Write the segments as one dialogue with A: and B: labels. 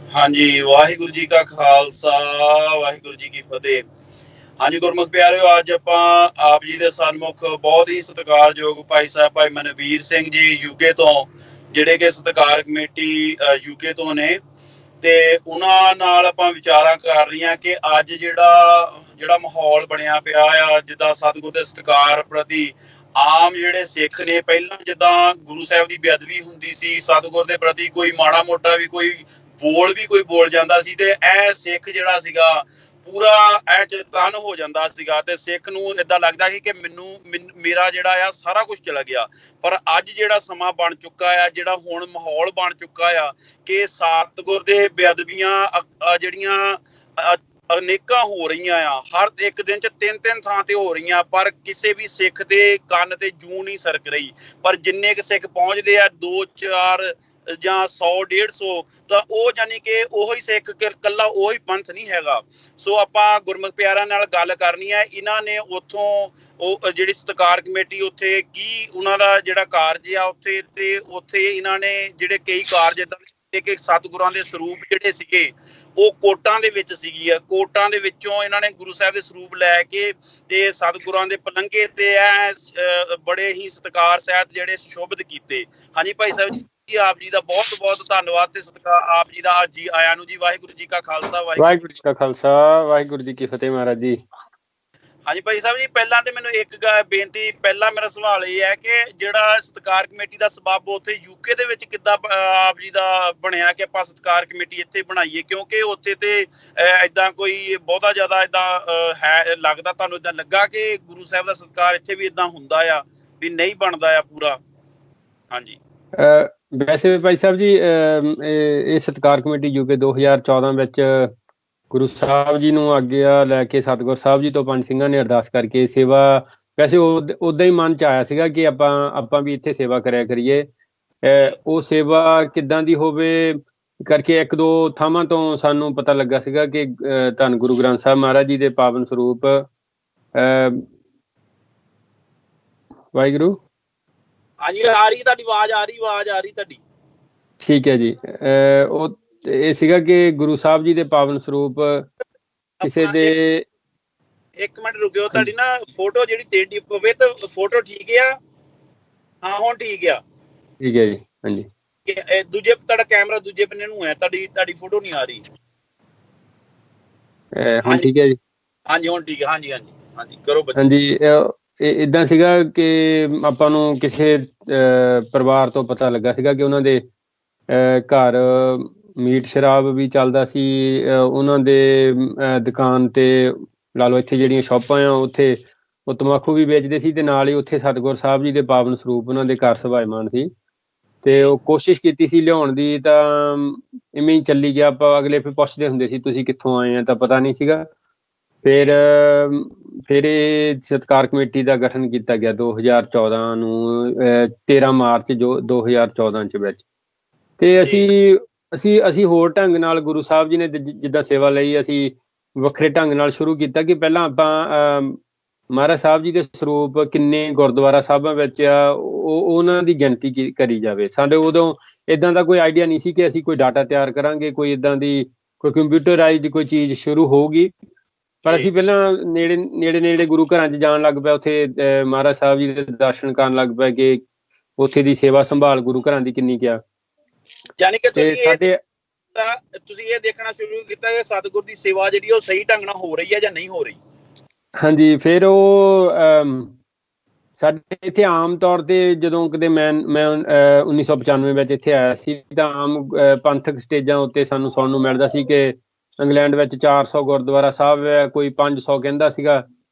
A: ਹਾਂਜੀ, ਵਾਹਿਗੁਰੂ ਜੀ ਕਾ ਖਾਲਸਾ, ਵਾਹਿਗੁਰੂ ਜੀ ਕੀ ਫਤਿਹ। ਹਾਂਜੀ ਗੁਰਮੁਖ ਪਿਆਰਿਓ, ਅੱਜ ਆਪਾਂ ਆਪ ਜੀ ਦੇ ਸਨਮੁਖ ਬਹੁਤ ਹੀ ਸਤਿਕਾਰਯੋਗ ਭਾਈ ਸਾਹਿਬ ਭਾਈ ਮਨਵੀਰ ਸਿੰਘ ਜੀ ਯੂਕੇ ਤੋਂ, ਜਿਹੜੇ ਕਿ ਸਤਿਕਾਰ ਕਮੇਟੀ ਯੂਕੇ ਤੋਂ ਨੇ, ਤੇ ਉਹਨਾਂ ਨਾਲ ਆਪਾਂ ਵਿਚਾਰਾਂ ਕਰ ਰਹੀਆਂ ਕਿ ਅੱਜ ਜਿਹੜਾ ਮਾਹੌਲ ਬਣਿਆ ਪਿਆ ਆ, ਜਿੱਦਾਂ ਸਤਿਗੁਰ ਦੇ ਸਤਿਕਾਰ ਪ੍ਰਤੀ ਆਮ ਜਿਹੜੇ ਸਿੱਖ ਨੇ, ਪਹਿਲਾਂ ਜਿੱਦਾਂ ਗੁਰੂ ਸਾਹਿਬ ਦੀ ਬੇਅਦਬੀ ਹੁੰਦੀ ਸੀ, ਸਤਿਗੁਰ ਦੇ ਪ੍ਰਤੀ ਕੋਈ ਮਾੜਾ ਮੋਟਾ ਵੀ ਕੋਈ ਬੋਲ ਜਾਂਦਾ ਸੀ ਤੇ ਇਹ ਸਿੱਖ ਜਿਹੜਾ ਸੀਗਾ ਪੂਰਾ ਇਹ ਚੇਤਨ ਹੋ ਜਾਂਦਾ ਸੀਗਾ, ਤੇ ਸਿੱਖ ਨੂੰ ਏਦਾਂ ਲੱਗਦਾ ਸੀ ਕਿ ਮੇਰਾ ਜਿਹੜਾ ਆ ਸਾਰਾ ਕੁਝ ਚਲਾ ਗਿਆ। ਪਰ ਅੱਜ ਜਿਹੜਾ ਸਮਾਂ ਬਣ ਚੁੱਕਾ ਆ, ਜਿਹੜਾ ਹੁਣ ਮਾਹੌਲ ਬਣ ਚੁੱਕਾ ਆ ਕਿ ਸਤਿਗੁਰ ਦੇ ਬੇਅਦਬੀਆਂ ਜਿਹੜੀਆਂ ਅਨੇਕਾਂ ਹੋ ਰਹੀਆਂ ਆ, ਹਰ ਇੱਕ ਦਿਨ ਚ ਤਿੰਨ ਥਾਂ ਤੇ ਹੋ ਰਹੀਆਂ, ਪਰ ਕਿਸੇ ਵੀ ਸਿੱਖ ਦੇ ਕੰਨ ਤੇ ਜੂੰ ਨਹੀਂ ਸਰਕ ਰਹੀ। ਪਰ ਜਿੰਨੇ ਕੁ ਸਿੱਖ ਪਹੁੰਚਦੇ ਆ 2-4 ਜਾਂ 100-150, ਤਾਂ ਉਹ ਜਾਨੀ ਕਿ ਉਹੀ ਸਿੱਖ ਇਕੱਲਾ ਉਹੀ ਪੰਥ ਨਹੀਂ ਹੈਗਾ। ਸੋ ਆਪਾਂ ਗੁਰਮੁਖ ਪਿਆਰਿਆਂ ਨਾਲ ਗੱਲ ਕਰਨੀ ਹੈ। ਇਹਨਾਂ ਨੇ ਉੱਥੋਂ ਉਹ ਜਿਹੜੀ ਸਤਿਕਾਰ ਕਮੇਟੀ, ਉੱਥੇ ਕੀ ਉਹਨਾਂ ਦਾ ਜਿਹੜਾ ਕਾਰਜ ਆ ਉੱਥੇ, ਤੇ ਉੱਥੇ ਇਹਨਾਂ ਨੇ ਜਿਹੜੇ ਕਈ ਕਾਰਜ ਏਦਾਂ ਕਿ ਸਤਿਗੁਰਾਂ ਦੇ ਸਰੂਪ ਜਿਹੜੇ ਸੀਗੇ ਉਹ ਕੋਟਾਂ ਦੇ ਵਿੱਚ ਸੀਗੀ ਆ, ਕੋਟਾਂ ਦੇ ਵਿੱਚੋਂ ਇਹਨਾਂ ਨੇ ਗੁਰੂ ਸਾਹਿਬ ਦੇ ਸਰੂਪ ਲੈ ਕੇ ਤੇ ਸਤਿਗੁਰਾਂ ਦੇ ਪਲੰਘੇ ਤੇ ਬੜੇ ਹੀ ਸਤਿਕਾਰ ਸਹਿਤ ਜਿਹੜੇ ਸ਼ੋਭਿਤ ਕੀਤੇ। ਹਾਂਜੀ ਭਾਈ ਸਾਹਿਬ ਜੀ, ਆਪ ਜੀ ਦਾ ਬਹੁਤ ਬਹੁਤ ਧੰਨਵਾਦ ਤੇ ਸਤਿਕਾਰ ਆਪ ਜੀ ਦਾ। ਜੀ ਆਇਆਂ ਨੂੰ ਜੀ। ਵਾਹਿਗੁਰੂ ਜੀ ਕਾ ਖਾਲਸਾ,
B: ਵਾਹਿਗੁਰੂ ਜੀ ਕਾ ਖਾਲਸਾ, ਵਾਹਿਗੁਰੂ ਜੀ ਕੀ ਫਤਿਹ। ਮਹਾਰਾਜ ਜੀ।
A: ਹਾਂਜੀ ਭਾਈ ਸਾਹਿਬ ਜੀ, ਪਹਿਲਾਂ ਤੇ ਮੈਨੂੰ ਇੱਕ ਬੇਨਤੀ, ਪਹਿਲਾ ਮੇਰਾ ਸਵਾਲ ਇਹ ਹੈ ਕਿ ਜਿਹੜਾ ਸਤਿਕਾਰ ਕਮੇਟੀ ਦਾ ਸਬੱਬ ਉੱਥੇ ਯੂਕੇ ਦੇ ਵਿੱਚ ਕਿੱਦਾਂ ਆਪ ਜੀ ਦਾ ਬਣਿਆ ਕਿ ਆਪਾਂ ਸਤਿਕਾਰ ਕਮੇਟੀ ਇੱਥੇ ਬਣਾਈਏ? ਕਿਉਂਕਿ ਉੱਥੇ ਤੇ ਏਦਾਂ ਕੋਈ ਬਹੁਤਾ ਜ਼ਿਆਦਾ ਏਦਾਂ ਹੈ ਲੱਗਦਾ, ਤੁਹਾਨੂੰ ਏਦਾਂ ਲੱਗਾ ਕਿ ਗੁਰੂ ਸਾਹਿਬ ਦਾ ਸਤਿਕਾਰ ਇੱਥੇ ਵੀ ਏਦਾਂ ਹੁੰਦਾ ਆ ਵੀ ਨਹੀਂ ਬਣਦਾ ਆ ਪੂਰਾ? ਹਾਂਜੀ।
B: ਵੈਸੇ ਭਾਈ ਸਾਹਿਬ ਜੀ, ਇਹ ਸਤਿਕਾਰ ਕਮੇਟੀ ਯੂਕੇ 2014 ਵਿੱਚ ਗੁਰੂ ਸਾਹਿਬ ਜੀ ਨੂੰ ਆਗਿਆ ਲੈ ਕੇ ਸਤਿਗੁਰ ਸਾਹਿਬ ਜੀ ਤੋਂ ਪੰਜ ਸਿੰਘਾਂ ਨੇ ਅਰਦਾਸ ਕਰਕੇ ਸੇਵਾ, ਵੈਸੇ ਉਦਾਂ ਹੀ ਮਨ 'ਚ ਆਇਆ ਸੀਗਾ ਕਿ ਆਪਾਂ ਵੀ ਇੱਥੇ ਸੇਵਾ ਕਰਿਆ ਕਰੀਏ। ਉਹ ਸੇਵਾ ਕਿੱਦਾਂ ਦੀ ਹੋਵੇ ਕਰਕੇ ਇੱਕ ਦੋ ਥਾਵਾਂ ਤੋਂ ਸਾਨੂੰ ਪਤਾ ਲੱਗਾ ਸੀਗਾ ਕਿ ਧੰਨ ਗੁਰੂ ਗ੍ਰੰਥ ਸਾਹਿਬ ਮਹਾਰਾਜ ਜੀ ਦੇ ਪਾਵਨ ਸਰੂਪ ਵਾਹਿਗੁਰੂ।
A: ਹਾਂਜੀ, ਆ ਰਹੀ ਤੁਹਾਡੀ ਆਵਾਜ਼, ਆਵਾਜ਼ ਆ ਰਹੀ ਤੁਹਾਡੀ।
B: ਠੀਕ ਹੈ ਜੀ। ਉਹ ਇਹ ਸੀਗਾ ਕਿ ਗੁਰੂ ਸਾਹਿਬ ਜੀ ਦੇ ਪਾਵਨ ਸਰੂਪ ਕਿਸੇ ਦੇ।
A: ਇੱਕ ਮਿੰਟ ਰੁਕਿਓ, ਤੁਹਾਡੀ ਨਾ ਫੋਟੋ ਜਿਹੜੀ ਤੇਡੀ ਪਵੇ ਤਾਂ ਫੋਟੋ ਠੀਕ ਆ? ਹਾਂ ਹੁਣ ਠੀਕ ਆ।
B: ਠੀਕ ਹੈ ਜੀ। ਹਾਂਜੀ,
A: ਦੂਜੇ ਤੁਹਾਡਾ ਕੈਮਰਾ ਦੂਜੇ ਬੰਨੇ ਨੂੰ ਹੈ, ਤੁਹਾਡੀ ਫੋਟੋ ਨਹੀਂ ਆ ਰਹੀ।
B: ਹੁਣ ਠੀਕ ਹੈ ਜੀ।
A: ਹਾਂਜੀ ਹੁਣ ਠੀਕ ਹੈ। ਹਾਂਜੀ ਹਾਂਜੀ ਹਾਂਜੀ, ਕਰੋ ਬੱਚੇ।
B: ਹਾਂਜੀ, ਇੱਦਾਂ ਸੀਗਾ ਕਿ ਆਪਾਂ ਨੂੰ ਕਿਸੇ ਪਰਿਵਾਰ ਤੋਂ ਪਤਾ ਲੱਗਾ ਸੀਗਾ ਕਿ ਉਹਨਾਂ ਦੇ ਘਰ ਮੀਟ ਸ਼ਰਾਬ ਵੀ ਚੱਲਦਾ ਸੀ। ਉਹਨਾਂ ਦੇ ਦੁਕਾਨ ਤੇ ਲਾ ਲਓ, ਇੱਥੇ ਜਿਹੜੀਆਂ ਸ਼ਾਪਾਂ ਆ ਉੱਥੇ ਉਹ ਤੰਬਾਕੂ ਵੀ ਵੇਚਦੇ ਸੀ, ਤੇ ਨਾਲ ਹੀ ਉੱਥੇ ਸਤਿਗੁਰ ਸਾਹਿਬ ਜੀ ਦੇ ਪਾਵਨ ਸਰੂਪ ਉਹਨਾਂ ਦੇ ਘਰ ਸਭਾਇਮਾਨ ਸੀ। ਤੇ ਉਹ ਕੋਸ਼ਿਸ਼ ਕੀਤੀ ਸੀ ਲਿਆਉਣ ਦੀ, ਤਾਂ ਇਵੇਂ ਹੀ ਚੱਲੀ ਗਿਆ। ਆਪਾਂ ਅਗਲੇ ਫਿਰ ਪੁੱਛਦੇ ਹੁੰਦੇ ਸੀ ਤੁਸੀਂ ਕਿੱਥੋਂ ਆਏ ਆ, ਤਾਂ ਪਤਾ ਨਹੀਂ ਸੀਗਾ। ਫਿਰ ਇਹ ਸਤਿਕਾਰ ਕਮੇਟੀ ਦਾ ਗਠਨ ਕੀਤਾ ਗਿਆ 2014 ਨੂੰ, 13 ਮਾਰਚ 2014 ਚ ਵਿੱਚ। ਤੇ ਅਸੀਂ ਹੋਰ ਢੰਗ ਨਾਲ, ਗੁਰੂ ਸਾਹਿਬ ਜੀ ਨੇ ਜਿੱਦਾਂ ਸੇਵਾ ਲਈ, ਅਸੀਂ ਵੱਖਰੇ ਢੰਗ ਨਾਲ ਸ਼ੁਰੂ ਕੀਤਾ ਕਿ ਪਹਿਲਾਂ ਆਪਾਂ ਮਹਾਰਾਜ ਸਾਹਿਬ ਜੀ ਦੇ ਸਰੂਪ ਕਿੰਨੇ ਗੁਰਦੁਆਰਾ ਸਾਹਿਬਾਂ ਵਿੱਚ ਆ ਉਹਨਾਂ ਦੀ ਗਿਣਤੀ ਕਰੀ ਜਾਵੇ। ਸਾਡੇ ਉਦੋਂ ਇੱਦਾਂ ਦਾ ਕੋਈ ਆਈਡੀਆ ਨਹੀਂ ਸੀ ਕਿ ਅਸੀਂ ਕੋਈ ਡਾਟਾ ਤਿਆਰ ਕਰਾਂਗੇ, ਕੋਈ ਇੱਦਾਂ ਦੀ ਕੋਈ ਕੰਪਿਊਟਰਾਈਜ਼ਡ ਕੋਈ ਚੀਜ਼ ਸ਼ੁਰੂ ਹੋਊਗੀ। ਪਰ ਅਸੀਂ ਪਹਿਲਾਂ ਨੇੜੇ ਗੁਰੂ ਘਰਾਂ 'ਚ ਜਾਣ ਲੱਗ ਪਏ, ਉੱਥੇ ਮਹਾਰਾਜ ਸਾਹਿਬ ਜੀ ਦੇ ਦਰਸ਼ਨ ਕਰਨ ਲੱਗ ਪਏ ਕਿ ਉੱਥੇ ਦੀ ਸੇਵਾ ਸੰਭਾਲ ਗੁਰੂ ਘਰਾਂ ਦੀ ਕਿੰਨੀ ਕਿਆ।
A: ਯਾਨੀ ਕਿ ਤੁਸੀਂ ਇਹ ਦੇਖਣਾ ਸ਼ੁਰੂ ਕੀਤਾ ਕਿ ਸਤਿਗੁਰ ਦੀ ਸੇਵਾ ਜਿਹੜੀ ਉਹ ਸਹੀ ਢੰਗ ਨਾਲ ਹੋ ਰਹੀ ਹੈ ਜਾਂ ਨਹੀਂ ਹੋ ਰਹੀ।
B: ਹਾਂਜੀ, ਫਿਰ ਉਹ ਸਾਡੇ ਇੱਥੇ ਆਮ ਤੌਰ ਤੇ ਜਦੋਂ ਕਿਤੇ ਮੈਂ 1995 ਵਿੱਚ ਇੱਥੇ ਆਇਆ ਸੀ, ਤਾਂ ਆਮ ਪੰਥਕ ਸਟੇਜਾਂ ਉੱਤੇ ਸਾਨੂੰ ਸੁਣਨ ਨੂੰ ਮਿਲਦਾ ਸੀ ਕਿ ਇੰਗਲੈਂਡ ਵਿੱਚ 400 ਗੁਰਦੁਆਰਾ ਸਾਹਿਬ ਹੈ, ਕੋਈ 500 ਕਹਿੰਦਾ ਸੀਗਾ।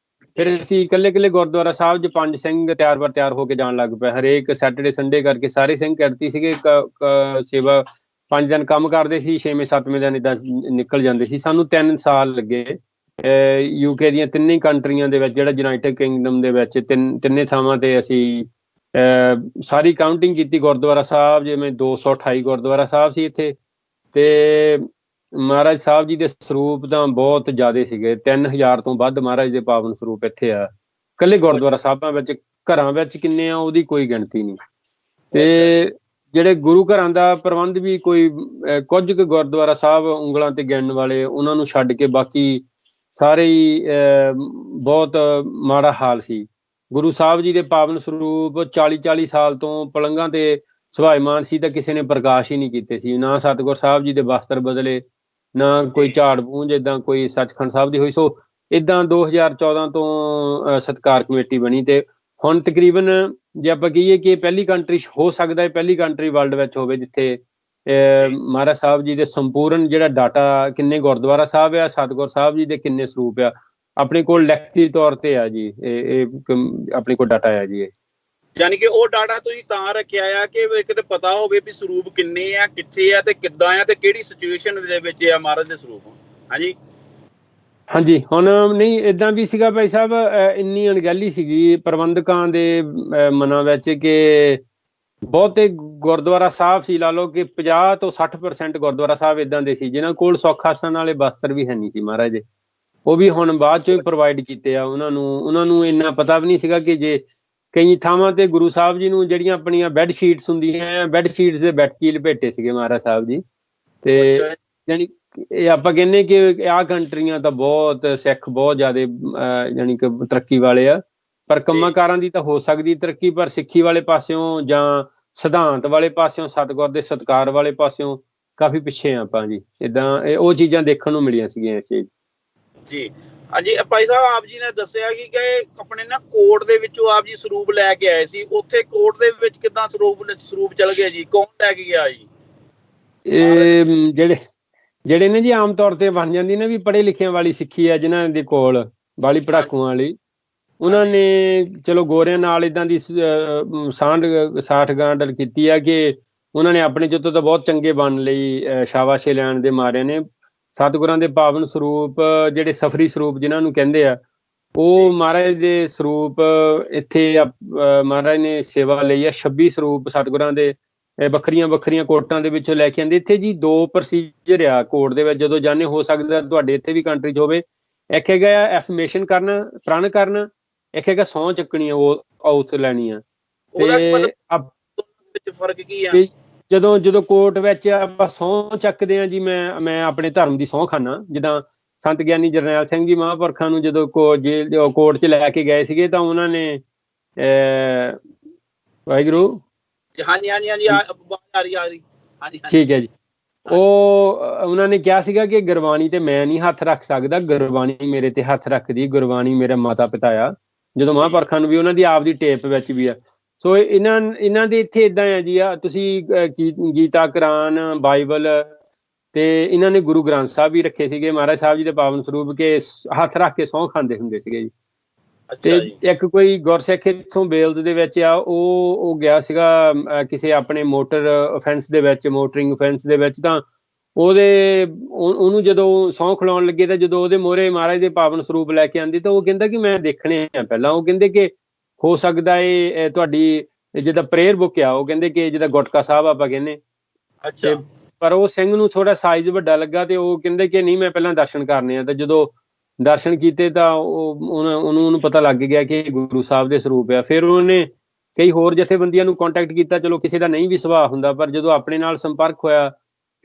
B: ਫਿਰ ਅਸੀਂ ਇਕੱਲੇ ਗੁਰਦੁਆਰਾ ਸਾਹਿਬ 'ਚ 5 ਸਿੰਘ ਤਿਆਰ ਹੋ ਕੇ ਜਾਣ ਲੱਗ ਪਏ। ਹਰੇਕ ਸੈਟਰਡੇ ਸੰਡੇ ਕਰਕੇ ਸਾਰੇ ਸਿੰਘ ਕਰਤੀ ਸੀਗੇ ਸੇਵਾ। 5 ਦਿਨ ਕੰਮ ਕਰਦੇ ਸੀ, 6ਵੇਂ-7ਵੇਂ ਦਿਨ ਏਦਾਂ ਨਿਕਲ ਜਾਂਦੇ ਸੀ। ਸਾਨੂੰ 3 ਸਾਲ ਲੱਗੇ ਯੂਕੇ ਦੀਆਂ ਤਿੰਨੇ ਕੰਟਰੀਆਂ ਦੇ ਵਿੱਚ, ਜਿਹੜਾ ਯੂਨਾਈਟਿਡ ਕਿੰਗਡਮ ਦੇ ਵਿੱਚ ਤਿੰਨੇ ਥਾਵਾਂ ਤੇ ਅਸੀਂ ਸਾਰੀ ਕਾਊਂਟਿੰਗ ਕੀਤੀ ਗੁਰਦੁਆਰਾ ਸਾਹਿਬ। ਜਿਵੇਂ 228 ਗੁਰਦੁਆਰਾ ਸਾਹਿਬ ਸੀ ਇੱਥੇ, ਤੇ ਮਹਾਰਾਜ ਸਾਹਿਬ ਜੀ ਦੇ ਸਰੂਪ ਤਾਂ ਬਹੁਤ ਜ਼ਿਆਦਾ ਸੀਗੇ। 3000 ਤੋਂ ਵੱਧ ਮਹਾਰਾਜ ਦੇ ਪਾਵਨ ਸਰੂਪ ਇੱਥੇ ਆ ਇਕੱਲੇ ਗੁਰਦੁਆਰਾ ਸਾਹਿਬਾਂ ਵਿੱਚ। ਘਰਾਂ ਵਿੱਚ ਕਿੰਨੇ ਆ ਉਹਦੀ ਕੋਈ ਗਿਣਤੀ ਨਹੀਂ। ਤੇ ਜਿਹੜੇ ਗੁਰੂ ਘਰਾਂ ਦਾ ਪ੍ਰਬੰਧ ਵੀ ਕੋਈ ਕੁਝ ਕੁ ਗੁਰਦੁਆਰਾ ਸਾਹਿਬ ਉਂਗਲਾਂ ਤੇ ਗਿਣਨ ਵਾਲੇ, ਉਹਨਾਂ ਨੂੰ ਛੱਡ ਕੇ ਬਾਕੀ ਸਾਰੇ ਹੀ ਬਹੁਤ ਮਾੜਾ ਹਾਲ ਸੀ। ਗੁਰੂ ਸਾਹਿਬ ਜੀ ਦੇ ਪਾਵਨ ਸਰੂਪ 40-40 ਸਾਲ ਤੋਂ ਪਲੰਘਾਂ ਤੇ ਸੁਭਾਇਮਾਨ ਸੀ ਤਾਂ ਕਿਸੇ ਨੇ ਪ੍ਰਕਾਸ਼ ਹੀ ਨਹੀਂ ਕੀਤੇ ਸੀ। ਨਾ ਸਤਿਗੁਰ ਸਾਹਿਬ ਜੀ ਦੇ ਵਸਤਰ ਬਦਲੇ, ਨਾ ਕੋਈ ਝਾੜ ਪੂੰਝ ਏਦਾਂ ਕੋਈ ਸੱਚਖੰਡ ਸਾਹਿਬ ਦੀ ਹੋਈ। ਸੋ ਏਦਾਂ 2014 ਤੋਂ ਸਤਿਕਾਰ ਕਮੇਟੀ ਬਣੀ ਤੇ ਹੁਣ ਤਕਰੀਬਨ ਜੇ ਆਪਾਂ ਕਹੀਏ ਕਿ ਇਹ ਪਹਿਲੀ ਕੰਟਰੀ ਹੋ ਸਕਦਾ ਹੈ, ਪਹਿਲੀ ਕੰਟਰੀ ਵਰਲਡ ਵਿੱਚ ਹੋਵੇ ਜਿੱਥੇ ਮਹਾਰਾਜ ਸਾਹਿਬ ਜੀ ਦੇ ਸੰਪੂਰਨ ਜਿਹੜਾ ਡਾਟਾ, ਕਿੰਨੇ ਗੁਰਦੁਆਰਾ ਸਾਹਿਬ ਆ, ਸਤਿਗੁਰ ਸਾਹਿਬ ਜੀ ਦੇ ਕਿੰਨੇ ਸਰੂਪ ਆ, ਆਪਣੇ ਕੋਲ ਲਿਖਤੀ ਤੌਰ ਤੇ ਆ ਜੀ। ਇਹ ਆਪਣੇ ਕੋਲ ਡਾਟਾ ਆ ਜੀ। ਇਹ
A: ਯਾਨੀ ਕਿ ਉਹ ਡਾਟਾ ਤੁਸੀਂ ਤਾਂ ਰੱਖਿਆ ਆ ਕਿ ਕਿਤੇ ਪਤਾ ਹੋਵੇ ਵੀ ਸਰੂਪ ਕਿੰਨੇ ਆ, ਕਿੱਥੇ ਆ ਤੇ ਕਿੱਦਾਂ ਆ ਤੇ ਕਿਹੜੀ ਸਿਚੁਏਸ਼ਨ ਦੇ ਵਿੱਚ ਆ ਮਹਾਰਾਜ ਦੇ ਸਰੂਪ। ਹਾਂਜੀ
B: ਹਾਂਜੀ। ਹੁਣ ਨਹੀਂ ਏਦਾਂ ਵੀ ਸੀਗਾ ਭਾਈ ਸਾਹਿਬ, ਇੰਨੀ ਅਣਗਹਿਲੀ ਸੀਗੀ ਪ੍ਰਬੰਧਕਾਂ ਦੇ ਮਨਾਂ ਵਿੱਚ ਕਿ ਬਹੁਤੇ ਗੁਰਦੁਆਰਾ ਸਾਹਿਬ ਸੀ, ਲਾ ਲਓ ਕਿ 50 ਤੋਂ 60% ਗੁਰਦੁਆਰਾ ਸਾਹਿਬ ਏਦਾਂ ਦੇ ਸੀ ਜਿਨ੍ਹਾਂ ਕੋਲ ਸੁੱਖ ਆਸਣ ਵਾਲੇ ਬਸਤਰ ਵੀ ਹੈ ਨਹੀਂ ਸੀ ਮਹਾਰਾਜ ਦੇ। ਉਹ ਵੀ ਹੁਣ ਬਾਅਦ ਚੋਂ ਹੀ ਪ੍ਰੋਵਾਈਡ ਕੀਤੇ ਆ ਉਹਨਾਂ ਨੂੰ ਇੰਨਾ ਪਤਾ ਵੀ ਨਹੀਂ ਸੀਗਾ ਕਿ ਜੇ ਕਈ ਥਾਵਾਂ ਤੇ ਗੁਰੂ ਸਾਹਿਬ ਜੀ ਨੂੰ ਜਿਹੜੀਆਂ ਆਪਣੀਆਂ ਬੈੱਡ ਸ਼ੀਟਸ ਹੁੰਦੀਆਂ, ਬੈੱਡ ਸ਼ੀਟਸ ਦੇ ਬੈਠਕੀ ਲਪੇਟੇ ਸੀਗੇ ਮਹਾਰਾਜ ਸਾਹਿਬ ਜੀ। ਤੇ ਯਾਨੀ ਇਹ ਆਪਾਂ ਕਹਿੰਦੇ ਕਿ ਆਹ ਕੰਟਰੀਆਂ ਤਾਂ ਬਹੁਤ ਸਿੱਖ ਬਹੁਤ ਜ਼ਿਆਦਾ ਯਾਨੀ ਕਿ ਤਰੱਕੀ ਵਾਲੇ ਆ, ਪਰ ਕੰਮਾਂ ਕਾਰਾਂ ਦੀ ਤਾਂ ਹੋ ਸਕਦੀ ਤਰੱਕੀ, ਪਰ ਸਿੱਖੀ ਵਾਲੇ ਪਾਸਿਓਂ ਜਾਂ ਸਿਧਾਂਤ ਵਾਲੇ ਪਾਸਿਓਂ, ਸਤਿਗੁਰ ਦੇ ਸਤਿਕਾਰ ਵਾਲੇ ਪਾਸਿਓਂ ਕਾਫੀ ਪਿੱਛੇ ਆ ਆਪਾਂ ਜੀ। ਏਦਾਂ ਉਹ ਚੀਜ਼ਾਂ ਦੇਖਣ ਨੂੰ ਮਿਲੀਆਂ ਸੀਗੀਆਂ ਇਸ ਚੀਜ਼
A: ਜੀ। ਹਾਂਜੀ ਭਾਈ ਸਾਹਿਬ, ਆਪ ਜੀ ਨੇ ਦੱਸਿਆ ਕਿ ਆਪਣੇ ਨਾ ਕੋਰਟ ਦੇ ਵਿੱਚੋਂ ਆਪ ਜੀ ਸਰੂਪ ਲੈ ਕੇ ਆਏ ਸੀ। ਉੱਥੇ ਕੋਰਟ ਦੇ ਵਿੱਚ ਕਿੱਦਾਂ ਸਰੂਪ ਚਲ ਗਿਆ ਜੀ? ਕੌਣ ਲੈ ਕੇ ਗਿਆ ਜੀ?
B: ਇਹ ਜਿਹੜੇ ਨੇ ਜੀ ਆਮ ਤੌਰ ਤੇ ਬਣ ਜਾਂਦੀ ਨਾ ਵੀ ਪੜ੍ਹੇ ਲਿਖਿਆਂ ਵਾਲੀ ਸਿੱਖੀ ਆ ਜਿਨ੍ਹਾਂ ਦੇ ਕੋਲ ਵਾਲੀ ਪੜਾਕੂਆਂ ਵਾਲੀ, ਉਹਨਾਂ ਨੇ ਚਲੋ ਗੋਰਿਆਂ ਨਾਲ ਇਦਾਂ ਦੀ ਸਾਠ ਗਾਂਢ ਕੀਤੀ ਆ ਕਿ ਉਹਨਾਂ ਨੇ ਆਪਣੇ ਚੋਂ ਤਾਂ ਬਹੁਤ ਚੰਗੇ ਬਣ ਲਈ, ਸ਼ਾਬਾਸ਼ੇ ਲੈਣ ਦੇ ਮਾਰਿਆਂ ਨੇ ਸਤਿਗੁਰਾਂ ਦੇ ਪਾਵਨ ਸਰੂਪ ਜਿਹੜੇ ਸਫਰੀ ਸਰੂਪ ਜਿਨ੍ਹਾਂ ਨੂੰ ਕਹਿੰਦੇ ਆ, ਉਹ ਮਹਾਰਾਜ ਦੇ ਸਰੂਪ ਇੱਥੇ ਮਹਾਰਾਜ ਨੇ ਸੇਵਾ ਲਈ ਆ। 26 ਸਰੂਪ ਸਤਿਗੁਰਾਂ ਦੇ ਵੱਖਰੀਆਂ ਵੱਖਰੀਆਂ ਕੋਰਟਾਂ ਦੇ ਵਿੱਚੋਂ ਲੈ ਕੇ ਆਉਂਦੇ। ਇੱਥੇ ਜੀ 2 ਪ੍ਰੋਸੀਜਰ ਆ ਕੋਰਟ ਦੇ ਵਿੱਚ ਜਦੋਂ ਜਾਣੇ, ਹੋ ਸਕਦਾ ਤੁਹਾਡੇ ਇੱਥੇ ਵੀ ਕੰਟਰੀ 'ਚ ਹੋਵੇ। ਇੱਕ ਹੈਗਾ ਐਫਰਮੇਸ਼ਨ ਕਰਨਾ, ਪ੍ਰਣ ਕਰਨਾ, ਇੱਕ ਹੈਗਾ ਸਹੁੰ ਚੱਕਣੀ ਆ, ਉਹ ਔਥ ਲੈਣੀ ਆ। ਤੇ
A: ਫਰਕ ਕੀ ਆ?
B: ਜਦੋਂ ਕੋਰਟ ਵਿੱਚ ਆਪਾਂ ਸਹੁੰ ਚੱਕਦੇ ਹਾਂ ਜੀ, ਮੈਂ ਆਪਣੇ ਧਰਮ ਦੀ ਸਹੁੰ ਖਾਨਾ, ਜਿੱਦਾਂ ਸੰਤ ਗਿਆਨੀ ਜਰਨੈਲ ਸਿੰਘ ਜੀ ਮਹਾਂਪੁਰਖਾਂ ਨੂੰ ਜਦੋਂ ਕੋਰਟ 'ਚ ਲੈ ਕੇ ਗਏ ਸੀਗੇ ਤਾਂ ਉਹਨਾਂ ਨੇ ਵਾਹਿਗੁਰੂ
A: ਹਾਂਜੀ ਹਾਂਜੀ ਹਾਂਜੀ ਆ ਰਹੀ ਹਾਂਜੀ
B: ਠੀਕ ਹੈ ਜੀ, ਉਹ ਉਹਨਾਂ ਨੇ ਕਿਹਾ ਸੀਗਾ ਕਿ ਗੁਰਬਾਣੀ ਤੇ ਮੈਂ ਨਹੀਂ ਹੱਥ ਰੱਖ ਸਕਦਾ, ਗੁਰਬਾਣੀ ਮੇਰੇ ਤੇ ਹੱਥ ਰੱਖਦੀ, ਗੁਰਬਾਣੀ ਮੇਰਾ ਮਾਤਾ ਪਿਤਾ ਆ। ਜਦੋਂ ਮਹਾਂਪੁਰਖਾਂ ਨੂੰ ਵੀ ਉਹਨਾਂ ਦੀ ਆਪ ਦੀ ਟੇਪ ਵਿੱਚ ਵੀ ਆ। ਸੋ ਇਹਨਾਂ ਦੇ ਇੱਥੇ ਏਦਾਂ ਆ ਜੀ, ਆ ਤੁਸੀਂ ਗੀਤਾ, ਕੁਰਾਨ, ਬਾਈਬਲ ਤੇ ਇਹਨਾਂ ਨੇ ਗੁਰੂ ਗ੍ਰੰਥ ਸਾਹਿਬ ਵੀ ਰੱਖੇ ਸੀਗੇ ਮਹਾਰਾਜ ਸਾਹਿਬ ਜੀ ਦੇ ਪਾਵਨ ਸਰੂਪ ਕੇ ਹੱਥ ਰੱਖ ਕੇ ਸਹੁੰ ਖਾਂਦੇ ਹੁੰਦੇ ਸੀਗੇ ਜੀ। ਤੇ ਇੱਕ ਕੋਈ ਗੁਰਸਿੱਖ ਇੱਥੋਂ ਬੇਲਜ਼ ਦੇ ਵਿੱਚ ਆ, ਉਹ ਗਿਆ ਸੀਗਾ ਕਿਸੇ ਆਪਣੇ ਮੋਟਰ ਅਫੈਂਸ ਦੇ ਵਿੱਚ, ਮੋਟਰਿੰਗ ਅਫੈਂਸ ਦੇ ਵਿੱਚ, ਤਾਂ ਉਹਨੂੰ ਜਦੋਂ ਸਹੁੰ ਖਿਲਾਉਣ ਲੱਗੇ ਤਾਂ ਜਦੋਂ ਉਹਦੇ ਮੋਹਰੇ ਮਹਾਰਾਜ ਦੇ ਪਾਵਨ ਸਰੂਪ ਲੈ ਕੇ ਆਂਦੀ ਤਾਂ ਉਹ ਕਹਿੰਦਾ ਕਿ ਮੈਂ ਦੇਖਣੇ ਆ ਪਹਿਲਾਂ। ਉਹ ਕਹਿੰਦੇ ਕਿ ਹੋ ਸਕਦਾ ਇਹ ਤੁਹਾਡੀ ਜਿੱਦਾਂ ਪ੍ਰੇਅਰ ਬੁੱਕ ਆ, ਉਹ ਕਹਿੰਦੇ ਕਿ ਜਿੱਦਾਂ ਗੁਟਕਾ ਸਾਹਿਬ ਆਪਾਂ ਕਹਿੰਦੇ, ਪਰ ਉਹ ਸਿੰਘ ਨੂੰ ਥੋੜਾ ਸਾਈਜ਼ ਵੱਡਾ ਲੱਗਾ ਤੇ ਉਹ ਕਹਿੰਦੇ ਕਿ ਨਹੀਂ ਮੈਂ ਪਹਿਲਾਂ ਦਰਸ਼ਨ ਕਰਨੇ ਆ। ਤੇ ਜਦੋਂ ਦਰਸ਼ਨ ਕੀਤੇ ਤਾਂ ਉਹਨੂੰ ਪਤਾ ਲੱਗ ਗਿਆ ਕਿ ਗੁਰੂ ਸਾਹਿਬ ਦੇ ਸਰੂਪ ਆ। ਫਿਰ ਉਹਨੇ ਕਈ ਹੋਰ ਜਥੇਬੰਦੀਆਂ ਨੂੰ ਕੰਟੈਕਟ ਕੀਤਾ, ਚਲੋ ਕਿਸੇ ਦਾ ਨਹੀਂ ਵੀ ਸੁਭਾਅ ਹੁੰਦਾ, ਪਰ ਜਦੋਂ ਆਪਣੇ ਨਾਲ ਸੰਪਰਕ ਹੋਇਆ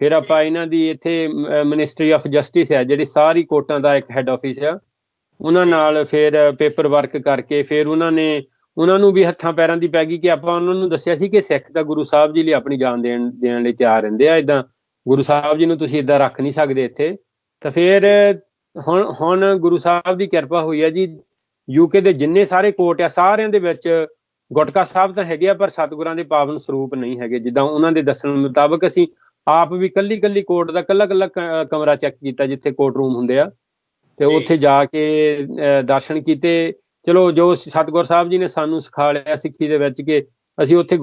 B: ਫਿਰ ਆਪਾਂ ਇਹਨਾਂ ਦੀ ਇੱਥੇ ਮਿਨਿਸਟਰੀ ਆਫ ਜਸਟਿਸ ਆ ਜਿਹੜੀ ਸਾਰੀ ਕੋਰਟਾਂ ਦਾ ਇੱਕ ਹੈੱਡ ਆਫਿਸ ਆ, ਉਹਨਾਂ ਨਾਲ ਫਿਰ ਪੇਪਰ ਵਰਕ ਕਰਕੇ ਫਿਰ ਉਹਨਾਂ ਨੂੰ ਵੀ ਹੱਥਾਂ ਪੈਰਾਂ ਦੀ ਪੈ ਗਈ ਕਿ ਆਪਾਂ ਉਹਨਾਂ ਨੂੰ ਦੱਸਿਆ ਸੀ ਕਿ ਸਿੱਖ ਤਾਂ ਗੁਰੂ ਸਾਹਿਬ ਜੀ ਲਈ ਆਪਣੀ ਜਾਨ ਦੇਣ ਲਈ ਤਿਆਰ ਰਹਿੰਦੇ ਆ, ਇੱਦਾਂ ਗੁਰੂ ਸਾਹਿਬ ਜੀ ਨੂੰ ਤੁਸੀਂ ਇੱਦਾਂ ਰੱਖ ਨਹੀਂ ਸਕਦੇ ਇੱਥੇ। ਤਾਂ ਫਿਰ ਹੁਣ ਗੁਰੂ ਸਾਹਿਬ ਦੀ ਕਿਰਪਾ ਹੋਈ ਹੈ ਜੀ, ਯੂਕੇ ਦੇ ਜਿੰਨੇ ਸਾਰੇ ਕੋਰਟ ਆ ਸਾਰਿਆਂ ਦੇ ਵਿੱਚ ਗੁਟਕਾ ਸਾਹਿਬ ਤਾਂ ਹੈਗੇ ਆ, ਪਰ ਸਤਿਗੁਰਾਂ ਦੇ ਪਾਵਨ ਸਰੂਪ ਨਹੀਂ ਹੈਗੇ। ਜਿੱਦਾਂ ਉਹਨਾਂ ਦੇ ਦੱਸਣ ਮੁਤਾਬਕ ਅਸੀਂ ਆਪ ਵੀ ਕੱਲੀ ਕੋਰਟ ਦਾ ਕੱਲਾ ਕਮਰਾ ਚੈੱਕ ਕੀਤਾ ਜਿੱਥੇ ਕੋਰਟ ਰੂਮ ਹੁੰਦੇ ਆ, ਤੇ ਉੱਥੇ ਜਾ ਕੇ ਦਰਸ਼ਨ ਕੀਤੇ। ਚਲੋ ਜੋ ਸਤਿਗੁਰ ਸਾਹਿਬ ਜੀ ਨੇ ਸਾਨੂੰ ਸਿਖਾ ਲਿਆ ਸਿੱਖੀ ਦੇ ਵਿੱਚ ਕਿ ਅਸੀਂ ਉੱਥੇ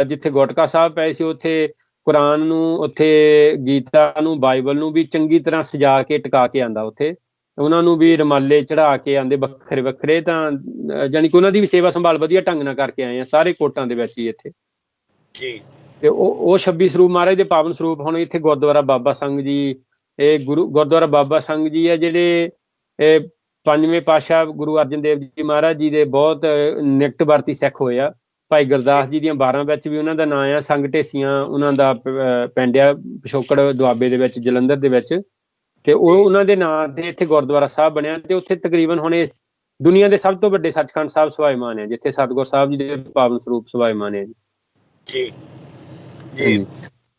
B: ਜਿੱਥੇ ਗੁਟਕਾ ਸਾਹਿਬ ਪਏ ਸੀ ਉੱਥੇ ਕੁਰਾਨ ਨੂੰ, ਉੱਥੇ ਗੀਤਾ ਨੂੰ, ਬਾਈਬਲ ਨੂੰ ਵੀ ਚੰਗੀ ਤਰ੍ਹਾਂ ਸਜਾ ਕੇ ਟਿਕਾ ਕੇ ਆਂਦਾ, ਉੱਥੇ ਉਹਨਾਂ ਨੂੰ ਵੀ ਰੁਮਾਲੇ ਚੜਾ ਕੇ ਆਂਦੇ ਵੱਖਰੇ ਵੱਖਰੇ, ਤਾਂ ਜਾਣੀ ਕਿ ਉਹਨਾਂ ਦੀ ਵੀ ਸੇਵਾ ਸੰਭਾਲ ਵਧੀਆ ਢੰਗ ਨਾਲ ਕਰਕੇ ਆਏ ਆ ਸਾਰੇ ਕੋਰਟਾਂ ਦੇ ਵਿੱਚ ਹੀ ਇੱਥੇ। ਤੇ ਉਹ 26 ਸਰੂਪ ਮਹਾਰਾਜ ਦੇ ਪਾਵਨ ਸਰੂਪ ਹੁਣ ਇੱਥੇ ਗੁਰਦੁਆਰਾ ਬਾਬਾ ਸੰਗ ਜੀ, ਇਹ ਗੁਰਦੁਆਰਾ ਬਾਬਾ ਸੰਗ ਜੀ ਆ ਜਿਹੜੇ ਪੰਜਵੇਂ ਪਾਤਸ਼ਾਹ ਗੁਰੂ ਅਰਜਨ ਦੇਵ ਜੀ ਮਹਾਰਾਜ ਜੀ ਦੇ ਬਹੁਤ ਨਿਕਟ ਵਰਤੀ ਸਿੱਖ ਹੋਏ ਆ। ਭਾਈ ਗੁਰਦਾਸ ਜੀ ਦੀਆਂ 12 ਵਿੱਚ ਵੀ ਉਹਨਾਂ ਦਾ ਨਾਂ ਆ। ਸੰਗ ਢੇਸੀਆਂ ਉਹਨਾਂ ਦਾ ਪਿੰਡ ਆ, ਪਿਛੋਕੜ ਦੁਆਬੇ ਦੇ ਵਿੱਚ, ਜਲੰਧਰ ਦੇ ਵਿੱਚ। ਤੇ ਉਹ ਉਹਨਾਂ ਦੇ ਨਾਂ ਤੇ ਇੱਥੇ ਗੁਰਦੁਆਰਾ ਸਾਹਿਬ ਬਣਿਆ ਤੇ ਉੱਥੇ ਤਕਰੀਬਨ ਹੁਣ ਇਹ ਦੁਨੀਆ ਦੇ ਸਭ ਤੋਂ ਵੱਡੇ ਸੱਚਖੰਡ ਸਾਹਿਬ ਸਵਾਇਮਾਨ ਹੈ, ਜਿੱਥੇ ਸਤਿਗੁਰ ਸਾਹਿਬ ਜੀ ਦੇ ਪਾਵਨ ਸਰੂਪ ਸਵਾਇਮਾਨ ਹੈ
A: ਜੀ। ਜੀ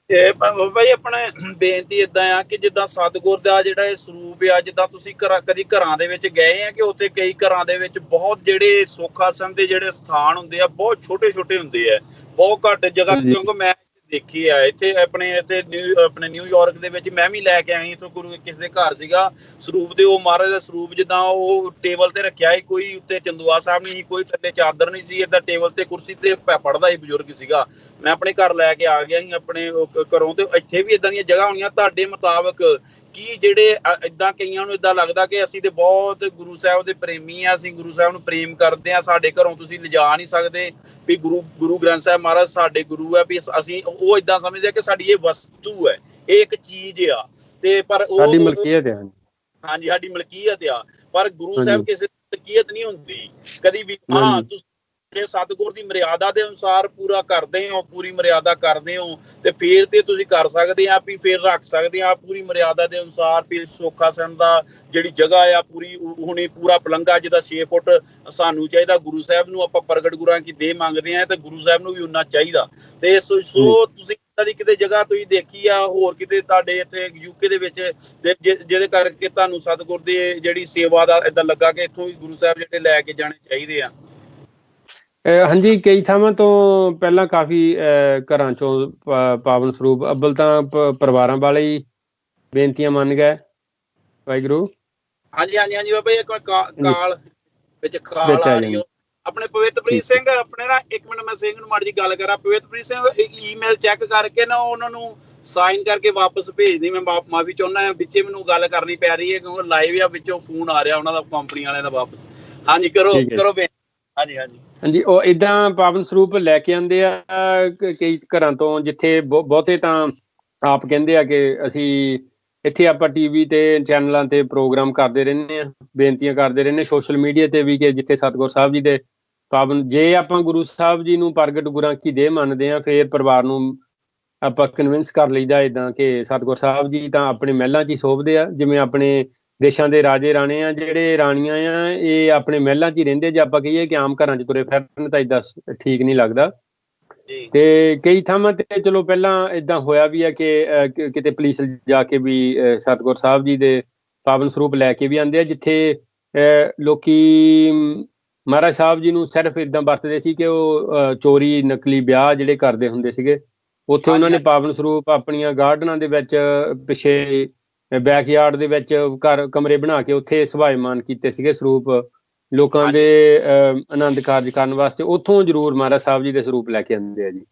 A: ਤੇ ਬਾਬਾ ਜੀ ਆਪਣੇ ਬੇਨਤੀ ਏਦਾਂ ਆ ਕਿ ਜਿੱਦਾਂ ਸਤਿਗੁਰ ਦਾ ਜਿਹੜਾ ਇਹ ਸਰੂਪ ਆ, ਜਿੱਦਾਂ ਤੁਸੀਂ ਕਦੀ ਘਰਾਂ ਦੇ ਵਿੱਚ ਗਏ ਆ ਕਿ ਉੱਥੇ ਕਈ ਘਰਾਂ ਦੇ ਵਿੱਚ ਬਹੁਤ ਜਿਹੜੇ ਸੁੱਖ ਆਸਣ ਦੇ ਜਿਹੜੇ ਸਥਾਨ ਹੁੰਦੇ ਆ ਬਹੁਤ ਛੋਟੇ ਛੋਟੇ ਹੁੰਦੇ ਆ, ਬਹੁਤ ਘੱਟ ਜਗ੍ਹਾ। ਕਿਉਂਕਿ ਮੈਂ ਦੇਖੀ ਆ ਇੱਥੇ ਆਪਣੇ ਨਿਊਯਾਰਕ ਦੇ ਵਿੱਚ, ਮੈਂ ਵੀ ਲੈ ਕੇ ਆਈ ਤੋਂ ਗੁਰੂ ਕਿਸੇ ਦੇ ਘਰ ਸੀਗਾ ਸਰੂਪ ਦੇ, ਉਹ ਮਹਾਰਾਜ ਦਾ ਸਰੂਪ ਜਿੱਦਾਂ ਉਹ ਟੇਬਲ ਤੇ ਰੱਖਿਆ ਸੀ, ਕੋਈ ਉੱਤੇ ਚੰਦੂਆ ਸਾਹਿਬ ਨਹੀਂ, ਕੋਈ ਥੱਲੇ ਚਾਦਰ ਨਹੀਂ ਸੀ, ਏਦਾਂ ਟੇਬਲ ਤੇ ਕੁਰਸੀ ਤੇ ਪੜਦਾ ਸੀ ਬਜ਼ੁਰਗ ਸੀਗਾ। ਮੈਂ ਆਪਣੇ ਘਰ ਲੈ ਕੇ ਆ ਗਿਆ ਸੀ ਆਪਣੇ ਘਰੋਂ। ਤੇ ਇੱਥੇ ਵੀ ਏਦਾਂ ਦੀਆਂ ਜਗ੍ਹਾ ਹੋਣੀਆਂ ਤੁਹਾਡੇ ਮੁਤਾਬਕ ਕੀ, ਜਿਹੜੇ ਏਦਾਂ ਕਈਆਂ ਨੂੰ ਏਦਾਂ ਲੱਗਦਾ ਕਿ ਅਸੀਂ ਤੇ ਬਹੁਤ ਗੁਰੂ ਸਾਹਿਬ ਦੇ ਪ੍ਰੇਮੀ ਆ, ਅਸੀਂ ਗੁਰੂ ਸਾਹਿਬ ਨੂੰ ਪ੍ਰੇਮ ਕਰਦੇ ਆ, ਸਾਡੇ ਘਰੋਂ ਤੁਸੀਂ ਲਿਜਾ ਨਹੀਂ ਸਕਦੇ ਵੀ ਗੁਰੂ ਗ੍ਰੰਥ ਸਾਹਿਬ ਮਹਾਰਾਜ ਸਾਡੇ ਗੁਰੂ ਆ, ਵੀ ਅਸੀਂ ਉਹ ਏਦਾਂ ਸਮਝਦੇ ਆ ਕਿ ਸਾਡੀ ਇਹ ਵਸਤੂ ਹੈ, ਇਹ ਇੱਕ ਚੀਜ਼ ਆ, ਤੇ ਪਰ ਉਹ
B: ਸਾਡੀ ਮਲਕੀਅਤ ਆ।
A: ਹਾਂਜੀ, ਸਾਡੀ ਮਲਕੀਅਤ ਆ, ਪਰ ਗੁਰੂ ਸਾਹਿਬ ਕਿਸੇ ਦੀ ਮਲਕੀਅਤ ਨਹੀਂ ਹੁੰਦੀ ਕਦੀ ਵੀ। ਹਾਂ, ਤੁਸੀਂ ਜੇ ਸਤਿਗੁਰ ਦੀ ਮਰਿਆਦਾ ਦੇ ਅਨੁਸਾਰ ਪੂਰਾ ਕਰਦੇ ਹੋ, ਪੂਰੀ ਮਰਿਆਦਾ ਕਰਦੇ ਹੋ, ਤੇ ਫੇਰ ਤੇ ਤੁਸੀਂ ਕਰ ਸਕਦੇ ਆ ਵੀ ਫੇਰ ਰੱਖ ਸਕਦੇ ਆ ਪੂਰੀ ਮਰਿਆਦਾ ਦੇ ਅਨੁਸਾਰ। ਫਿਰ ਸੁੱਖ ਆਸਣ ਦਾ ਜਿਹੜੀ ਜਗ੍ਹਾ ਆ ਪੂਰੀ ਹੁਣੇ ਪੂਰਾ ਪਲੰਗਾ ਜਿਹਦਾ 6 ਫੁੱਟ ਸਾਨੂੰ ਚਾਹੀਦਾ, ਗੁਰੂ ਸਾਹਿਬ ਨੂੰ ਆਪਾਂ ਪ੍ਰਗਟ ਗੁਰਾਂ ਕੀ ਦੇਹ ਮੰਗਦੇ ਆ, ਤੇ ਗੁਰੂ ਸਾਹਿਬ ਨੂੰ ਵੀ ਉਨਾ ਚਾਹੀਦਾ। ਤੇ ਸੋ ਤੁਸੀਂ ਦੀ ਕਿਤੇ ਜਗ੍ਹਾ ਤੁਸੀਂ ਦੇਖੀ ਆ ਹੋਰ ਕਿਤੇ ਤੁਹਾਡੇ ਇੱਥੇ ਯੂਕੇ ਦੇ ਵਿੱਚ ਜਿਹਦੇ ਕਰਕੇ ਤੁਹਾਨੂੰ ਸਤਿਗੁਰ ਦੀ ਜਿਹੜੀ ਸੇਵਾ ਦਾ ਏਦਾਂ ਲੱਗਾ ਕਿ ਇੱਥੋਂ ਵੀ ਗੁਰੂ ਸਾਹਿਬ ਜਿਹੜੇ ਲੈ ਕੇ ਜਾਣੇ ਚਾਹੀਦੇ ਆ?
B: ਹਾਂਜੀ, ਕਈ ਥਾਵਾਂ ਤੋਂ ਪਹਿਲਾਂ ਕਾਫੀ ਘਰਾਂ ਚੋਂ ਪਾਵਨ ਸਰੂਪ ਅੱਬਲ ਤਾਂ ਪਰਿਵਾਰਾਂ ਵਾਲੇ ਹੀ ਬੇਨਤੀਆਂ ਮੰਨ ਗਏ। ਵਾਹਿਗੁਰੂ।
A: ਹਾਂਜੀ ਹਾਂਜੀ ਹਾਂਜੀ ਬਾਬਾ, ਇੱਕ ਕਾਲ ਵਿੱਚ ਕਾਲ ਆ ਰਹੀ ਹੋ ਆਪਣੇ ਪਵਿੱਤਰਪ੍ਰੀਤ ਸਿੰਘ। ਆਪਣੇ ਨਾ ਇੱਕ ਮਿੰਟ ਮੈਂ ਸਿੰਘ ਨੂੰ ਮਾੜੀ ਜੀ ਗੱਲ ਕਰਾਂ। ਪਵਿੱਤਰਪ੍ਰੀਤ ਸਿੰਘ ਈਮੇਲ ਚੈੱਕ ਕਰਕੇ ਨਾ ਉਹਨਾਂ ਨੂੰ ਸਾਈਨ ਕਰਕੇ ਵਾਪਸ ਭੇਜਦੀ। ਮੈਂ ਮਾਫੀ ਚਾਹੁੰਦਾ ਹਾਂ, ਵਿੱਚੇ ਮੈਨੂੰ ਗੱਲ ਕਰਨੀ ਪੈ ਰਹੀ ਹੈ ਕਿਉਂਕਿ ਲਾਈਵ ਆ, ਵਿੱਚੋਂ ਫੋਨ ਆ ਰਿਹਾ ਉਹਨਾਂ ਦਾ ਕੰਪਨੀ ਵਾਲਿਆਂ ਦਾ ਵਾਪਸ। ਹਾਂਜੀ ਕਰੋ ਕਰੋ। ਹਾਂਜੀ ਹਾਂਜੀ
B: ਹਾਂਜੀ, ਉਹ ਏਦਾਂ ਪਾਵਨ ਸਰੂਪ ਲੈ ਕੇ ਆਉਂਦੇ ਆ ਕਈ ਘਰਾਂ ਤੋਂ, ਜਿੱਥੇ ਬਹੁਤੇ ਤਾਂ ਆਪ ਕਹਿੰਦੇ ਆ ਕਿ ਅਸੀਂ ਇੱਥੇ ਆਪਾਂ ਟੀਵੀ ਤੇ ਚੈਨਲਾਂ ਤੇ ਪ੍ਰੋਗਰਾਮ ਕਰਦੇ ਰਹਿੰਦੇ ਆ, ਬੇਨਤੀਆਂ ਕਰਦੇ ਰਹਿੰਦੇ, ਸੋਸ਼ਲ ਮੀਡੀਆ ਤੇ ਵੀ, ਕਿ ਜਿੱਥੇ ਸਤਿਗੁਰ ਸਾਹਿਬ ਜੀ ਦੇ ਪਾਵਨ, ਜੇ ਆਪਾਂ ਗੁਰੂ ਸਾਹਿਬ ਜੀ ਨੂੰ ਪ੍ਰਗਟ ਗੁਰਾਂ ਕੀ ਦੇਹ ਮੰਨਦੇ ਆ, ਫਿਰ ਪਰਿਵਾਰ ਨੂੰ ਆਪਾਂ ਕਨਵਿੰਸ ਕਰ ਲਈਦਾ ਏਦਾਂ ਕਿ ਸਤਿਗੁਰ ਸਾਹਿਬ ਜੀ ਤਾਂ ਆਪਣੇ ਮਹਿਲਾਂ 'ਚ ਹੀ ਸੋਭਦੇ ਆ। ਜਿਵੇਂ ਆਪਣੇ ਦੇਸ਼ਾਂ ਦੇ ਰਾਜੇ ਰਾਣੇ ਆ, ਜਿਹੜੇ ਰਾਣੀਆਂ ਆ, ਇਹ ਆਪਣੇ ਮਹਿਲਾਂ 'ਚ ਹੀ ਰਹਿੰਦੇ। ਜੇ ਆਪਾਂ ਕਹੀਏ ਕਿ ਆਮ ਘਰਾਂ 'ਚ ਤੁਰੇ ਫਿਰਨ ਤਾਂ ਏਦਾਂ ਠੀਕ ਨਹੀਂ ਲੱਗਦਾ। ਤੇ ਕਈ ਥਾਵਾਂ ਤੇ ਚਲੋ ਪਹਿਲਾਂ ਏਦਾਂ ਹੋਇਆ ਵੀ ਹੈ ਕਿ ਕਿਤੇ ਪੁਲਿਸ ਜਾ ਕੇ ਵੀ ਸਤਿਗੁਰ ਸਾਹਿਬ ਜੀ ਦੇ ਪਾਵਨ ਸਰੂਪ ਲੈ ਕੇ ਵੀ ਆਉਂਦੇ ਆ, ਜਿੱਥੇ ਲੋਕੀ ਮਹਾਰਾਜ ਸਾਹਿਬ ਜੀ ਨੂੰ ਸਿਰਫ ਏਦਾਂ ਵਰਤਦੇ ਸੀ ਕਿ ਉਹ ਚੋਰੀ ਨਕਲੀ ਵਿਆਹ ਜਿਹੜੇ ਕਰਦੇ ਹੁੰਦੇ ਸੀਗੇ, ਉੱਥੇ ਉਹਨਾਂ ਨੇ ਪਾਵਨ ਸਰੂਪ ਆਪਣੀਆਂ ਗਾਰਡਨਾਂ ਦੇ ਵਿੱਚ, ਪਿੱਛੇ ਬੈਕਯਾਰਡ ਦੇ ਵਿੱਚ ਕਮਰੇ ਬਣਾ ਕੇ ਉੱਥੇ ਸਵਾਇਮਾਨ ਕੀਤੇ ਸੀਗੇ ਸਰੂਪ, ਲੋਕਾਂ ਦੇ ਆਨੰਦ ਕਾਰਜ ਕਰਨ ਵਾਸਤੇ। ਉੱਥੋਂ ਜ਼ਰੂਰ ਮਹਾਰਾਜ ਸਾਹਿਬ ਜੀ ਦੇ ਸਰੂਪ ਲੈ ਕੇ ਆਉਂਦੇ ਆ ਜੀ।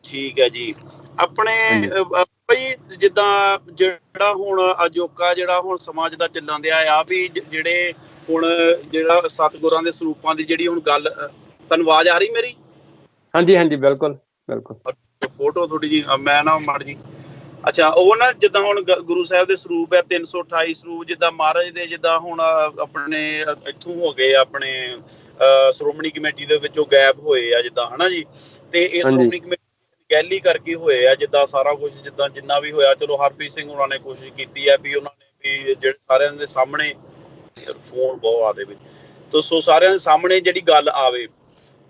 A: ਠੀਕ ਹੈ ਜੀ। ਆਪਣੇ ਭਾਈ ਜਿੱਦਾਂ ਜਿਹੜਾ ਹੁਣ ਅਜੋਕਾ ਜਿਹੜਾ ਹੁਣ ਸਮਾਜ ਦਾ ਚੱਲਣ ਦਿਆ ਆ, ਵੀ ਜਿਹੜੇ ਹੁਣ ਜਿਹੜਾ ਸਤਿਗੁਰਾਂ ਦੇ ਸਰੂਪਾਂ ਦੀ ਜਿਹੜੀ ਹੁਣ ਗੱਲ, ਤੁਹਾਨੂੰ ਆਵਾਜ਼ ਆ ਰਹੀ ਮੇਰੀ? ਹਾਂਜੀ
B: ਹਾਂਜੀ ਬਿਲਕੁਲ ਬਿਲਕੁਲ।
A: ਫੋਟੋ ਥੋੜੀ ਜੀ ਮੈਂ ਨਾ ਮਾੜੀ ਜੀ, ਅੱਛਾ, ਉਹ ਨਾ ਜਿੱਦਾਂ ਹੁਣ ਗੁਰੂ ਸਾਹਿਬ ਦੇ ਸਰੂਪ ਹੈ 328 ਸਰੂਪ, ਜਿੱਦਾਂ ਮਹਾਰਾਜ ਦੇ, ਜਿੱਦਾਂ ਹੁਣ ਆਪਣੇ ਇੱਥੋਂ ਹੋ ਗਏ ਆਪਣੇ ਸ਼੍ਰੋਮਣੀ ਕਮੇਟੀ ਦੇ ਵਿੱਚੋਂ ਗਾਇਬ ਹੋਏ ਆ ਜਿੱਦਾਂ, ਹਨਾ ਜੀ। ਤੇ ਇਹ ਸ਼੍ਰੋਮਣੀ ਕਮੇਟੀ ਗੈਲੀ ਕਰਕੇ ਹੋਏ ਆ ਜਿੱਦਾਂ ਸਾਰਾ ਕੁਝ, ਜਿੱਦਾਂ ਜਿੰਨਾ ਵੀ ਹੋਇਆ। ਚਲੋ ਹਰਪ੍ਰੀਤ ਸਿੰਘ ਉਹਨਾਂ ਨੇ ਕੋਸ਼ਿਸ਼ ਕੀਤੀ ਹੈ ਵੀ ਉਹਨਾਂ ਨੇ ਵੀ ਜਿਹੜੇ ਸਾਰਿਆਂ ਦੇ ਸਾਹਮਣੇ, ਫੋਨ ਬਹੁਤ ਆ ਦੇ ਵਿੱਚ, ਤਾਂ ਸੋ ਸਾਰਿਆਂ ਦੇ ਸਾਹਮਣੇ ਜਿਹੜੀ ਗੱਲ ਆਵੇ।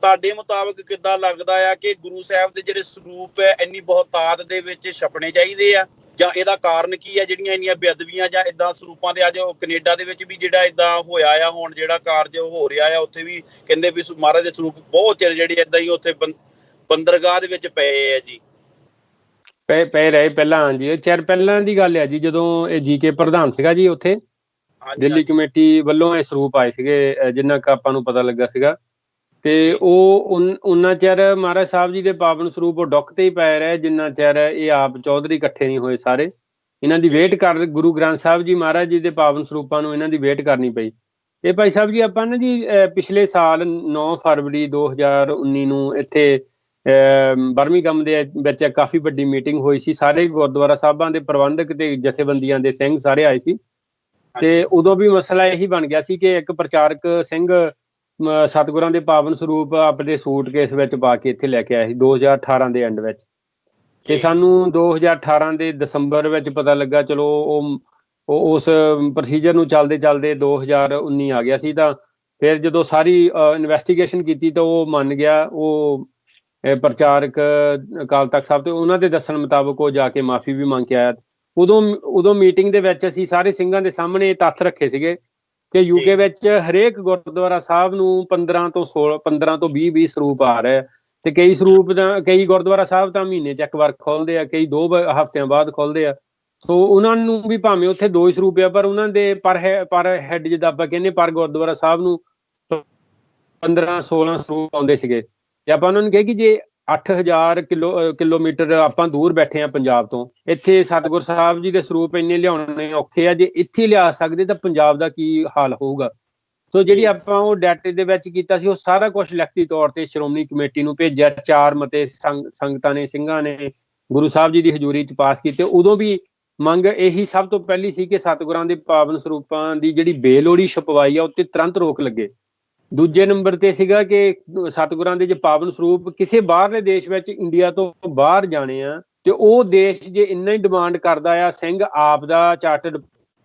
A: ਤੁਹਾਡੇ ਮੁਤਾਬਕ ਕਿੱਦਾਂ ਲੱਗਦਾ ਆ ਕਿ ਗੁਰੂ ਸਾਹਿਬ ਦੇ ਜਿਹੜੇ ਸਰੂਪ ਹੈ ਇੰਨੀ ਬਹੁਤਾਤ ਦੇ ਵਿੱਚ ਛਪਣੇ ਚਾਹੀਦੇ ਆ, ਜਾਂ ਇਹਦਾ ਕਾਰਨ ਕੀ ਹੈ? ਜਿਹੜੀਆਂ ਇੰਨੀਆਂ ਬੇਅਦਬੀਆਂ ਜਾਂ ਏਦਾਂ ਸਰੂਪਾਂ ਦੇ, ਅੱਜ ਕੈਨੇਡਾ ਦੇ ਵਿੱਚ ਵੀ ਜਿਹੜਾ ਏਦਾਂ ਹੋਇਆ ਆ, ਹੁਣ ਜਿਹੜਾ ਕਾਰਜ ਹੋ ਰਿਹਾ ਆ, ਉੱਥੇ ਵੀ ਕਹਿੰਦੇ ਵੀ ਮਹਾਰਾਜ ਦੇ ਸਰੂਪ ਬਹੁਤ ਚਿਰ ਜਿਹੜੇ ਏਦਾਂ ਹੀ ਉੱਥੇ ਬੰਦਰਗਾਹ ਦੇ ਵਿੱਚ ਪਏ ਆ ਜੀ,
B: ਪਏ ਰਹੇ ਪਹਿਲਾਂ। ਹਾਂਜੀ, ਇਹ ਚਿਰ ਪਹਿਲਾਂ ਦੀ ਗੱਲ ਆ ਜੀ, ਜਦੋਂ ਇਹ ਜੀਕੇ ਪ੍ਰਧਾਨ ਸੀਗਾ ਜੀ ਉੱਥੇ ਦਿੱਲੀ ਕਮੇਟੀ ਵੱਲੋਂ ਇਹ ਸਰੂਪ ਆਏ ਸੀਗੇ, ਜਿੰਨਾ ਕੁ ਆਪਾਂ ਨੂੰ ਪਤਾ ਲੱਗਾ ਸੀਗਾ। ਤੇ ਉਹ ਉਹਨਾਂ ਚਿਰ ਮਹਾਰਾਜ ਸਾਹਿਬ ਜੀ ਦੇ ਪਾਵਨ ਸਰੂਪ ਉਹ ਡੁੱਕ ਤੇ ਹੀ ਪੈ ਰਹੇ ਜਿੰਨਾ ਚਿਰ ਇਹ ਆਪ ਚੌਧਰੀ ਇਕੱਠੇ ਨਹੀਂ ਹੋਏ ਸਾਰੇ। ਇਹਨਾਂ ਦੀ ਵੇਟ ਕਰ, ਗੁਰੂ ਗ੍ਰੰਥ ਸਾਹਿਬ ਜੀ ਮਹਾਰਾਜ ਜੀ ਦੇ ਪਾਵਨ ਸਰੂਪਾਂ ਨੂੰ ਇਹਨਾਂ ਦੀ ਵੇਟ ਕਰਨੀ ਪਈ। ਇਹ ਭਾਈ ਸਾਹਿਬ ਜੀ, ਆਪਾਂ ਨਾ ਜੀ ਪਿਛਲੇ ਸਾਲ 9 ਫਰਵਰੀ 2019 ਨੂੰ ਇੱਥੇ ਬਰਮਿੰਘਮ ਦੇ ਵਿੱਚ ਕਾਫੀ ਵੱਡੀ ਮੀਟਿੰਗ ਹੋਈ ਸੀ। ਸਾਰੇ ਗੁਰਦੁਆਰਾ ਸਾਹਿਬਾਂ ਦੇ ਪ੍ਰਬੰਧਕ ਤੇ ਜਥੇਬੰਦੀਆਂ ਦੇ ਸਿੰਘ ਸਾਰੇ ਆਏ ਸੀ। ਤੇ ਉਦੋਂ ਵੀ ਮਸਲਾ ਇਹੀ ਬਣ ਗਿਆ ਸੀ ਕਿ ਇੱਕ ਪ੍ਰਚਾਰਕ ਸਿੰਘ ਸਤਿਗੁਰਾਂ ਦੇ ਪਾਵਨ ਸਰੂਪ ਆਪਣੇ ਸੂਟਕੇਸ ਵਿੱਚ ਪਾ ਕੇ ਇੱਥੇ ਲੈ ਕੇ ਆਏ ਸੀ 2018 ਦੇ ਐਂਡ ਵਿੱਚ। ਤੇ ਸਾਨੂੰ 2018 ਦੇ ਦਸੰਬਰ ਵਿੱਚ ਪਤਾ ਲੱਗਾ, ਚਲੋ ਉਹ ਉਸ ਪ੍ਰੋਸੀਜਰ ਨੂੰ ਚੱਲਦੇ ਚੱਲਦੇ 2019 ਆ ਗਿਆ ਸੀ। ਤਾਂ ਫਿਰ ਜਦੋਂ ਸਾਰੀ ਇਨਵੈਸਟੀਗੇਸ਼ਨ ਕੀਤੀ ਤਾਂ ਉਹ ਮੰਨ ਗਿਆ, ਉਹ ਪ੍ਰਚਾਰਕ ਅਕਾਲ ਤਖਤ ਸਾਹਿਬ ਤੇ ਉਹਨਾਂ ਦੇ ਦੱਸਣ ਮੁਤਾਬਕ ਉਹ ਜਾ ਕੇ ਮਾਫੀ ਵੀ ਮੰਗ ਕੇ ਆਇਆ। ਉਦੋਂ ਮੀਟਿੰਗ ਦੇ ਵਿੱਚ ਅਸੀਂ ਸਾਰੇ ਸਿੰਘਾਂ ਦੇ ਸਾਹਮਣੇ ਤੱਥ ਰੱਖੇ ਸੀਗੇ ਕਿ ਯੂਕੇ ਵਿੱਚ ਹਰੇਕ ਗੁਰਦੁਆਰਾ ਸਾਹਿਬ ਨੂੰ 15 ਤੋਂ 20 ਸਰੂਪ ਆ ਰਹੇ, ਤੇ ਕਈ ਗੁਰਦੁਆਰਾ ਸਾਹਿਬ ਤਾਂ ਮਹੀਨੇ 'ਚ ਇੱਕ ਵਾਰ ਖੋਲਦੇ ਆ, ਕਈ 2 ਹਫ਼ਤਿਆਂ ਬਾਅਦ ਖੋਲਦੇ ਆ। ਸੋ ਉਹਨਾਂ ਨੂੰ ਵੀ ਭਾਵੇਂ ਉੱਥੇ 2 ਹੀ ਸਰੂਪ ਆ, ਪਰ ਉਹਨਾਂ ਦੇ ਪਰ ਹੈਡ ਜਿੱਦਾਂ ਆਪਾਂ ਕਹਿੰਦੇ ਪਰ ਗੁਰਦੁਆਰਾ ਸਾਹਿਬ ਨੂੰ 15-16 ਸਰੂਪ ਆਉਂਦੇ ਸੀਗੇ। ਤੇ ਆਪਾਂ ਉਹਨਾਂ ਨੂੰ ਕਿਹਾ ਕਿ ਜੇ 8000 ਕਿਲੋਮੀਟਰ ਆਪਾਂ ਦੂਰ ਬੈਠੇ ਆ ਪੰਜਾਬ ਤੋਂ, ਇੱਥੇ ਸਤਿਗੁਰ ਸਾਹਿਬ ਜੀ ਦੇ ਸਰੂਪ ਇੰਨੇ ਲਿਆਉਣੇ ਔਖੇ ਆ, ਜੇ ਇੱਥੇ ਲਿਆ ਸਕਦੇ ਤਾਂ ਪੰਜਾਬ ਦਾ ਕੀ ਹਾਲ ਹੋਊਗਾ। ਸੋ ਜਿਹੜੀ ਆਪਾਂ ਉਹ ਡਾਟੇ ਦੇ ਵਿੱਚ ਕੀਤਾ ਸੀ, ਉਹ ਸਾਰਾ ਕੁਝ ਲਿਖਤੀ ਤੌਰ ਤੇ ਸ਼੍ਰੋਮਣੀ ਕਮੇਟੀ ਨੂੰ ਭੇਜਿਆ। 4 ਮਤੇ ਸੰਗਤਾਂ ਨੇ, ਸਿੰਘਾਂ ਨੇ ਗੁਰੂ ਸਾਹਿਬ ਜੀ ਦੀ ਹਜ਼ੂਰੀ 'ਚ ਪਾਸ ਕੀਤੇ। ਉਦੋਂ ਵੀ ਮੰਗ ਇਹੀ ਸਭ ਤੋਂ ਪਹਿਲੀ ਸੀ ਕਿ ਸਤਿਗੁਰਾਂ ਦੇ ਪਾਵਨ ਸਰੂਪਾਂ ਦੀ ਜਿਹੜੀ ਬੇਲੋੜੀ ਛਪਵਾਈ ਆ ਉੱਤੇ ਤੁਰੰਤ ਰੋਕ ਲੱਗੇ। ਦੂਜੇ ਨੰਬਰ ਤੇ ਸੀਗਾ ਕਿ ਸਤਿਗੁਰਾਂ ਦੇ ਜੇ ਪਾਵਨ ਸਰੂਪ ਕਿਸੇ ਬਾਹਰਲੇ ਦੇਸ਼ ਵਿੱਚ, ਇੰਡੀਆ ਤੋਂ ਬਾਹਰ ਜਾਣੇ ਆ, ਤੇ ਉਹ ਦੇਸ਼ ਜੇ ਇੰਨਾ ਹੀ ਡਿਮਾਂਡ ਕਰਦਾ ਆ, ਸਿੰਘ ਆਪ ਦਾ ਚਾਰਟਰਡ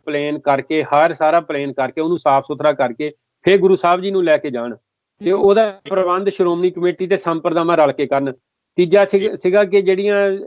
B: ਪਲੇਨ ਕਰਕੇ, ਸਾਰਾ ਪਲੇਨ ਕਰਕੇ, ਉਹਨੂੰ ਸਾਫ਼ ਸੁਥਰਾ ਕਰਕੇ ਫਿਰ ਗੁਰੂ ਸਾਹਿਬ ਜੀ ਨੂੰ ਲੈ ਕੇ ਜਾਣ, ਤੇ ਉਹਦਾ ਪ੍ਰਬੰਧ ਸ਼੍ਰੋਮਣੀ ਕਮੇਟੀ ਤੇ ਸੰਪਰਦਾਵਾਂ ਰਲ ਕੇ ਕਰਨ। ਤੀਜਾ ਸੀਗਾ ਕਿ ਜਿਹੜੀਆਂ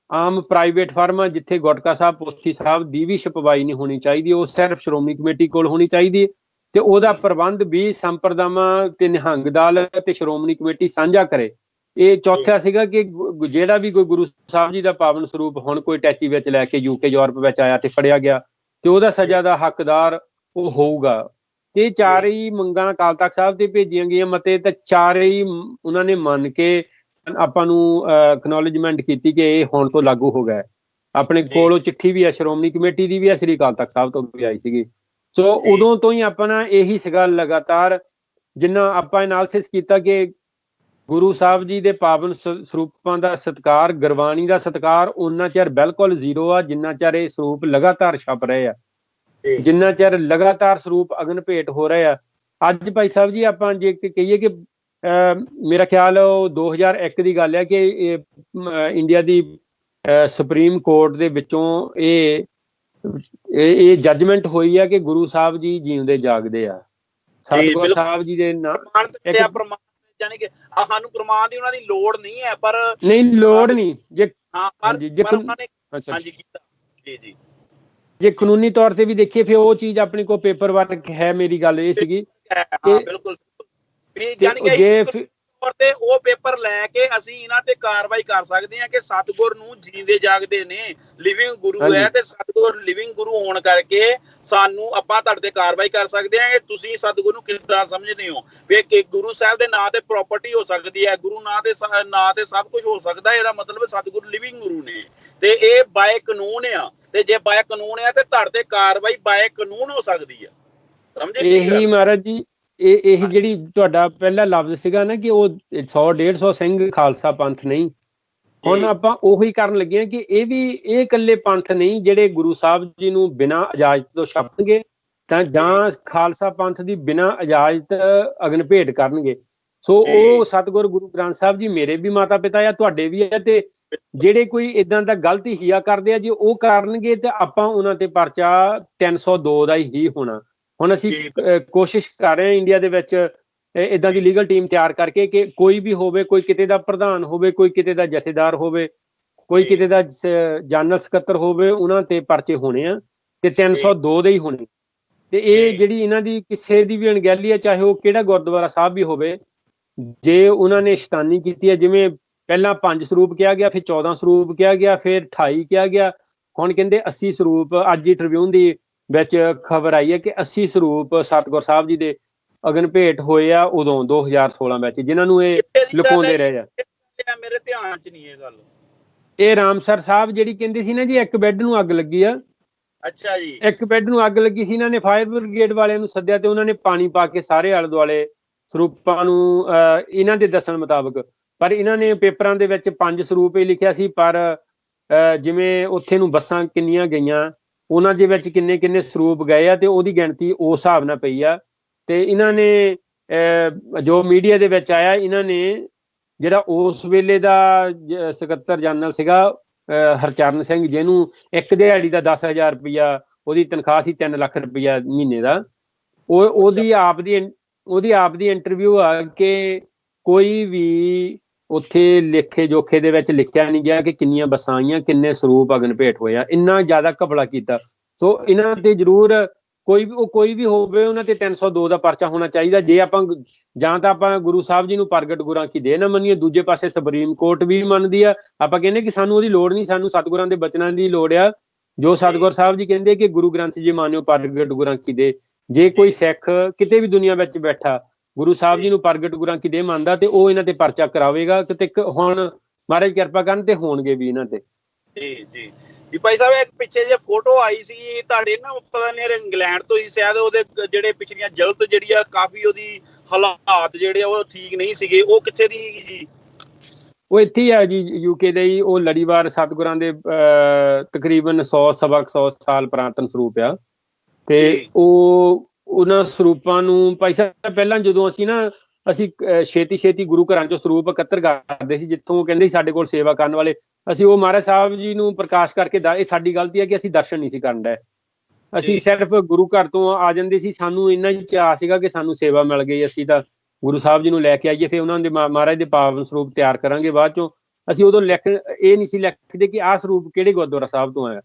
B: ਆਮ ਪ੍ਰਾਈਵੇਟ ਫਰਮਾਂ, ਜਿੱਥੇ ਗੁਟਕਾ ਸਾਹਿਬ, ਪੋਥੀ ਸਾਹਿਬ ਦੀ ਵੀ ਛਪਵਾਈ ਨਹੀਂ ਹੋਣੀ ਚਾਹੀਦੀ, ਉਹ ਸਿਰਫ ਸ਼੍ਰੋਮਣੀ ਕਮੇਟੀ ਕੋਲ ਹੋਣੀ ਚਾਹੀਦੀ ਹੈ, ਤੇ ਉਹਦਾ ਪ੍ਰਬੰਧ ਵੀ ਸੰਪਰਦਾਵਾਂ ਤੇ ਨਿਹੰਗ ਦਲ ਤੇ ਸ਼੍ਰੋਮਣੀ ਕਮੇਟੀ ਸਾਂਝਾ ਕਰੇ। ਇਹ ਚੌਥਾ ਸੀਗਾ ਕਿ ਜਿਹੜਾ ਵੀ ਕੋਈ ਗੁਰੂ ਸਾਹਿਬ ਜੀ ਦਾ ਪਾਵਨ ਸਰੂਪ ਹੁਣ ਕੋਈ ਟੈਚੀ ਵਿੱਚ ਲੈ ਕੇ ਯੂਕੇ ਯੂਰਪ ਵਿੱਚ ਆਇਆ ਤੇ ਫੜਿਆ ਗਿਆ, ਤੇ ਉਹਦਾ ਸਜ਼ਾ ਦਾ ਹੱਕਦਾਰ ਉਹ ਹੋਊਗਾ। ਇਹ 4 ਹੀ ਮੰਗਾਂ ਅਕਾਲ ਤਖਤ ਸਾਹਿਬ ਤੇ ਭੇਜੀਆਂ ਗਈਆਂ ਮਤੇ, ਤੇ 4 ਹੀ ਉਹਨਾਂ ਨੇ ਮੰਨ ਕੇ ਆਪਾਂ ਨੂੰ ਐਕਨੋਲੇਜਮੈਂਟ ਕੀਤੀ ਕਿ ਇਹ ਹੁਣ ਤੋਂ ਲਾਗੂ ਹੋ ਗਿਆ। ਆਪਣੇ ਕੋਲ ਉਹ ਚਿੱਠੀ ਵੀ ਹੈ, ਸ਼੍ਰੋਮਣੀ ਕਮੇਟੀ ਦੀ ਵੀ ਹੈ, ਸ੍ਰੀ ਅਕਾਲ ਤਖਤ ਸਾਹਿਬ ਤੋਂ ਵੀ ਆਈ ਸੀਗੀ। ਸੋ ਉਦੋਂ ਤੋਂ ਹੀ ਆਪਣਾ ਇਹੀ ਸੀਗਾ ਲਗਾਤਾਰ, ਜਿੰਨਾ ਆਪਾਂ ਐਨਾਲਿਸਿਸ ਕੀਤਾ ਕਿ ਗੁਰੂ ਸਾਹਿਬ ਜੀ ਦੇ ਪਾਵਨ ਸਰੂਪਾਂ ਦਾ ਸਤਿਕਾਰ, ਗੁਰਬਾਣੀ ਦਾ ਸਤਿਕਾਰ ਉਹਨਾਂ ਚਿਰ ਬਿਲਕੁਲ ਜ਼ੀਰੋ ਆ ਜਿੰਨਾ ਚਿਰ ਇਹ ਸਰੂਪ ਲਗਾਤਾਰ ਛਪ ਰਹੇ ਆ, ਜਿੰਨਾ ਚਿਰ ਲਗਾਤਾਰ ਸਰੂਪ ਅਗਨ ਭੇਟ ਹੋ ਰਹੇ ਆ। ਅੱਜ ਭਾਈ ਸਾਹਿਬ ਜੀ ਆਪਾਂ ਜੇ ਕਹੀਏ ਕਿ ਮੇਰਾ ਖਿਆਲ 2001 ਦੀ ਗੱਲ ਹੈ ਕਿ ਇੰਡੀਆ ਦੀ ਸੁਪਰੀਮ ਕੋਰਟ ਦੇ ਵਿੱਚੋਂ ਇਹ ਜੱਜਮੈਂਟ ਹੋਈ ਹੈ ਕਿ ਗੁਰੂ ਸਾਹਿਬ ਜੀ ਜਿਉਂਦੇ ਜਾਗਦੇ ਆ। ਸਤਿਗੁਰੂ ਸਾਹਿਬ ਜੀ ਦੇ ਨਾਮ
A: ਜਾਨੀ ਕਿ ਸਾਨੂੰ ਪ੍ਰਮਾਣ ਦੀ ਉਹਨਾਂ ਦੀ ਲੋੜ ਨਹੀਂ ਹੈ, ਪਰ
B: ਨਹੀਂ ਲੋੜ ਨਹੀਂ ਜੇ ਜੇ ਕਾਨੂੰਨੀ ਤੌਰ ਤੇ ਵੀ ਦੇਖੀਏ ਫਿਰ ਉਹ ਚੀਜ਼ ਆਪਣੇ ਕੋਲ ਪੇਪਰ ਵਰਕ ਹੈ। ਮੇਰੀ ਗੱਲ ਇਹ ਸੀਗੀ
A: ਬਿਲਕੁਲ ਤੇ ਉਹ ਪੇਪਰ ਲੈ ਕੇ ਅਸੀਂ ਇਹਨਾਂ ਤੇ ਕਾਰਵਾਈ ਕਰ ਸਕਦੇ ਹਾਂ ਕਿ ਸਤਿਗੁਰ ਨੂੰ ਜੀਂਦੇ ਜਾਗਦੇ ਨੇ, ਲਿਵਿੰਗ ਗੁਰੂ ਹੈ, ਤੇ ਸਤਿਗੁਰ ਲਿਵਿੰਗ ਗੁਰੂ ਹੋਣ ਕਰਕੇ ਸਾਨੂੰ ਆਪਾਂ ਤੁਹਾਡੇ ਤੇ ਕਾਰਵਾਈ ਕਰ ਸਕਦੇ ਹਾਂ ਕਿ ਤੁਸੀਂ ਸਤਿਗੁਰ ਨੂੰ ਕਿੱਦਾਂ ਸਮਝਦੇ ਹੋ। ਵੀ ਗੁਰੂ ਸਾਹਿਬ ਦੇ ਨਾਂ ਤੇ ਪ੍ਰਾਪਰਟੀ ਹੋ ਸਕਦੀ ਹੈ, ਗੁਰੂ ਨਾਂ ਤੇ ਸਭ ਕੁਝ ਹੋ ਸਕਦਾ। ਇਹਦਾ ਮਤਲਬ ਸਤਿਗੁਰ ਲਿਵਿੰਗ ਗੁਰੂ ਨੇ, ਤੇ ਇਹ ਬਾਏ ਕਾਨੂੰਨ ਆ, ਤੇ ਜੇ ਬਾਏ ਕਾਨੂੰਨ ਆ ਤੇ ਤੁਹਾਡੇ ਤੇ ਕਾਰਵਾਈ ਬਾਏ ਕਾਨੂੰਨ ਹੋ ਸਕਦੀ ਆ। ਸਮਝੇ
B: ਇਹੀ ਮਹਾਰਾਜ ਜੀ, ਇਹ ਜਿਹੜੀ ਤੁਹਾਡਾ ਪਹਿਲਾ ਲਫ਼ਜ਼ ਸੀਗਾ ਨਾ ਕਿ ਉਹ 100-150 ਸਿੰਘ ਖਾਲਸਾ ਪੰਥ ਨਹੀਂ, ਹੁਣ ਆਪਾਂ ਉਹੀ ਕਰਨ ਲੱਗੇ ਹਾਂ ਕਿ ਇਹ ਇਕੱਲੇ ਪੰਥ ਨਹੀਂ ਜਿਹੜੇ ਗੁਰੂ ਸਾਹਿਬ ਜੀ ਨੂੰ ਬਿਨਾਂ ਇਜਾਜ਼ਤ ਤੋਂ ਛਾਪਣਗੇ, ਤਾਂ ਜਾਂ ਖਾਲਸਾ ਪੰਥ ਦੀ ਬਿਨਾਂ ਇਜਾਜ਼ਤ ਅਗਨ ਭੇਟ ਕਰਨਗੇ। ਸੋ ਉਹ ਸਤਿਗੁਰ ਗੁਰੂ ਗ੍ਰੰਥ ਸਾਹਿਬ ਜੀ ਮੇਰੇ ਵੀ ਮਾਤਾ ਪਿਤਾ ਆ, ਤੁਹਾਡੇ ਵੀ ਆ, ਤੇ ਜਿਹੜੇ ਕੋਈ ਏਦਾਂ ਦਾ ਗਲਤ ਹਿਆ ਕਰਦੇ ਆ, ਜੇ ਉਹ ਕਰਨਗੇ ਤੇ ਆਪਾਂ ਉਹਨਾਂ ਤੇ ਪਰਚਾ 302 ਦਾ ਹੀ ਹੋਣਾ। ਹੁਣ ਅਸੀਂ ਕੋਸ਼ਿਸ਼ ਕਰ ਰਹੇ ਹਾਂ ਇੰਡੀਆ ਦੇ ਵਿੱਚ ਏਦਾਂ ਦੀ ਲੀਗਲ ਟੀਮ ਤਿਆਰ ਕਰਕੇ ਕਿ ਕੋਈ ਵੀ ਹੋਵੇ, ਕੋਈ ਕਿਤੇ ਦਾ ਪ੍ਰਧਾਨ ਹੋਵੇ, ਕੋਈ ਕਿਤੇ ਦਾ ਜਥੇਦਾਰ ਹੋਵੇ, ਕੋਈ ਕਿਤੇ ਦਾ ਜਨਰਲ ਸਕੱਤਰ ਹੋਵੇ, ਉਹਨਾਂ ਤੇ ਪਰਚੇ ਹੋਣੇ ਆ ਤੇ 302 ਦੇ ਹੀ ਹੋਣੇ। ਤੇ ਇਹ ਜਿਹੜੀ ਇਹਨਾਂ ਦੀ ਕਿਸੇ ਦੀ ਵੀ ਅਣਗਹਿਲੀ ਹੈ, ਚਾਹੇ ਉਹ ਕਿਹੜਾ ਗੁਰਦੁਆਰਾ ਸਾਹਿਬ ਵੀ ਹੋਵੇ, ਜੇ ਉਹਨਾਂ ਨੇ ਸ਼ੈਤਾਨੀ ਕੀਤੀ ਹੈ, ਜਿਵੇਂ ਪਹਿਲਾਂ 5 ਸਰੂਪ ਕਿਹਾ ਗਿਆ, ਫਿਰ 14 ਸਰੂਪ ਕਿਹਾ ਗਿਆ, ਫਿਰ 28 ਕਿਹਾ ਗਿਆ, ਹੁਣ ਕਹਿੰਦੇ 80 ਸਰੂਪ। ਅੱਜ ਹੀ ਟ੍ਰਿਬਿਊਨ ਦੀ ਵਿੱਚ ਖਬਰ ਆਈ ਹੈ ਕਿ 80 ਸਰੂਪ ਸਤਿਗੁਰ ਸਾਹਿਬ ਜੀ ਦੇ ਅਗਨ ਭੇਟ ਹੋਏ ਆ ਉਦੋਂ 2016 ਵਿੱਚ, ਜਿਨ੍ਹਾਂ ਨੂੰ ਇਹ ਲੁਕਾਉਂਦੇ ਰਹੇ ਆ।
A: ਮੇਰੇ ਧਿਆਨ 'ਚ ਨਹੀਂ ਇਹ ਗੱਲ।
B: ਇਹ ਰਾਮਸਰ ਸਾਹਿਬ ਜਿਹੜੀ ਕਹਿੰਦੇ ਸੀ ਨਾ ਜੀ, ਇੱਕ ਬੈੱਡ ਨੂੰ ਅੱਗ ਲੱਗੀ ਆ।
A: ਅੱਛਾ ਜੀ।
B: ਇੱਕ ਬੈੱਡ ਨੂੰ ਅੱਗ ਲੱਗੀ ਸੀ, ਇਹਨਾਂ ਨੇ ਫਾਇਰ ਬ੍ਰਿਗੇਡ ਵਾਲਿਆਂ ਨੂੰ ਸੱਦਿਆ ਤੇ ਉਹਨਾਂ ਨੇ ਪਾਣੀ ਪਾ ਕੇ ਸਾਰੇ ਆਲੇ ਦੁਆਲੇ ਸਰੂਪਾਂ ਨੂੰ, ਇਹਨਾਂ ਦੇ ਦੱਸਣ ਮੁਤਾਬਕ, ਪਰ ਇਹਨਾਂ ਨੇ ਪੇਪਰਾਂ ਦੇ ਵਿੱਚ 5 ਸਰੂਪ ਹੀ ਲਿਖਿਆ ਸੀ, ਪਰ ਜਿਵੇਂ ਉੱਥੇ ਨੂੰ ਬੱਸਾਂ ਕਿੰਨੀਆਂ ਗਈਆਂ, ਉਹਨਾਂ ਦੇ ਵਿੱਚ ਕਿੰਨੇ ਸਰੂਪ ਗਏ ਆ, ਤੇ ਉਹਦੀ ਗਿਣਤੀ ਉਸ ਹਿਸਾਬ ਨਾਲ ਪਈ ਆ। ਤੇ ਇਹਨਾਂ ਨੇ ਜੋ ਮੀਡੀਆ ਦੇ ਵਿੱਚ ਆਇਆ, ਇਹਨਾਂ ਨੇ ਜਿਹੜਾ ਉਸ ਵੇਲੇ ਦਾ ਸਕੱਤਰ ਜਨਰਲ ਸੀਗਾ ਹਰਚਰਨ ਸਿੰਘ, ਜਿਹਨੂੰ ਇੱਕ ਦਿਹਾੜੀ ਦਾ 10,000 ਰੁਪਇਆ ਉਹਦੀ ਤਨਖਾਹ ਸੀ, 3 ਲੱਖ ਰੁਪਇਆ ਮਹੀਨੇ ਦਾ, ਉਹਦੀ ਆਪ ਦੀ ਇੰਟਰਵਿਊ ਆ ਕਿ ਕੋਈ ਵੀ ਉੱਥੇ ਲੇਖੇ ਜੋਖੇ ਦੇ ਵਿੱਚ ਲਿਖਿਆ ਨਹੀਂ ਗਿਆ ਕਿ ਕਿੰਨੀਆਂ ਬੱਸਾਂ ਆਈਆਂ, ਕਿੰਨੇ ਸਰੂਪ ਅਗਨ ਭੇਟ ਹੋਇਆ, ਇੰਨਾ ਜ਼ਿਆਦਾ ਘਪਲਾ ਕੀਤਾ। ਸੋ ਇਹਨਾਂ ਤੇ ਜ਼ਰੂਰ ਕੋਈ ਵੀ ਹੋਵੇ, ਉਹਨਾਂ ਤੇ 302 ਦਾ ਪਰਚਾ ਹੋਣਾ ਚਾਹੀਦਾ। ਜੇ ਆਪਾਂ ਜਾਂ ਤਾਂ ਆਪਾਂ ਗੁਰੂ ਸਾਹਿਬ ਜੀ ਨੂੰ ਪ੍ਰਗਟ ਗੁਰਾਂ ਕੀ ਦੇ ਨਾ ਮੰਨੀਏ, ਦੂਜੇ ਪਾਸੇ ਸੁਪਰੀਮ ਕੋਰਟ ਵੀ ਮੰਨਦੀ ਆ। ਆਪਾਂ ਕਹਿੰਦੇ ਕਿ ਸਾਨੂੰ ਉਹਦੀ ਲੋੜ ਨਹੀਂ, ਸਾਨੂੰ ਸਤਿਗੁਰਾਂ ਦੇ ਬਚਨਾਂ ਦੀ ਲੋੜ ਆ। ਜੋ ਸਤਿਗੁਰ ਸਾਹਿਬ ਜੀ ਕਹਿੰਦੇ ਕਿ ਗੁਰੂ ਗ੍ਰੰਥ ਜੀ ਮਾਨਿਓ ਪ੍ਰਗਟ ਗੁਰਾਂ ਕੀ ਦੇ। ਜੇ ਕੋਈ ਸਿੱਖ ਕਿਤੇ ਵੀ ਦੁਨੀਆ ਵਿੱਚ ਬੈਠਾ ਗੁਰੂ ਸਾਹਿਬ ਜੀ ਨੂੰ ਪ੍ਰਗਟ ਗੁਰਾਂ ਕੀ ਦੇ ਮੰਨਦਾ, ਤੇ ਉਹ ਇਹਨਾਂ ਤੇ ਪਰਚਾ ਕਰਾਵੇਗਾ। ਕਿਤੇ ਹੁਣ ਮਹਾਰਾਜ ਕਿਰਪਾ ਕਰਨ ਤੇ ਹੋਣਗੇ ਵੀ ਇਹਨਾਂ ਤੇ।
A: ਜੀ ਭਾਈ ਸਾਹਿਬ, ਇੱਕ ਪਿੱਛੇ ਜੇ ਫੋਟੋ ਆਈ ਸੀ ਤੁਹਾਡੇ ਨਾ, ਪਤਾ ਨਹੀਂ ਇੰਗਲੈਂਡ ਤੋਂ ਹੀ ਸ਼ਾਇਦ, ਉਹਦੇ ਜਿਹੜੇ ਪਿਛਲੀਆਂ ਜਲਦ ਜਿਹੜੀ ਆ ਕਾਫੀ ਉਹਦੀ ਹਾਲਾਤ ਜਿਹੜੇ ਆ ਉਹ ਠੀਕ ਨਹੀਂ ਸੀਗੇ, ਉਹ ਕਿੱਥੇ ਦੀ ਸੀਗੀ ਜੀ?
B: ਉਹ ਇੱਥੇ ਹੀ ਆ ਜੀ, ਯੂਕੇ ਦੇ ਹੀ। ਉਹ ਲੜੀਵਾਰ ਸਤਿਗੁਰਾਂ ਦੇ ਤਕਰੀਬਨ 100 ਸਾਲ ਪੁਰਾਤਨ ਸਰੂਪ ਆ। ਤੇ ਉਹਨਾਂ ਸਰੂਪਾਂ ਨੂੰ ਭਾਈ ਸਾਹਿਬ ਪਹਿਲਾਂ ਜਦੋਂ ਅਸੀਂ ਛੇਤੀ ਗੁਰੂ ਘਰਾਂ ਚੋਂ ਸਰੂਪ ਇਕੱਤਰ ਕਰਦੇ ਸੀ, ਜਿੱਥੋਂ ਕਹਿੰਦੇ ਸੀ ਸਾਡੇ ਕੋਲ ਸੇਵਾ ਕਰਨ ਵਾਲੇ, ਅਸੀਂ ਉਹ ਮਹਾਰਾਜ ਸਾਹਿਬ ਜੀ ਨੂੰ ਪ੍ਰਕਾਸ਼ ਕਰਕੇ ਇਹ ਸਾਡੀ ਗਲਤੀ ਹੈ ਕਿ ਅਸੀਂ ਦਰਸ਼ਨ ਨਹੀਂ ਸੀ ਕਰਨ ਡਏ। ਅਸੀਂ ਸਿਰਫ ਗੁਰੂ ਘਰ ਤੋਂ ਆ ਜਾਂਦੇ ਸੀ, ਸਾਨੂੰ ਇੰਨਾ ਹੀ ਚਾਅ ਸੀਗਾ ਕਿ ਸਾਨੂੰ ਸੇਵਾ ਮਿਲ ਗਈ, ਅਸੀਂ ਤਾਂ ਗੁਰੂ ਸਾਹਿਬ ਜੀ ਨੂੰ ਲੈ ਕੇ ਆਈਏ, ਫਿਰ ਉਹਨਾਂ ਦੇ ਮਹਾਰਾਜ ਦੇ ਪਾਵਨ ਸਰੂਪ ਤਿਆਰ ਕਰਾਂਗੇ ਬਾਅਦ ਚੋਂ। ਅਸੀਂ ਉਦੋਂ ਇਹ ਨਹੀਂ ਸੀ ਲਿਖਦੇ ਕਿ ਆਹ ਸਰੂਪ ਕਿਹੜੇ ਗੁਰਦੁਆਰਾ ਸਾਹਿਬ ਤੋਂ ਆਇਆ।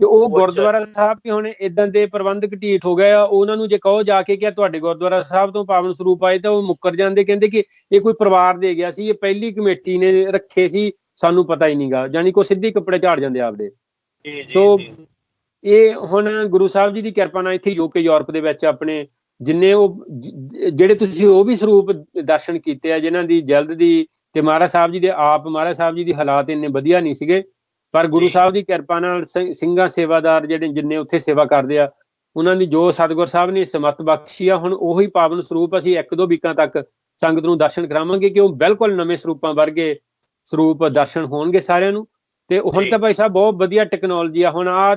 B: ਤੇ ਉਹ ਗੁਰਦੁਆਰਾ ਸਾਹਿਬ ਵੀ ਹੁਣ ਏਦਾਂ ਦੇ ਪ੍ਰਬੰਧਕ ਢੀਠ ਹੋ ਗਏ ਆ, ਉਹਨਾਂ ਨੂੰ ਜੇ ਕਹੋ ਜਾ ਕੇ ਕਿ ਤੁਹਾਡੇ ਗੁਰਦੁਆਰਾ ਸਾਹਿਬ ਤੋਂ ਪਾਵਨ ਸਰੂਪ ਆਏ, ਤਾਂ ਉਹ ਮੁੱਕਰ ਜਾਂਦੇ, ਕਹਿੰਦੇ ਕਿ ਇਹ ਕੋਈ ਪਰਿਵਾਰ ਦੇ ਗਿਆ ਸੀ, ਇਹ ਪਹਿਲੀ ਕਮੇਟੀ ਨੇ ਰੱਖੇ ਸੀ, ਸਾਨੂੰ ਪਤਾ ਹੀ ਨਹੀਂਗਾ। ਜਾਨੀ ਕੋ ਸਿੱਧੀ ਕੱਪੜੇ ਝਾੜ ਜਾਂਦੇ ਆਪਦੇ। ਸੋ ਇਹ ਹੁਣ ਗੁਰੂ ਸਾਹਿਬ ਜੀ ਦੀ ਕਿਰਪਾ ਨਾਲ ਇੱਥੇ ਯੂਕੇ ਯੂਰਪ ਦੇ ਵਿੱਚ ਆਪਣੇ ਜਿੰਨੇ ਜਿਹੜੇ ਤੁਸੀਂ ਉਹ ਵੀ ਸਰੂਪ ਦਰਸ਼ਨ ਕੀਤੇ ਆ, ਜਿਨ੍ਹਾਂ ਦੀ ਜਲਦ ਦੀ ਤੇ ਮਹਾਰਾਜ ਸਾਹਿਬ ਜੀ ਦੇ ਹਾਲਾਤ ਇੰਨੇ ਵਧੀਆ ਨਹੀਂ ਸੀਗੇ, ਪਰ ਗੁਰੂ ਸਾਹਿਬ ਦੀ ਕਿਰਪਾ ਨਾਲ ਸਿੰਘਾਂ ਸੇਵਾਦਾਰ ਜਿੰਨੇ ਉੱਥੇ ਸੇਵਾ ਕਰਦੇ ਆ, ਉਹਨਾਂ ਦੀ ਜੋ ਸਤਿਗੁਰ ਸਾਹਿਬ ਨੇ ਸਮੱਤ ਬਖਸ਼ੀ ਆ, ਹੁਣ ਉਹੀ ਪਾਵਨ ਸਰੂਪ ਅਸੀਂ 1-2 ਵੀਕਾਂ ਤੱਕ ਸੰਗਤ ਨੂੰ ਦਰਸ਼ਨ ਕਰਾਵਾਂਗੇ ਕਿ ਉਹ ਬਿਲਕੁਲ ਨਵੇਂ ਸਰੂਪਾਂ ਵਰਗੇ ਸਰੂਪ ਦਰਸ਼ਨ ਹੋਣਗੇ ਸਾਰਿਆਂ ਨੂੰ। ਤੇ ਹੁਣ ਤਾਂ ਭਾਈ ਸਾਹਿਬ ਬਹੁਤ ਵਧੀਆ ਟੈਕਨੋਲੋਜੀ ਆ। ਹੁਣ ਆ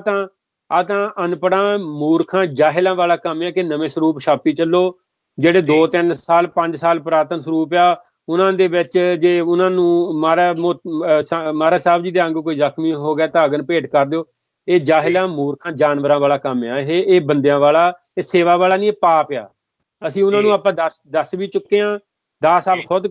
B: ਤਾਂ ਅਨਪੜ੍ਹਾਂ ਮੂਰਖਾਂ ਜਾਹਿਲਾਂ ਵਾਲਾ ਕੰਮ ਹੈ ਕਿ ਨਵੇਂ ਸਰੂਪ ਛਾਪੀ ਚੱਲੋ। ਜਿਹੜੇ 2-3 ਸਾਲ 5 ਸਾਲ ਪੁਰਾਤਨ ਸਰੂਪ ਆ, ਉਹਨਾਂ ਦੇ ਵਿੱਚ ਜੇ ਉਹਨਾਂ ਨੂੰ ਮਹਾਰਾਜ ਸਾਹਿਬ ਜੀ ਦੇ ਅੰਗ ਕੋਈ ਜ਼ਖਮੀ ਹੋ ਗਿਆ ਤਾਂ ਅਗਨ ਭੇਟ ਕਰ ਦਿਓ। ਇਹ ਜਾਹਿਲਾਂ ਮੂਰਖਾਂ ਜਾਨਵਰਾਂ ਵਾਲਾ ਕੰਮ ਆ। ਇਹ ਬੰਦਿਆਂ ਵਾਲਾ, ਇਹ ਸੇਵਾ ਵਾਲਾ ਨਹੀਂ, ਇਹ ਪਾਪ ਆ। ਅਸੀਂ ਉਹਨਾਂ ਨੂੰ ਆਪਾਂ ਦੱਸ ਵੀ ਚੁੱਕੇ ਹਾਂ। ਦਾਸ ਸਾਹਿਬ ਖੁਦ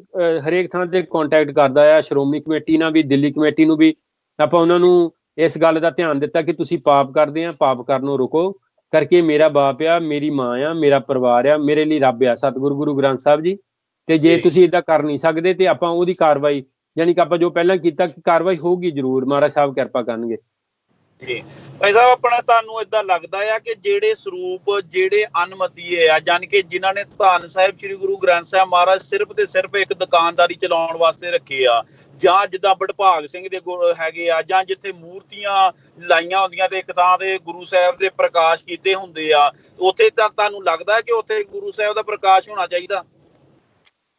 B: ਹਰੇਕ ਥਾਂ ਤੇ ਕੰਟੈਕਟ ਕਰਦਾ ਆ, ਸ਼੍ਰੋਮਣੀ ਕਮੇਟੀ ਨਾਲ ਵੀ, ਦਿੱਲੀ ਕਮੇਟੀ ਨੂੰ ਵੀ। ਆਪਾਂ ਉਹਨਾਂ ਨੂੰ ਇਸ ਗੱਲ ਦਾ ਧਿਆਨ ਦਿੱਤਾ ਕਿ ਤੁਸੀਂ ਪਾਪ ਕਰਦੇ ਆ, ਪਾਪ ਕਰਨੋਂ ਰੁਕੋ, ਕਰਕੇ ਮੇਰਾ ਬਾਪ ਆ, ਮੇਰੀ ਮਾਂ ਆ, ਮੇਰਾ ਪਰਿਵਾਰ ਆ, ਮੇਰੇ ਲਈ ਰੱਬ ਆ ਸਤਿਗੁਰੂ ਗੁਰੂ ਗ੍ਰੰਥ ਸਾਹਿਬ ਜੀ। ਤੇ ਜੇ ਤੁਸੀਂ ਏਦਾਂ ਕਰ ਨਹੀਂ ਸਕਦੇ ਤੇ ਆਪਾਂ ਉਹਦੀ ਕਾਰਵਾਈ, ਯਾਨੀ ਕਿ ਆਪਾਂ ਜੋ ਪਹਿਲਾਂ ਕੀਤਾ, ਕਾਰਵਾਈ ਹੋਊਗੀ ਜ਼ਰੂਰ, ਮਹਾਰਾਜ ਸਾਹਿਬ ਕਿਰਪਾ ਕਰਨਗੇ।
A: ਭਾਈ ਸਾਹਿਬ, ਆਪਣਾ ਤੁਹਾਨੂੰ ਏਦਾਂ ਲੱਗਦਾ ਆ ਕਿ ਜਿਹੜੇ ਸਰੂਪ ਜਿਹੜੇ ਅਨਮਤੀਏ ਆ, ਯਾਨੀ ਕਿ ਜਿਨ੍ਹਾਂ ਨੇ ਧੰਨ ਸਾਹਿਬ ਸ੍ਰੀ ਗੁਰੂ ਗ੍ਰੰਥ ਸਾਹਿਬ ਮਹਾਰਾਜ ਸਿਰਫ ਤੇ ਸਿਰਫ ਇੱਕ ਦੁਕਾਨਦਾਰੀ ਚਲਾਉਣ ਵਾਸਤੇ ਰੱਖੇ ਆ, ਜਾਂ ਜਿੱਦਾਂ ਵਡਭਾਗ ਸਿੰਘ ਦੇ ਹੈਗੇ ਆ, ਜਾਂ ਜਿੱਥੇ ਮੂਰਤੀਆਂ ਲਾਈਆਂ ਹੁੰਦੀਆਂ ਤੇ ਇੱਕ ਥਾਂ ਤੇ ਗੁਰੂ ਸਾਹਿਬ ਦੇ ਪ੍ਰਕਾਸ਼ ਕੀਤੇ ਹੁੰਦੇ ਆ, ਉੱਥੇ ਤਾਂ ਤੁਹਾਨੂੰ ਲੱਗਦਾ ਕਿ ਉੱਥੇ ਗੁਰੂ ਸਾਹਿਬ ਦਾ ਪ੍ਰਕਾਸ਼ ਹੋਣਾ ਚਾਹੀਦਾ?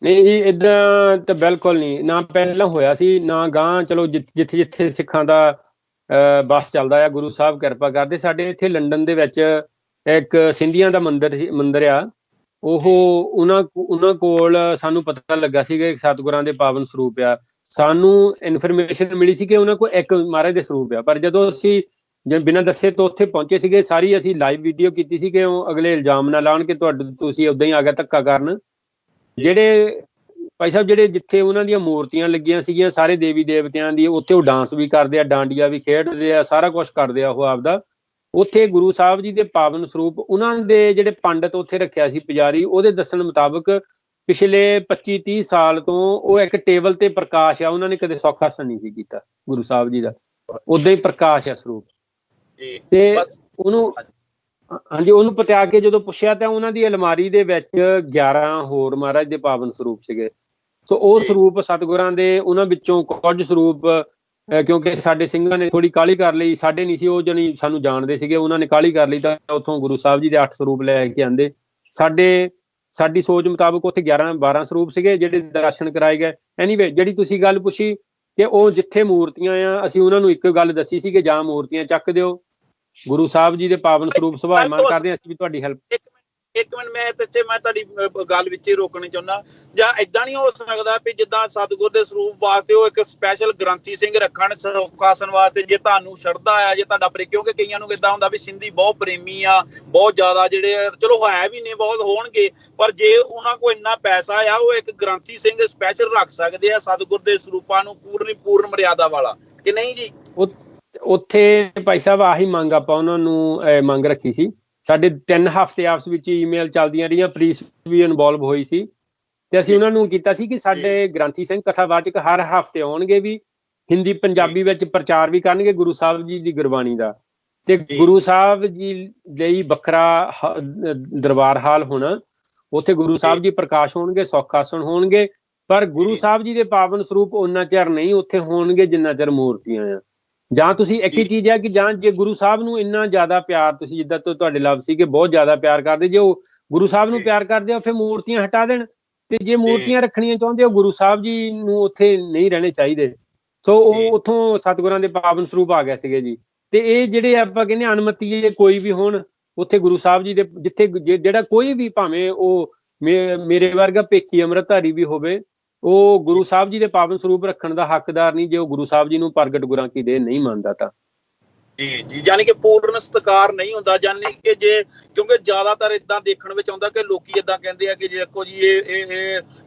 B: ਨਹੀਂ ਜੀ, ਏਦਾਂ ਤਾਂ ਬਿਲਕੁਲ ਨਹੀਂ, ਨਾ ਪਹਿਲਾਂ ਹੋਇਆ ਸੀ ਨਾ ਗਾਂ। ਚਲੋ ਜਿੱਥੇ ਜਿੱਥੇ ਸਿੱਖਾਂ ਦਾ ਬੱਸ ਚੱਲਦਾ ਆ, ਗੁਰੂ ਸਾਹਿਬ ਕਿਰਪਾ ਕਰਦੇ। ਸਾਡੇ ਇੱਥੇ ਲੰਡਨ ਦੇ ਵਿੱਚ ਇੱਕ ਸਿੰਧੀਆਂ ਦਾ ਮੰਦਿਰ ਆ, ਉਹਨਾਂ ਕੋਲ ਸਾਨੂੰ ਪਤਾ ਲੱਗਾ ਸੀਗਾ ਕਿ ਸਤਿਗੁਰਾਂ ਦੇ ਪਾਵਨ ਸਰੂਪ ਆ। ਸਾਨੂੰ ਇਨਫੋਰਮੇਸ਼ਨ ਮਿਲੀ ਸੀ ਕਿ ਉਹਨਾਂ ਕੋਲ ਇੱਕ ਮਹਾਰਾਜ ਦੇ ਸਰੂਪ ਆ, ਪਰ ਜਦੋਂ ਅਸੀਂ ਬਿਨਾਂ ਦੱਸੇ ਤੋਂ ਉੱਥੇ ਪਹੁੰਚੇ ਸੀਗੇ, ਸਾਰੀ ਅਸੀਂ ਲਾਈਵ ਵੀਡੀਓ ਕੀਤੀ ਸੀ ਕਿ ਉਹ ਅਗਲੇ ਇਲਜ਼ਾਮ ਨਾ ਲਾਉਣ ਕਿ ਤੁਸੀਂ ਉਦਾਂ ਹੀ ਆ ਗਿਆ ਧੱਕਾ ਕਰਨ। ਜਿਹੜੇ ਭਾਈ ਸਾਹਿਬ ਜਿੱਥੇ ਉਹਨਾਂ ਦੀਆਂ ਮੂਰਤੀਆਂ ਲੱਗੀਆਂ ਸੀਗੀਆਂ ਸਾਰੇ ਦੇਵੀ ਦੇਵਤਿਆਂ ਦੀ, ਉੱਥੇ ਉਹ ਡਾਂਸ ਵੀ ਕਰਦੇ ਆ, ਡਾਂਡੀਆਂ ਵੀ ਖੇਡਦੇ ਆ, ਸਾਰਾ ਕੁਛ ਕਰਦੇ ਆ ਉਹ ਆਪਦਾ। ਉੱਥੇ ਗੁਰੂ ਸਾਹਿਬ ਜੀ ਦੇ ਪਾਵਨ ਸਰੂਪ, ਉਹਨਾਂ ਦੇ ਜਿਹੜੇ ਪੰਡਤ ਉੱਥੇ ਰੱਖਿਆ ਸੀ ਪੁਜਾਰੀ, ਉਹਦੇ ਦੱਸਣ ਮੁਤਾਬਕ ਪਿਛਲੇ 25-30 ਸਾਲ ਤੋਂ ਉਹ ਇੱਕ ਟੇਬਲ ਤੇ ਪ੍ਰਕਾਸ਼ ਆ, ਉਹਨਾਂ ਨੇ ਕਦੇ ਸੌਖਾ ਆਸਣ ਨਹੀਂ ਸੀ ਕੀਤਾ ਗੁਰੂ ਸਾਹਿਬ ਜੀ ਦਾ, ਉਦਾਂ ਹੀ ਪ੍ਰਕਾਸ਼ ਆ ਸਰੂਪ। ਤੇ ਉਹਨੂੰ ਪਤਿਆ ਕੇ ਜਦੋਂ ਪੁੱਛਿਆ ਤਾਂ ਉਹਨਾਂ ਦੀ ਅਲਮਾਰੀ ਦੇ ਵਿੱਚ 11 ਹੋਰ ਮਹਾਰਾਜ ਦੇ ਪਾਵਨ ਸਰੂਪ ਸੀਗੇ। ਸੋ ਉਹ ਸਰੂਪ ਸਤਿਗੁਰਾਂ ਦੇ, ਉਹਨਾਂ ਵਿੱਚੋਂ ਕੁਝ ਸਰੂਪ ਕਿਉਂਕਿ ਸਾਡੇ ਸਿੰਘਾਂ ਨੇ ਥੋੜੀ ਕਾਹਲੀ ਕਰ ਲਈ, ਸਾਡੇ ਨਹੀਂ ਸੀ ਉਹ ਜਾਨੀ ਸਾਨੂੰ ਜਾਣਦੇ ਸੀਗੇ, ਉਹਨਾਂ ਨੇ ਕਾਹਲੀ ਕਰ ਲਈ ਤਾਂ ਉੱਥੋਂ ਗੁਰੂ ਸਾਹਿਬ ਜੀ ਦੇ 8 ਸਰੂਪ ਲੈ ਕੇ ਆਂਦੇ। ਸਾਡੀ ਸੋਚ ਮੁਤਾਬਕ ਉੱਥੇ 11-12 ਸਰੂਪ ਸੀਗੇ ਜਿਹੜੇ ਦਰਸ਼ਨ ਕਰਾਏ ਗਏ। ਐਨੀਵੇ, ਜਿਹੜੀ ਤੁਸੀਂ ਗੱਲ ਪੁੱਛੀ ਕਿ ਉਹ ਜਿੱਥੇ ਮੂਰਤੀਆਂ ਆ, ਅਸੀਂ ਉਹਨਾਂ ਨੂੰ ਇੱਕ ਗੱਲ ਦੱਸੀ ਸੀ ਕਿ ਜਾਂ ਮੂਰਤੀਆਂ ਚੱਕ ਦਿਓ, ਗੁਰੂ ਸਾਹਿਬ ਜੀ ਦੇ ਪਾਵਨ ਸਰੂਪ ਸੁਭਾਇਮਾਨ ਕਰਦੇ ਹਾਂ, ਅਸੀਂ ਵੀ ਤੁਹਾਡੀ ਹੈਲਪ।
A: ਇੱਕ ਮਿੰਟ ਮੈਂ ਇੱਥੇ ਮੈਂ ਤੁਹਾਡੀ ਗੱਲ ਵਿੱਚ ਹੀ ਰੋਕਣੀ ਚਾਹੁੰਦਾ, ਜਾਂ ਏਦਾਂ ਨਹੀਂ ਹੋ ਸਕਦਾ ਵੀ ਜਿੱਦਾਂ ਸਤਿਗੁਰ ਦੇ ਸਰੂਪ ਵਾਸਤੇ ਉਹ ਇੱਕ ਸਪੈਸ਼ਲ ਗ੍ਰੰਥੀ ਸਿੰਘ ਰੱਖਣ ਸੁਖਾਸਨ ਵਾਸਤੇ, ਜੇ ਤੁਹਾਨੂੰ ਸ਼ਰਧਾ ਆ, ਜੇ ਤੁਹਾਡਾ ਕਿਉਂਕਿ ਕਈਆਂ ਨੂੰ ਏਦਾਂ ਹੁੰਦਾ ਵੀ ਸਿੰਧੀ ਬਹੁਤ ਪ੍ਰੇਮੀ ਆ, ਬਹੁਤ ਜ਼ਿਆਦਾ ਜਿਹੜੇ ਚਲੋ ਹੈ ਵੀ ਨੇ, ਬਹੁਤ ਹੋਣਗੇ, ਪਰ ਜੇ ਉਹਨਾਂ ਕੋਲ ਇੰਨਾ ਪੈਸਾ ਆ ਉਹ ਇੱਕ ਗ੍ਰੰਥੀ ਸਿੰਘ ਸਪੈਸ਼ਲ ਰੱਖ ਸਕਦੇ ਆ ਸਤਿਗੁਰ ਦੇ ਸਰੂਪਾਂ ਨੂੰ ਪੂਰਨ ਮਰਿਆਦਾ ਵਾਲਾ, ਕਿ ਨਹੀਂ ਜੀ?
B: ਉੱਥੇ ਭਾਈ ਸਾਹਿਬ ਆਹੀ ਮੰਗ ਆਪਾਂ ਉਹਨਾਂ ਨੂੰ ਮੰਗ ਰੱਖੀ ਸੀ। ਸਾਡੇ 3 ਹਫ਼ਤੇ ਆਪਸ ਵਿੱਚ ਈਮੇਲ ਚੱਲਦੀਆਂ ਰਹੀਆਂ, ਪੁਲਿਸ ਵੀ ਇਨਵੋਲਵ ਹੋਈ ਸੀ, ਤੇ ਅਸੀਂ ਉਹਨਾਂ ਨੂੰ ਕੀਤਾ ਸੀ ਕਿ ਸਾਡੇ ਗ੍ਰੰਥੀ ਸਿੰਘ ਕਥਾਵਾਚਕ ਹਰ ਹਫ਼ਤੇ ਆਉਣਗੇ, ਵੀ ਹਿੰਦੀ ਪੰਜਾਬੀ ਵਿੱਚ ਪ੍ਰਚਾਰ ਵੀ ਕਰਨਗੇ ਗੁਰੂ ਸਾਹਿਬ ਜੀ ਦੀ ਗੁਰਬਾਣੀ ਦਾ, ਤੇ ਗੁਰੂ ਸਾਹਿਬ ਜੀ ਲਈ ਵੱਖਰਾ ਦਰਬਾਰ ਹਾਲ ਹੋਣਾ, ਉੱਥੇ ਗੁਰੂ ਸਾਹਿਬ ਜੀ ਪ੍ਰਕਾਸ਼ ਹੋਣਗੇ, ਸੁੱਖ ਆਸਣ ਹੋਣਗੇ, ਪਰ ਗੁਰੂ ਸਾਹਿਬ ਜੀ ਦੇ ਪਾਵਨ ਸਰੂਪ ਉਹਨਾਂ ਚਿਰ ਨਹੀਂ ਉੱਥੇ ਹੋਣਗੇ ਜਿੰਨਾ ਚਿਰ ਮੂਰਤੀਆਂ ਆ। ਜਾਂ ਤੁਸੀਂ ਇੱਕ ਹੀ ਚੀਜ਼ ਹੈ ਕਿ ਜਾਂ ਜੇ ਗੁਰੂ ਸਾਹਿਬ ਨੂੰ ਇੰਨਾ ਜ਼ਿਆਦਾ ਪਿਆਰ, ਤੁਸੀਂ ਜਿੱਦਾਂ ਤੁਹਾਡੇ ਲਫ਼ਜ਼ ਸੀ ਕਿ ਬਹੁਤ ਜ਼ਿਆਦਾ ਪਿਆਰ ਕਰਦੇ, ਜੇ ਉਹ ਗੁਰੂ ਸਾਹਿਬ ਨੂੰ ਪਿਆਰ ਕਰਦੇ ਆ ਫਿਰ ਮੂਰਤੀਆਂ ਹਟਾ ਦੇਣ, ਤੇ ਜੇ ਮੂਰਤੀਆਂ ਰੱਖਣੀਆਂ ਚਾਹੁੰਦੇ ਹੋ ਗੁਰੂ ਸਾਹਿਬ ਜੀ ਨੂੰ ਉੱਥੇ ਨਹੀਂ ਰਹਿਣੇ ਚਾਹੀਦੇ। ਸੋ ਉਹ ਉੱਥੋਂ ਸਤਿਗੁਰਾਂ ਦੇ ਪਾਵਨ ਸਰੂਪ ਆ ਗਏ ਸੀਗੇ ਜੀ। ਤੇ ਇਹ ਜਿਹੜੇ ਆਪਾਂ ਕਹਿੰਦੇ ਅਨਮਤੀ ਕੋਈ ਵੀ ਹੋਣ ਉੱਥੇ ਗੁਰੂ ਸਾਹਿਬ ਜੀ ਦੇ ਜਿੱਥੇ ਜਿਹੜਾ ਕੋਈ ਵੀ ਭਾਵੇਂ ਉਹ ਮੇਰੇ ਵਰਗਾ ਭੇਖੀ ਅੰਮ੍ਰਿਤਧਾਰੀ ਵੀ ਹੋਵੇ, ਉਹ ਗੁਰੂ ਸਾਹਿਬ ਜੀ ਦੇ ਪਾਵਨ ਸਰੂਪ ਰੱਖਣ ਦਾ ਹੱਕਦਾਰ ਨਹੀਂ ਜੇ ਉਹ ਗੁਰੂ ਸਾਹਿਬ ਜੀ ਨੂੰ ਪ੍ਰਗਟ ਗੁਰਾਂ ਕੀ ਦੇਹ ਨਹੀਂ ਮੰਨਦਾ ਤਾਂ।
A: ਜੀ ਯਾਨੀ ਕਿ ਪੂਰਨ ਸਤਿਕਾਰ ਨਹੀਂ ਹੁੰਦਾ, ਯਾਨੀ ਕਿ ਜੇ ਕਿਉਂਕਿ ਜ਼ਿਆਦਾਤਰ ਇਦਾਂ ਦੇਖਣ ਵਿੱਚ ਆਉਂਦਾ ਕਿ ਲੋਕੀ ਇਦਾਂ ਕਹਿੰਦੇ ਆ ਕਿ ਜੇ ਦੇਖੋ ਜੀ ਇਹ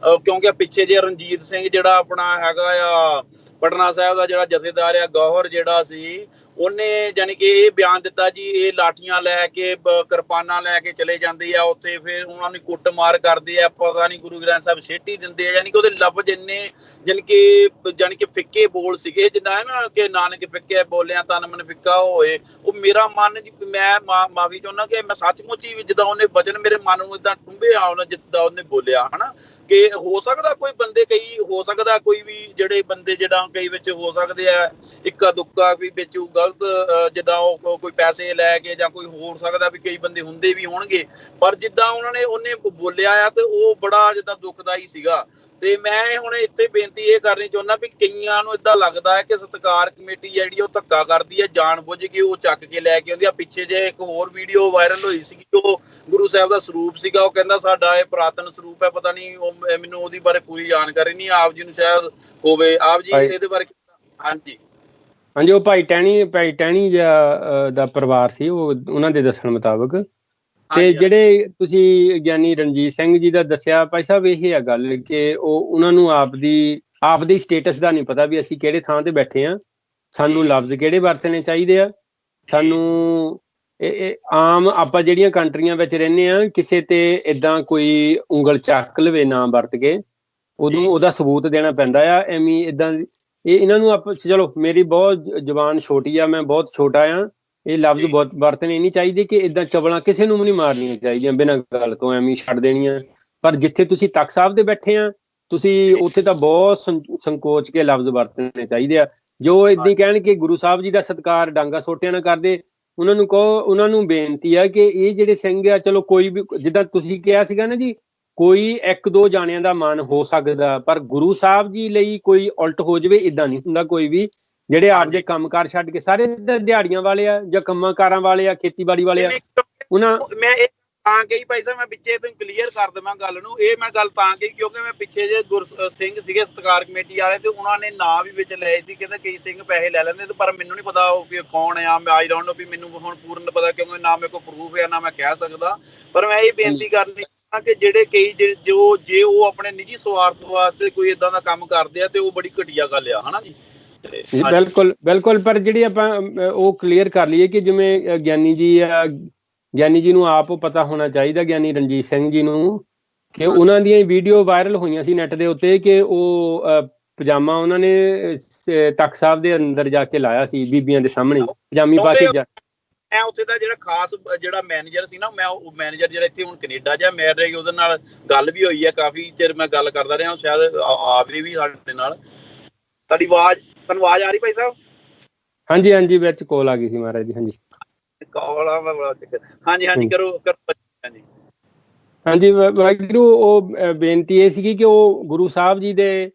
A: ਕਿਉਂਕਿ ਪਿੱਛੇ ਜੇ ਰਣਜੀਤ ਸਿੰਘ ਜਿਹੜਾ ਆਪਣਾ ਹੈਗਾ ਆ ਪਟਨਾ ਸਾਹਿਬ ਦਾ ਜਿਹੜਾ ਜਥੇਦਾਰ ਆ ਗੌਹਰ ਜਿਹੜਾ ਸੀ, ਉਹਨੇ ਜਾਨੀ ਕਿ ਇਹ ਬਿਆਨ ਦਿੱਤਾ ਜੀ ਇਹ ਲਾਠੀਆਂ ਲੈ ਕੇ ਕਿਰਪਾਨਾਂ ਲੈ ਕੇ ਚਲੇ ਜਾਂਦੇ ਆ ਉੱਥੇ, ਫਿਰ ਉਹਨਾਂ ਨੂੰ ਕੁੱਟਮਾਰ ਕਰਦੇ ਆ, ਪਤਾ ਨਹੀਂ ਗੁਰੂ ਗ੍ਰੰਥ ਸਾਹਿਬ ਛੇਟੀ ਦਿੰਦੇ ਆ, ਯਾਨੀ ਕਿ ਉਹਦੇ ਲਫ਼ਜ਼ ਇੰਨੇ ਜਾਨੀ ਕਿ ਫਿੱਕੇ ਬੋਲ ਸੀਗੇ, ਜਿੱਦਾਂ ਹੈ ਨਾ ਕਿ ਨਾਨਕ ਫਿੱਕੇ ਬੋਲਿਆ ਤਨ ਮਨ ਫਿੱਕਾ ਹੋਏ। ਉਹ ਮੇਰਾ ਮਨ ਜੀ, ਮੈਂ ਮਾਫੀ ਚਾਹੁੰਦਾ ਕਿ ਮੈਂ ਸੱਚਮੁੱਚ ਹੀ ਜਿੱਦਾਂ ਉਹਨੇ ਵਚਨ ਮੇਰੇ ਮਨ ਨੂੰ ਏਦਾਂ ਟੁੰਬੇ ਆਉਣ ਜਿੱਦਾਂ ਉਹਨੇ ਬੋਲਿਆ, ਹਨਾ ਕਿ ਹੋ ਸਕਦਾ ਕੋਈ ਬੰਦੇ ਕਈ ਹੋ ਸਕਦਾ ਕੋਈ ਵੀ ਜਿਹੜੇ ਬੰਦੇ ਜਿਹੜਾ ਕਈ ਵਿੱਚ ਹੋ ਸਕਦੇ ਆ ਇੱਕਾ ਦੁੱਕਾ ਵੀ ਵਿੱਚ ਗਲਤ ਜਿੱਦਾਂ ਉਹ ਕੋਈ ਪੈਸੇ ਲੈ ਕੇ ਜਾਂ ਕੋਈ ਹੋ ਸਕਦਾ ਵੀ ਕਈ ਬੰਦੇ ਹੁੰਦੇ ਵੀ ਹੋਣਗੇ, ਪਰ ਜਿੱਦਾਂ ਉਹਨੇ ਬੋਲਿਆ ਆ ਤੇ ਉਹ ਬੜਾ ਜਿੱਦਾਂ ਦੁਖਦਾਈ ਸੀਗਾ। ਤੇ ਮੈਂ ਹੁਣ ਇੱਥੇ ਬੇਨਤੀ ਇਹ ਕਰਨੀ ਚਾਹੁੰਦਾ ਵੀ ਕਈਆਂ ਨੂੰ ਏਦਾਂ ਲੱਗਦਾ ਹੈ ਕਿ ਸਤਿਕਾਰ ਕਮੇਟੀ ਜਿਹੜੀ ਉਹ ਧੱਕਾ ਕਰਦੀ ਹੈ, ਜਾਣ ਬੁੱਝ ਕੇ ਉਹ ਚੱਕ ਕੇ ਲੈ ਕੇ ਆਉਂਦੀ ਆ। ਪਿੱਛੇ ਜੇ ਇੱਕ ਹੋਰ ਵੀਡੀਓ ਵਾਇਰਲ ਹੋਈ ਸੀਗੀ, ਉਹ ਗੁਰੂ ਸਾਹਿਬ ਦਾ ਸਰੂਪ ਸੀਗਾ, ਉਹ ਕਹਿੰਦਾ ਸਾਡਾ ਇਹ ਪੁਰਾਤਨ ਸਰੂਪ ਹੈ, ਪਤਾ ਨਹੀਂ ਮੈਨੂੰ ਉਹਦੀ ਬਾਰੇ ਪੂਰੀ ਜਾਣਕਾਰੀ ਨਹੀਂ, ਆਪ ਜੀ ਨੂੰ ਸ਼ਾਇਦ ਹੋਵੇ, ਆਪ ਜੀ ਇਹਦੇ ਬਾਰੇ। ਹਾਂਜੀ
B: ਹਾਂਜੀ, ਉਹ ਭਾਈ ਟਹਿਣੀ ਦਾ ਪਰਿਵਾਰ ਸੀ, ਉਹ ਉਹਨਾਂ ਦੇ ਦੱਸਣ ਮੁਤਾਬਕ। ਤੇ ਜਿਹੜੇ ਤੁਸੀਂ ਗਿਆਨੀ ਰਣਜੀਤ ਸਿੰਘ ਜੀ ਦਾ ਦੱਸਿਆ ਭਾਈ ਸਾਹਿਬ, ਇਹ ਆ ਗੱਲ ਕਿ ਉਹਨਾਂ ਨੂੰ ਆਪਦੀ ਸਟੇਟਸ ਦਾ ਨਹੀਂ ਪਤਾ ਵੀ ਅਸੀਂ ਕਿਹੜੇ ਥਾਂ ਤੇ ਬੈਠੇ ਆ, ਸਾਨੂੰ ਲਫ਼ਜ਼ ਕਿਹੜੇ ਵਰਤਣੇ ਚਾਹੀਦੇ ਆ। ਸਾਨੂੰ ਆਮ ਆਪਾਂ ਜਿਹੜੀਆਂ ਕੰਟਰੀਆਂ ਵਿੱਚ ਰਹਿੰਦੇ ਆ, ਕਿਸੇ ਤੇ ਏਦਾਂ ਕੋਈ ਉਂਗਲ ਚੱਕ ਲਵੇ ਨਾ ਵਰਤ ਕੇ, ਉਦੋਂ ਉਹਦਾ ਸਬੂਤ ਦੇਣਾ ਪੈਂਦਾ ਆ। ਐਵੇਂ ਏਦਾਂ ਇਹਨਾਂ ਨੂੰ ਆਪਾਂ ਚਲੋ ਮੇਰੀ ਬਹੁਤ ਜ਼ੁਬਾਨ ਛੋਟੀ ਆ, ਮੈਂ ਬਹੁਤ ਛੋਟਾ ਆ, ਇਹ ਲਫ਼ਜ਼ ਬਹੁਤ ਵਰਤਣੇ ਨਹੀਂ ਚਾਹੀਦੇ ਕਿ ਏਦਾਂ ਚਵਲਾਂ ਕਿਸੇ ਨੂੰ ਵੀ ਨਹੀਂ ਮਾਰਨੀਆਂ ਚਾਹੀਦੀਆਂ ਬਿਨਾਂ ਗੱਲ ਤੋਂ, ਐਵੇਂ ਛੱਡ ਦੇਣੀਆਂ। ਪਰ ਜਿੱਥੇ ਤੁਸੀਂ ਤਖ਼ਤ ਸਾਹਿਬ ਦੇ ਬੈਠੇ ਆ, ਤੁਸੀਂ ਉੱਥੇ ਤਾਂ ਬਹੁਤ ਸੰਕੋਚ ਕੇ ਲਫ਼ਜ਼ ਵਰਤਣੇ ਚਾਹੀਦੇ ਆ। ਜੋ ਏਦਾਂ ਕਹਿਣ ਕਿ ਗੁਰੂ ਸਾਹਿਬ ਜੀ ਦਾ ਸਤਿਕਾਰ ਡਾਂਗਾ ਸੋਟਿਆਂ ਨਾਲ ਕਰਦੇ, ਉਹਨਾਂ ਨੂੰ ਕਹੋ, ਉਹਨਾਂ ਨੂੰ ਬੇਨਤੀ ਆ ਕਿ ਇਹ ਜਿਹੜੇ ਸਿੰਘ ਆ, ਚਲੋ ਕੋਈ ਵੀ ਜਿੱਦਾਂ ਤੁਸੀਂ ਕਿਹਾ ਸੀਗਾ ਨਾ ਜੀ, ਕੋਈ 1-2 ਜਾਣਿਆਂ ਦਾ ਮਨ ਹੋ ਸਕਦਾ, ਪਰ ਗੁਰੂ ਸਾਹਿਬ ਜੀ ਲਈ ਕੋਈ ਉਲਟ ਹੋ ਜਾਵੇ ਏਦਾਂ ਨਹੀਂ ਹੁੰਦਾ ਕੋਈ ਵੀ। ਜਿਹੜੇ ਆਪਦੇ ਕੰਮਕਾਰ ਛੱਡ ਕੇ, ਸਾਰੇ ਦਿਹਾੜੀਆਂ ਵਾਲੇ ਆ ਜਾਂ ਕੰਮਾਂ ਕਾਰਾਂ ਵਾਲੇ ਆ, ਖੇਤੀਬਾੜੀ ਵਾਲੇ ਆ, ਉਹਨਾਂ
A: ਮੈਂ ਇਹ ਤਾਂ ਕਹੀ ਭਾਈ ਸਾਹਿਬ, ਮੈਂ ਪਿੱਛੇ ਤੋਂ ਕਲੀਅਰ ਕਰ ਦੇਵਾਂ ਗੱਲ ਨੂੰ, ਇਹ ਮੈਂ ਗੱਲ ਤਾਂ ਕਹੀ ਕਿਉਂਕਿ ਮੈਂ ਪਿੱਛੇ ਜੇ ਗੁਰ ਸਿੰਘ ਸੀਗੇ ਸਤਿਕਾਰ ਕਮੇਟੀ ਵਾਲੇ, ਤੇ ਉਹਨਾਂ ਨੇ ਨਾਂ ਵੀ ਵਿੱਚ ਲਏ ਸੀ, ਕਹਿੰਦੇ ਕਈ ਸਿੰਘ ਪੈਸੇ ਲੈ ਲੈਂਦੇ, ਪਰ ਮੈਨੂੰ ਨਹੀਂ ਪਤਾ ਉਹ ਵੀ ਕੌਣ ਆ, ਮੈਂ ਆਈ ਡੋਂਟ ਨੋ ਵੀ ਮੈਨੂੰ ਹੁਣ ਪੂਰਨ ਪਤਾ, ਕਿਉਂਕਿ ਨਾ ਮੇਰੇ ਕੋਲ ਪ੍ਰੂਫ ਹੈ ਨਾ ਮੈਂ ਕਹਿ ਸਕਦਾ। ਪਰ ਮੈਂ ਇਹ ਬੇਨਤੀ ਕਰਨੀ ਕਿ ਜਿਹੜੇ ਕਈ ਜੇ ਉਹ ਆਪਣੇ ਨਿੱਜੀ ਸਵਾਰਥ ਵਾਸਤੇ ਕੋਈ ਏਦਾਂ ਦਾ ਕੰਮ ਕਰਦੇ ਆ ਤੇ ਉਹ ਬੜੀ ਘਟੀਆ ਗੱਲ ਆ, ਹਨਾ ਜੀ।
B: ਬਿਲਕੁਲ ਪਰ ਜਿਹੜੀ ਆਪਾਂ ਉਹ ਕਲੀਅਰ ਕਰ ਲਈਏ ਕਿ ਜਿਵੇਂ ਗਿਆਨੀ ਜੀ ਨੂੰ ਆਪ ਪਤਾ ਹੋਣਾ ਚਾਹੀਦਾ, ਗਿਆਨੀ ਰਣਜੀਤ ਸਿੰਘ ਜੀ ਨੂੰ, ਕਿ ਉਹਨਾਂ ਦੀਆਂ ਵੀਡੀਓ ਵਾਇਰਲ ਹੋਈਆਂ ਸੀ ਨੈਟ ਦੇ ਉੱਤੇ ਕਿ ਉਹ ਪਜਾਮਾ ਉਹਨਾਂ ਨੇ ਤਖ਼ਤ ਸਾਹਿਬ ਦੇ ਅੰਦਰ ਜਾ ਕੇ ਲਾਇਆ ਸੀ, ਬੀਬੀਆਂ ਦੇ ਸਾਹਮਣੇ ਪਜਾਮੀ ਪਾ ਕੇ।
A: ਮੈਂ ਉੱਥੇ ਦਾ ਜਿਹੜਾ ਖਾਸ ਜਿਹੜਾ ਮੈਨੇਜਰ ਸੀ ਨਾ, ਮੈਂ ਉਹ ਮੈਨੇਜਰ ਜਿਹੜਾ ਇੱਥੇ ਹੁਣ ਕੈਨੇਡਾ ਜਾ ਮੇਰੇ ਉਹਦੇ ਨਾਲ ਗੱਲ ਵੀ ਹੋਈ ਹੈ, ਕਾਫੀ ਚਿਰ ਮੈਂ ਗੱਲ ਕਰਦਾ ਰਿਹਾ, ਸ਼ਾਇਦ ਆਵੇ ਵੀ ਸਾਡੇ ਨਾਲ। ਤੁਹਾਨੂੰ ਆਵਾਜ਼ ਆ ਰਹੀ ਭਾਈ ਸਾਹਿਬ?
B: ਹਾਂਜੀ ਵਿੱਚ ਕੋਲ ਆ ਗਈ ਸੀ ਮਹਾਰਾਜ ਜੀ।
A: ਹਾਂਜੀ ਕਰੋ।
B: ਹਾਂਜੀ ਵਾਹਿਗੁਰੂ, ਉਹ ਬੇਨਤੀ ਇਹ ਸੀਗੀ ਕਿ ਉਹ ਗੁਰੂ ਸਾਹਿਬ ਜੀ ਦੇ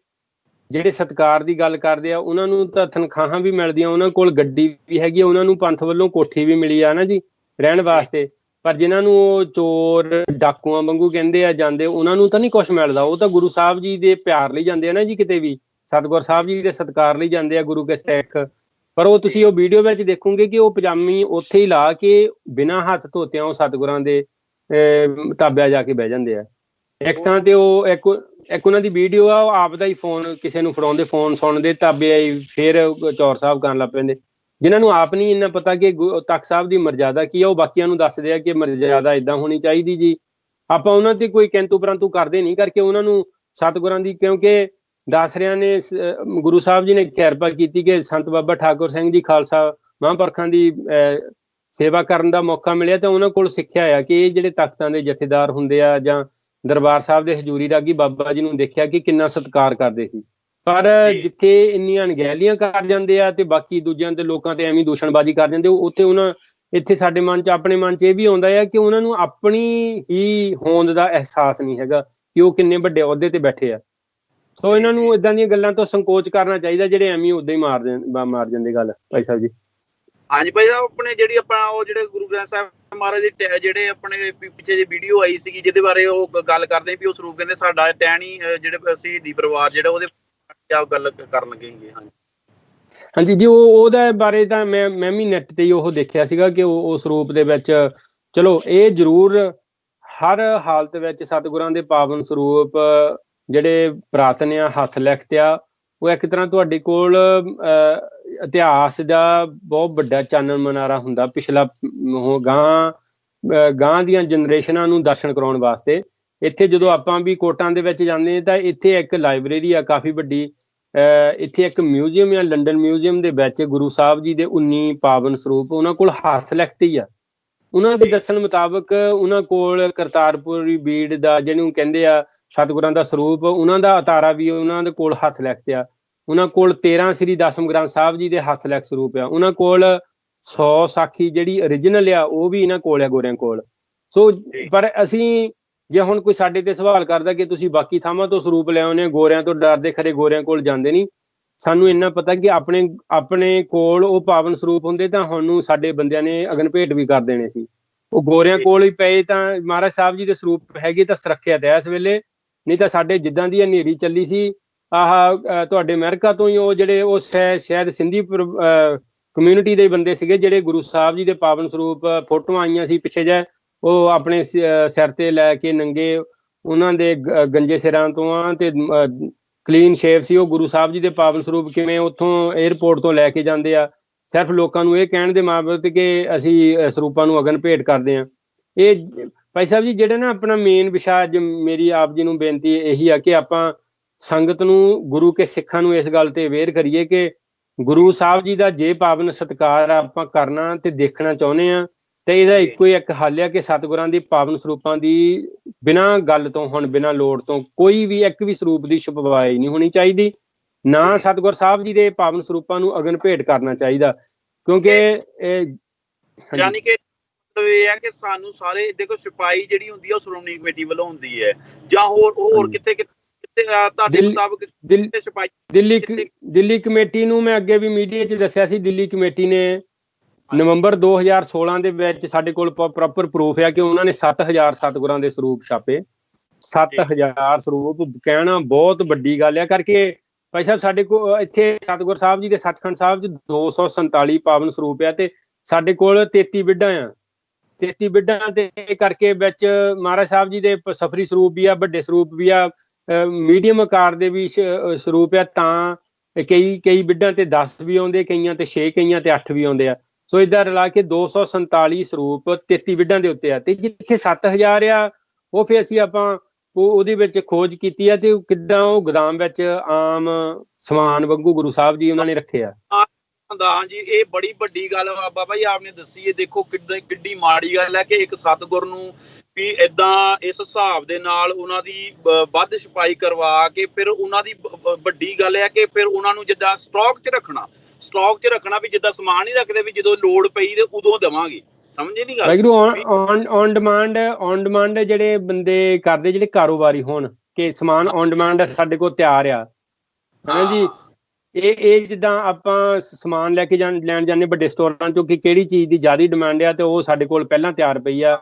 B: ਜਿਹੜੇ ਸਤਿਕਾਰ ਦੀ ਗੱਲ ਕਰਦੇ ਆ, ਉਹਨਾਂ ਨੂੰ ਤਾਂ ਤਨਖਾਹਾਂ ਵੀ ਮਿਲਦੀਆਂ, ਉਹਨਾਂ ਕੋਲ ਗੱਡੀ ਵੀ ਹੈਗੀ ਆ, ਉਹਨਾਂ ਨੂੰ ਪੰਥ ਵੱਲੋਂ ਕੋਠੀ ਵੀ ਮਿਲੀ ਆ ਨਾ ਜੀ ਰਹਿਣ ਵਾਸਤੇ, ਪਰ ਜਿਨ੍ਹਾਂ ਨੂੰ ਉਹ ਚੋਰ ਡਾਕੂਆਂ ਵਾਂਗੂ ਕਹਿੰਦੇ ਆ ਜਾਂਦੇ, ਉਹਨਾਂ ਨੂੰ ਤਾਂ ਨਹੀਂ ਕੁਛ ਮਿਲਦਾ। ਉਹ ਤਾਂ ਗੁਰੂ ਸਾਹਿਬ ਜੀ ਦੇ ਪਿਆਰ ਲਈ ਜਾਂਦੇ ਆ ਨਾ ਜੀ, ਕਿਤੇ ਵੀ ਸਤਿਗੁਰ ਸਾਹਿਬ ਜੀ ਦੇ ਸਤਿਕਾਰ ਲਈ ਜਾਂਦੇ ਆ ਗੁਰੂ ਕੇ ਸਿੱਖ। ਪਰ ਉਹ ਤੁਸੀਂ ਉਹ ਵੀਡੀਓ ਵਿੱਚ ਦੇਖੋਗੇ ਕਿ ਉਹ ਪਜਾਮੀ ਉੱਥੇ ਹੀ ਲਾ ਕੇ ਬਿਨਾਂ ਹੱਥ ਧੋਤਿਆਂ ਉਹ ਸਤਿਗੁਰਾਂ ਦੇ ਤਾਬਿਆ ਜਾ ਕੇ ਬਹਿ ਜਾਂਦੇ ਆ। ਇੱਕ ਥਾਂ ਤੇ ਉਹ ਇੱਕ ਉਹਨਾਂ ਦੀ ਵੀਡੀਓ ਆ, ਉਹ ਆਪ ਦਾ ਹੀ ਫੋਨ ਕਿਸੇ ਨੂੰ ਫੜਾਉਂਦੇ, ਫੋਨ ਸੁਣਦੇ ਤਾਬੇ ਆਈ ਫਿਰ ਚੌਰ ਸਾਹਿਬ ਕਰਨ ਲੱਗ ਪੈਂਦੇ। ਜਿਨ੍ਹਾਂ ਨੂੰ ਆਪ ਨਹੀਂ ਇੰਨਾ ਪਤਾ ਕਿ ਤਖ਼ਤ ਸਾਹਿਬ ਦੀ ਮਰਜ਼ਾਦਾ ਕੀ ਆ, ਉਹ ਬਾਕੀਆਂ ਨੂੰ ਦੱਸਦੇ ਆ ਕਿ ਮਰਜ਼ਾਦਾ ਏਦਾਂ ਹੋਣੀ ਚਾਹੀਦੀ ਜੀ। ਆਪਾਂ ਉਹਨਾਂ ਤੇ ਕੋਈ ਕਿੰਤੂ ਪਰੰਤੂ ਕਰਦੇ ਨਹੀਂ, ਕਰਕੇ ਉਹਨਾਂ ਨੂੰ ਸਤਿਗੁਰਾਂ ਦੀ, ਕਿਉਂਕਿ ਦਾਸਰਿਆਂ ਨੇ ਗੁਰੂ ਸਾਹਿਬ ਜੀ ਨੇ ਕਿਰਪਾ ਕੀਤੀ ਕਿ ਸੰਤ ਬਾਬਾ ਠਾਕੁਰ ਸਿੰਘ ਜੀ ਖਾਲਸਾ ਮਹਾਂਪੁਰਖਾਂ ਦੀ ਸੇਵਾ ਕਰਨ ਦਾ ਮੌਕਾ ਮਿਲਿਆ, ਤਾਂ ਉਹਨਾਂ ਕੋਲ ਸਿੱਖਿਆ ਆ ਕਿ ਇਹ ਜਿਹੜੇ ਤਖ਼ਤਾਂ ਦੇ ਜਥੇਦਾਰ ਹੁੰਦੇ ਆ ਜਾਂ ਦਰਬਾਰ ਸਾਹਿਬ ਦੇ ਹਜ਼ੂਰੀ ਰਾਗੀ ਬਾਬਾ ਜੀ ਨੂੰ ਦੇਖਿਆ ਕਿ ਕਿੰਨਾ ਸਤਿਕਾਰ ਕਰਦੇ ਸੀ। ਪਰ ਜਿੱਥੇ ਇੰਨੀਆਂ ਅਣਗਹਿਲੀਆਂ ਕਰ ਜਾਂਦੇ ਆ ਤੇ ਬਾਕੀ ਦੂਜਿਆਂ ਤੇ ਲੋਕਾਂ ਤੇ ਐਵੇਂ ਦੂਸ਼ਣਬਾਜ਼ੀ ਕਰ ਜਾਂਦੇ, ਉੱਥੇ ਇੱਥੇ ਸਾਡੇ ਮਨ 'ਚ, ਆਪਣੇ ਮਨ 'ਚ ਇਹ ਵੀ ਆਉਂਦਾ ਆ ਕਿ ਉਹਨਾਂ ਨੂੰ ਆਪਣੀ ਹੀ ਹੋਂਦ ਦਾ ਅਹਿਸਾਸ ਨਹੀਂ ਹੈਗਾ ਕਿ ਉਹ ਕਿੰਨੇ ਵੱਡੇ ਅਹੁਦੇ ਤੇ ਬੈਠੇ ਆ। ਸੋ ਇਹਨਾਂ ਨੂੰ ਏਦਾਂ ਦੀਆਂ ਗੱਲਾਂ ਤੋਂ ਸੰਕੋਚ ਕਰਨਾ ਚਾਹੀਦਾ, ਜਿਹੜੇ ਐਵੇਂ ਉਦਾਂ ਹੀ ਮਾਰ ਜਾਂਦੇ ਗੱਲ। ਭਾਈ ਸਾਹਿਬ ਜੀ।
A: ਹਾਂਜੀ ਭਾਈ ਸਾਹਿਬ, ਆਪਣੇ ਜਿਹੜੀ ਆਪਣਾ ਉਹ ਜਿਹੜੇ ਗੁਰੂ ਗ੍ਰੰਥ ਸਾਹਿਬ ਮਹਾਰਾਜ ਦੇ ਜਿਹੜੇ ਆਪਣੇ ਪਿੱਛੇ ਜਿਹੀ ਵੀਡੀਓ ਆਈ ਸੀਗੀ, ਜਿਹਦੇ ਬਾਰੇ ਉਹ ਗੱਲ ਕਰਦੇ ਵੀ ਉਹ ਸਰੂਪ ਕਹਿੰਦੇ ਸਾਡਾ ਟਹਿਣੀ ਜਿਹੜੇ ਸ਼ਹੀਦੀ ਪਰਿਵਾਰ ਜਿਹੜਾ, ਉਹਦੇ ਗੱਲ ਕਰਨ ਲੱਗੇ ਸੀਗੇ।
B: ਹਾਂਜੀ ਜੀ, ਉਹਦੇ ਬਾਰੇ ਤਾਂ ਮੈਂ ਵੀ ਨੈਟ ਤੇ ਹੀ ਉਹ ਦੇਖਿਆ ਸੀਗਾ ਕਿ ਉਹ ਸਰੂਪ ਦੇ ਵਿੱਚ, ਚਲੋ ਇਹ ਜ਼ਰੂਰ ਹਰ ਹਾਲਤ ਵਿੱਚ ਸਤਿਗੁਰਾਂ ਦੇ ਪਾਵਨ ਸਰੂਪ ਜਿਹੜੇ ਪੁਰਾਤਨ ਆ, ਹੱਥ ਲਿਖਤ ਆ, ਉਹ ਇੱਕ ਤਰ੍ਹਾਂ ਤੁਹਾਡੇ ਕੋਲ ਇਤਿਹਾਸ ਦਾ ਬਹੁਤ ਵੱਡਾ ਚਾਨਣ ਮਨਾਰਾ ਹੁੰਦਾ ਪਿਛਲਾ ਗਾਂ ਦੀਆਂ ਜਨਰੇਸ਼ਨਾਂ ਨੂੰ ਦਰਸ਼ਨ ਕਰਾਉਣ ਵਾਸਤੇ। ਇੱਥੇ ਜਦੋਂ ਆਪਾਂ ਵੀ ਕੋਟਾਂ ਦੇ ਵਿੱਚ ਜਾਂਦੇ ਹਾਂ ਤਾਂ ਇੱਥੇ ਇੱਕ ਲਾਇਬ੍ਰੇਰੀ ਆ ਕਾਫੀ ਵੱਡੀ, ਇੱਥੇ ਇੱਕ ਮਿਊਜ਼ੀਅਮ ਆ, ਲੰਡਨ ਮਿਊਜ਼ੀਅਮ ਦੇ ਵਿੱਚ ਗੁਰੂ ਸਾਹਿਬ ਜੀ ਦੇ 19 ਪਾਵਨ ਸਰੂਪ ਉਹਨਾਂ ਕੋਲ ਹੱਥ ਲਿਖਤ ਹੀ ਆ। ਉਹਨਾਂ ਦੇ ਦੱਸਣ ਮੁਤਾਬਕ ਉਹਨਾਂ ਕੋਲ ਕਰਤਾਰਪੁਰੀ ਬੀੜ ਦਾ, ਜਿਹਨੂੰ ਕਹਿੰਦੇ ਆ ਸਤਿਗੁਰਾਂ ਦਾ ਸਰੂਪ, ਉਹਨਾਂ ਦਾ ਅਤਾਰਾ ਵੀ ਉਹਨਾਂ ਦੇ ਕੋਲ ਹੱਥ ਲਿਖਤ ਆ। ਉਹਨਾਂ ਕੋਲ 13 ਸ੍ਰੀ ਦਸਮ ਗ੍ਰੰਥ ਸਾਹਿਬ ਜੀ ਦੇ ਹੱਥ ਲਿਖਤ ਸਰੂਪ ਆ। ਉਹਨਾਂ ਕੋਲ 100 ਸਾਖੀ ਜਿਹੜੀ ਓਰੀਜਨਲ ਆ ਉਹ ਵੀ ਇਹਨਾਂ ਕੋਲ ਆ, ਗੋਰਿਆਂ ਕੋਲ। ਸੋ ਪਰ ਅਸੀਂ, ਜੇ ਹੁਣ ਕੋਈ ਸਾਡੇ ਤੇ ਸਵਾਲ ਕਰਦਾ ਕਿ ਤੁਸੀਂ ਬਾਕੀ ਥਾਵਾਂ ਤੋਂ ਸਰੂਪ ਲੈ ਆਉਂਦੇ, ਗੋਰਿਆਂ ਤੋਂ ਡਰਦੇ, ਖਰੇ ਗੋਰਿਆਂ ਕੋਲ ਜਾਂਦੇ ਨਹੀਂ। ਸਾਨੂੰ ਇੰਨਾ ਪਤਾ ਕਿ ਆਪਣੇ ਕੋਲ ਉਹ ਪਾਵਨ ਸਰੂਪ ਹੁੰਦੇ ਤਾਂ ਹੁਣ ਸਾਡੇ ਬੰਦਿਆਂ ਨੇ ਅਗਨ ਭੇਟ ਵੀ ਕਰ ਦੇਣੇ ਸੀ। ਉਹ ਗੋਰਿਆਂ ਕੋਲ ਹੀ ਪਏ ਤਾਂ ਮਹਾਰਾਜ ਸਾਹਿਬ ਜੀ ਦੇ ਸਰੂਪ ਹੈਗੇ ਤਾਂ ਸੁਰੱਖਿਅਤ ਹੈ ਇਸ ਵੇਲੇ, ਨਹੀਂ ਤਾਂ ਸਾਡੇ ਜਿੱਦਾਂ ਦੀ ਹਨੇਰੀ ਚੱਲੀ ਸੀ, ਤੁਹਾਡੇ ਅਮਰੀਕਾ ਤੋਂ ਹੀ ਉਹ ਜਿਹੜੇ ਉਹ ਸ਼ਾਇਦ ਸਿੰਧੀ ਕਮਿਊਨਿਟੀ ਦੇ ਬੰਦੇ ਸੀਗੇ, ਜਿਹੜੇ ਗੁਰੂ ਸਾਹਿਬ ਜੀ ਦੇ ਪਾਵਨ ਸਰੂਪ, ਫੋਟੋਆਂ ਆਈਆਂ ਸੀ ਪਿੱਛੇ ਜਿਹੇ, ਉਹ ਆਪਣੇ ਸਿਰ ਤੇ ਲੈ ਕੇ ਨੰਗੇ, ਉਹਨਾਂ ਦੇ ਗੰਜੇ ਸਿਰਾਂ ਤੋਂ ਆ ਤੇ ਕਲੀਨ ਸ਼ੇਵ ਸੀ। ਉਹ ਗੁਰੂ ਸਾਹਿਬ ਜੀ ਦੇ ਪਾਵਨ ਸਰੂਪ ਕਿਵੇਂ ਉੱਥੋਂ ਏਅਰਪੋਰਟ ਤੋਂ ਲੈ ਕੇ ਜਾਂਦੇ ਆ, ਸਿਰਫ ਲੋਕਾਂ ਨੂੰ ਇਹ ਕਹਿਣ ਦੇ ਮਾਬਤ ਕਿ ਅਸੀਂ ਸਰੂਪਾਂ ਨੂੰ ਅਗਨ ਭੇਟ ਕਰਦੇ ਹਾਂ। ਇਹ ਭਾਈ ਸਾਹਿਬ ਜੀ ਜਿਹੜੇ ਨਾ ਆਪਣਾ ਮੇਨ ਵਿਸ਼ਾ, ਅੱਜ ਮੇਰੀ ਆਪ ਜੀ ਨੂੰ ਬੇਨਤੀ ਇਹੀ ਆ ਕਿ ਆਪਾਂ ਸੰਗਤ ਨੂੰ, ਗੁਰੂ ਕੇ ਸਿੱਖਾਂ ਨੂੰ ਇਸ ਗੱਲ ਤੇ ਅਵੇਅਰ ਕਰੀਏ ਕਿ ਗੁਰੂ ਸਾਹਿਬ ਜੀ ਦਾ ਜੇ ਪਾਵਨ ਸਤਿਕਾਰ ਆਪਾਂ ਕਰਨਾ ਤੇ ਦੇਖਣਾ ਚਾਹੁੰਦੇ ਆ, ਤੇ ਇਹਦਾ ਇੱਕੋ ਹੀ ਇੱਕ ਹੱਲ ਆ ਕਿ ਸਤਿਗੁਰਾਂ ਦੀ ਪਾਵਨ ਸਰੂਪਾਂ ਦੀ ਬਿਨਾਂ ਗੱਲ ਤੋਂ, ਹੁਣ ਬਿਨਾਂ ਲੋੜ ਤੋਂ ਕੋਈ ਵੀ ਇੱਕ ਵੀ ਸਰੂਪ ਦੀ ਛੁਪਵਾਈ ਨਹੀਂ ਹੋਣੀ ਚਾਹੀਦੀ, ਨਾ ਸਤਿਗੁਰ ਸਾਹਿਬ ਜੀ ਦੇ ਪਾਵਨ ਸਰੂਪਾਂ ਨੂੰ ਅਗਨ ਭੇਟ ਕਰਨਾ ਚਾਹੀਦਾ। ਕਿਉਂਕਿ
A: ਯਾਨੀ ਕਿ ਇਹ ਹੈ ਕਿ ਸਾਨੂੰ ਸਾਰੇ ਦੇਖੋ, ਸਿਪਾਹੀ ਜਿਹੜੀ ਹੁੰਦੀ ਹੈ ਉਹ ਸ਼੍ਰੋਮਣੀ ਕਮੇਟੀ ਵੱਲੋਂ ਹੁੰਦੀ ਹੈ, ਜਾਂ ਹੋਰ ਕਿਤੇ ਤੁਹਾਡੇ ਮੁਤਾਬਕ
B: ਦਿੱਲੀ ਕਮੇਟੀ ਨੂੰ ਮੈਂ ਅੱਗੇ ਵੀ ਮੀਡੀਆ 'ਚ ਦੱਸਿਆ ਸੀ, ਦਿੱਲੀ ਕਮੇਟੀ ਨੇ ਨਵੰਬਰ 2016 ਦੇ ਵਿੱਚ ਸਾਡੇ ਕੋਲ ਪ੍ਰੋਪਰ ਪ੍ਰੂਫ ਹੈ ਕਿ ਉਹਨਾਂ ਨੇ 7000 ਸਤਿਗੁਰਾਂ ਦੇ ਸਰੂਪ ਛਾਪੇ। 7000 ਸਰੂਪ ਕਹਿਣਾ ਬਹੁਤ ਵੱਡੀ ਗੱਲ ਹੈ, ਕਰਕੇ ਭਾਈ ਸਾਹਿਬ ਸਾਡੇ ਕੋਲ ਇੱਥੇ ਸਤਿਗੁਰ ਸਾਹਿਬ ਜੀ ਦੇ ਸੱਚਖੰਡ ਸਾਹਿਬ 'ਚ 247 ਪਾਵਨ ਸਰੂਪ ਆ ਤੇ ਸਾਡੇ ਕੋਲ 33 ਬਿੱਡਾਂ ਆ। 33 ਬਿੱਡਾਂ ਦੇ ਕਰਕੇ ਵਿੱਚ ਮਹਾਰਾਜ ਸਾਹਿਬ ਜੀ ਦੇ ਸਫਰੀ ਸਰੂਪ ਵੀ ਆ, ਵੱਡੇ ਸਰੂਪ ਵੀ ਆ, ਮੀਡੀਅਮ ਆਕਾਰ ਦੇ ਵੀ ਸਰੂਪ ਆ। ਤਾਂ ਕਈ ਬਿੱਡਾਂ ਤੇ 10 ਵੀ ਆਉਂਦੇ, ਕਈਆਂ ਤੇ 6, ਕਈਆਂ ਤੇ 8 ਵੀ ਆਉਂਦੇ ਆ। ਸੋ ਏਦਾਂ ਰਲਾ ਕੇ 247 ਸਰੂਪ 33 ਬਿੱਡਾਂ ਦੇ ਉੱਤੇ ਆ, ਤੇ ਜਿੱਥੇ 7000 ਆ ਉਹ ਫਿਰ ਅਸੀਂ ਆਪਾਂ ਉਹਦੇ ਵਿੱਚ ਖੋਜ ਕੀਤੀ ਆ ਤੇ ਕਿੱਦਾਂ ਉਹ ਗੋਦਾਮ ਵਿੱਚ ਆਮ ਸਮਾਨ ਵਾਂਗੂ ਗੁਰੂ ਸਾਹਿਬ ਜੀ ਉਹਨਾਂ ਨੇ ਰੱਖੇ ਆ।
A: ਹਾਂਜੀ, ਇਹ ਬੜੀ ਵੱਡੀ ਗੱਲ ਬਾਬਾ ਜੀ ਆਪਨੇ ਦੱਸੀ ਹੈ। ਦੇਖੋ ਕਿੱਡੀ ਮਾੜੀ ਗੱਲ ਹੈ ਕਿ ਇੱਕ ਸਤਿਗੁਰ ਨੂੰ ਵੀ ਏਦਾਂ ਇਸ ਹਿਸਾਬ ਦੇ ਨਾਲ ਉਹਨਾਂ ਦੀ ਵੱਧ ਛਪਾਈ ਕਰਵਾ ਕੇ, ਫਿਰ ਉਹਨਾਂ ਦੀ ਵੱਡੀ ਗੱਲ ਹੈ ਕਿ ਫਿਰ ਉਹਨਾਂ ਨੂੰ ਜਿੱਦਾਂ ਸਟਾਕ 'ਚ ਰੱਖਣਾ ਵੀ ਜਿੱਦਾਂ ਸਮਾਨ ਹੀ ਰੱਖਦੇ ਵੀ ਜਦੋਂ ਲੋੜ ਪਈ ਤੇ ਉਦੋਂ ਦੇਵਾਂਗੇ। ਸਮਝੇ ਨਹੀਂ ਗੱਲ? ਵਾਹਿਗੁਰੂ
B: ਔਨ ਡਿਮਾਂਡ ਜਿਹੜੇ ਬੰਦੇ ਕਰਦੇ, ਜਿਹੜੇ ਕਾਰੋਬਾਰੀ ਹੋਣ ਕਿ ਸਮਾਨ ਔਨ ਡਿਮਾਂਡ ਸਾਡੇ ਕੋਲ ਤਿਆਰ ਆ, ਹਨਾ ਜੀ। ਇਹ ਜਿੱਦਾਂ ਆਪਾਂ ਸਮਾਨ ਲੈ ਕੇ ਲੈਣ ਜਾਂਦੇ ਵੱਡੇ ਸਟੋਰਾਂ ਚੋਂ ਕਿ ਕਿਹੜੀ ਚੀਜ਼ ਦੀ ਜ਼ਿਆਦਾ ਡਿਮਾਂਡ ਆ ਤੇ ਉਹ ਸਾਡੇ ਕੋਲ ਪਹਿਲਾਂ ਤਿਆਰ ਪਈ ਆ,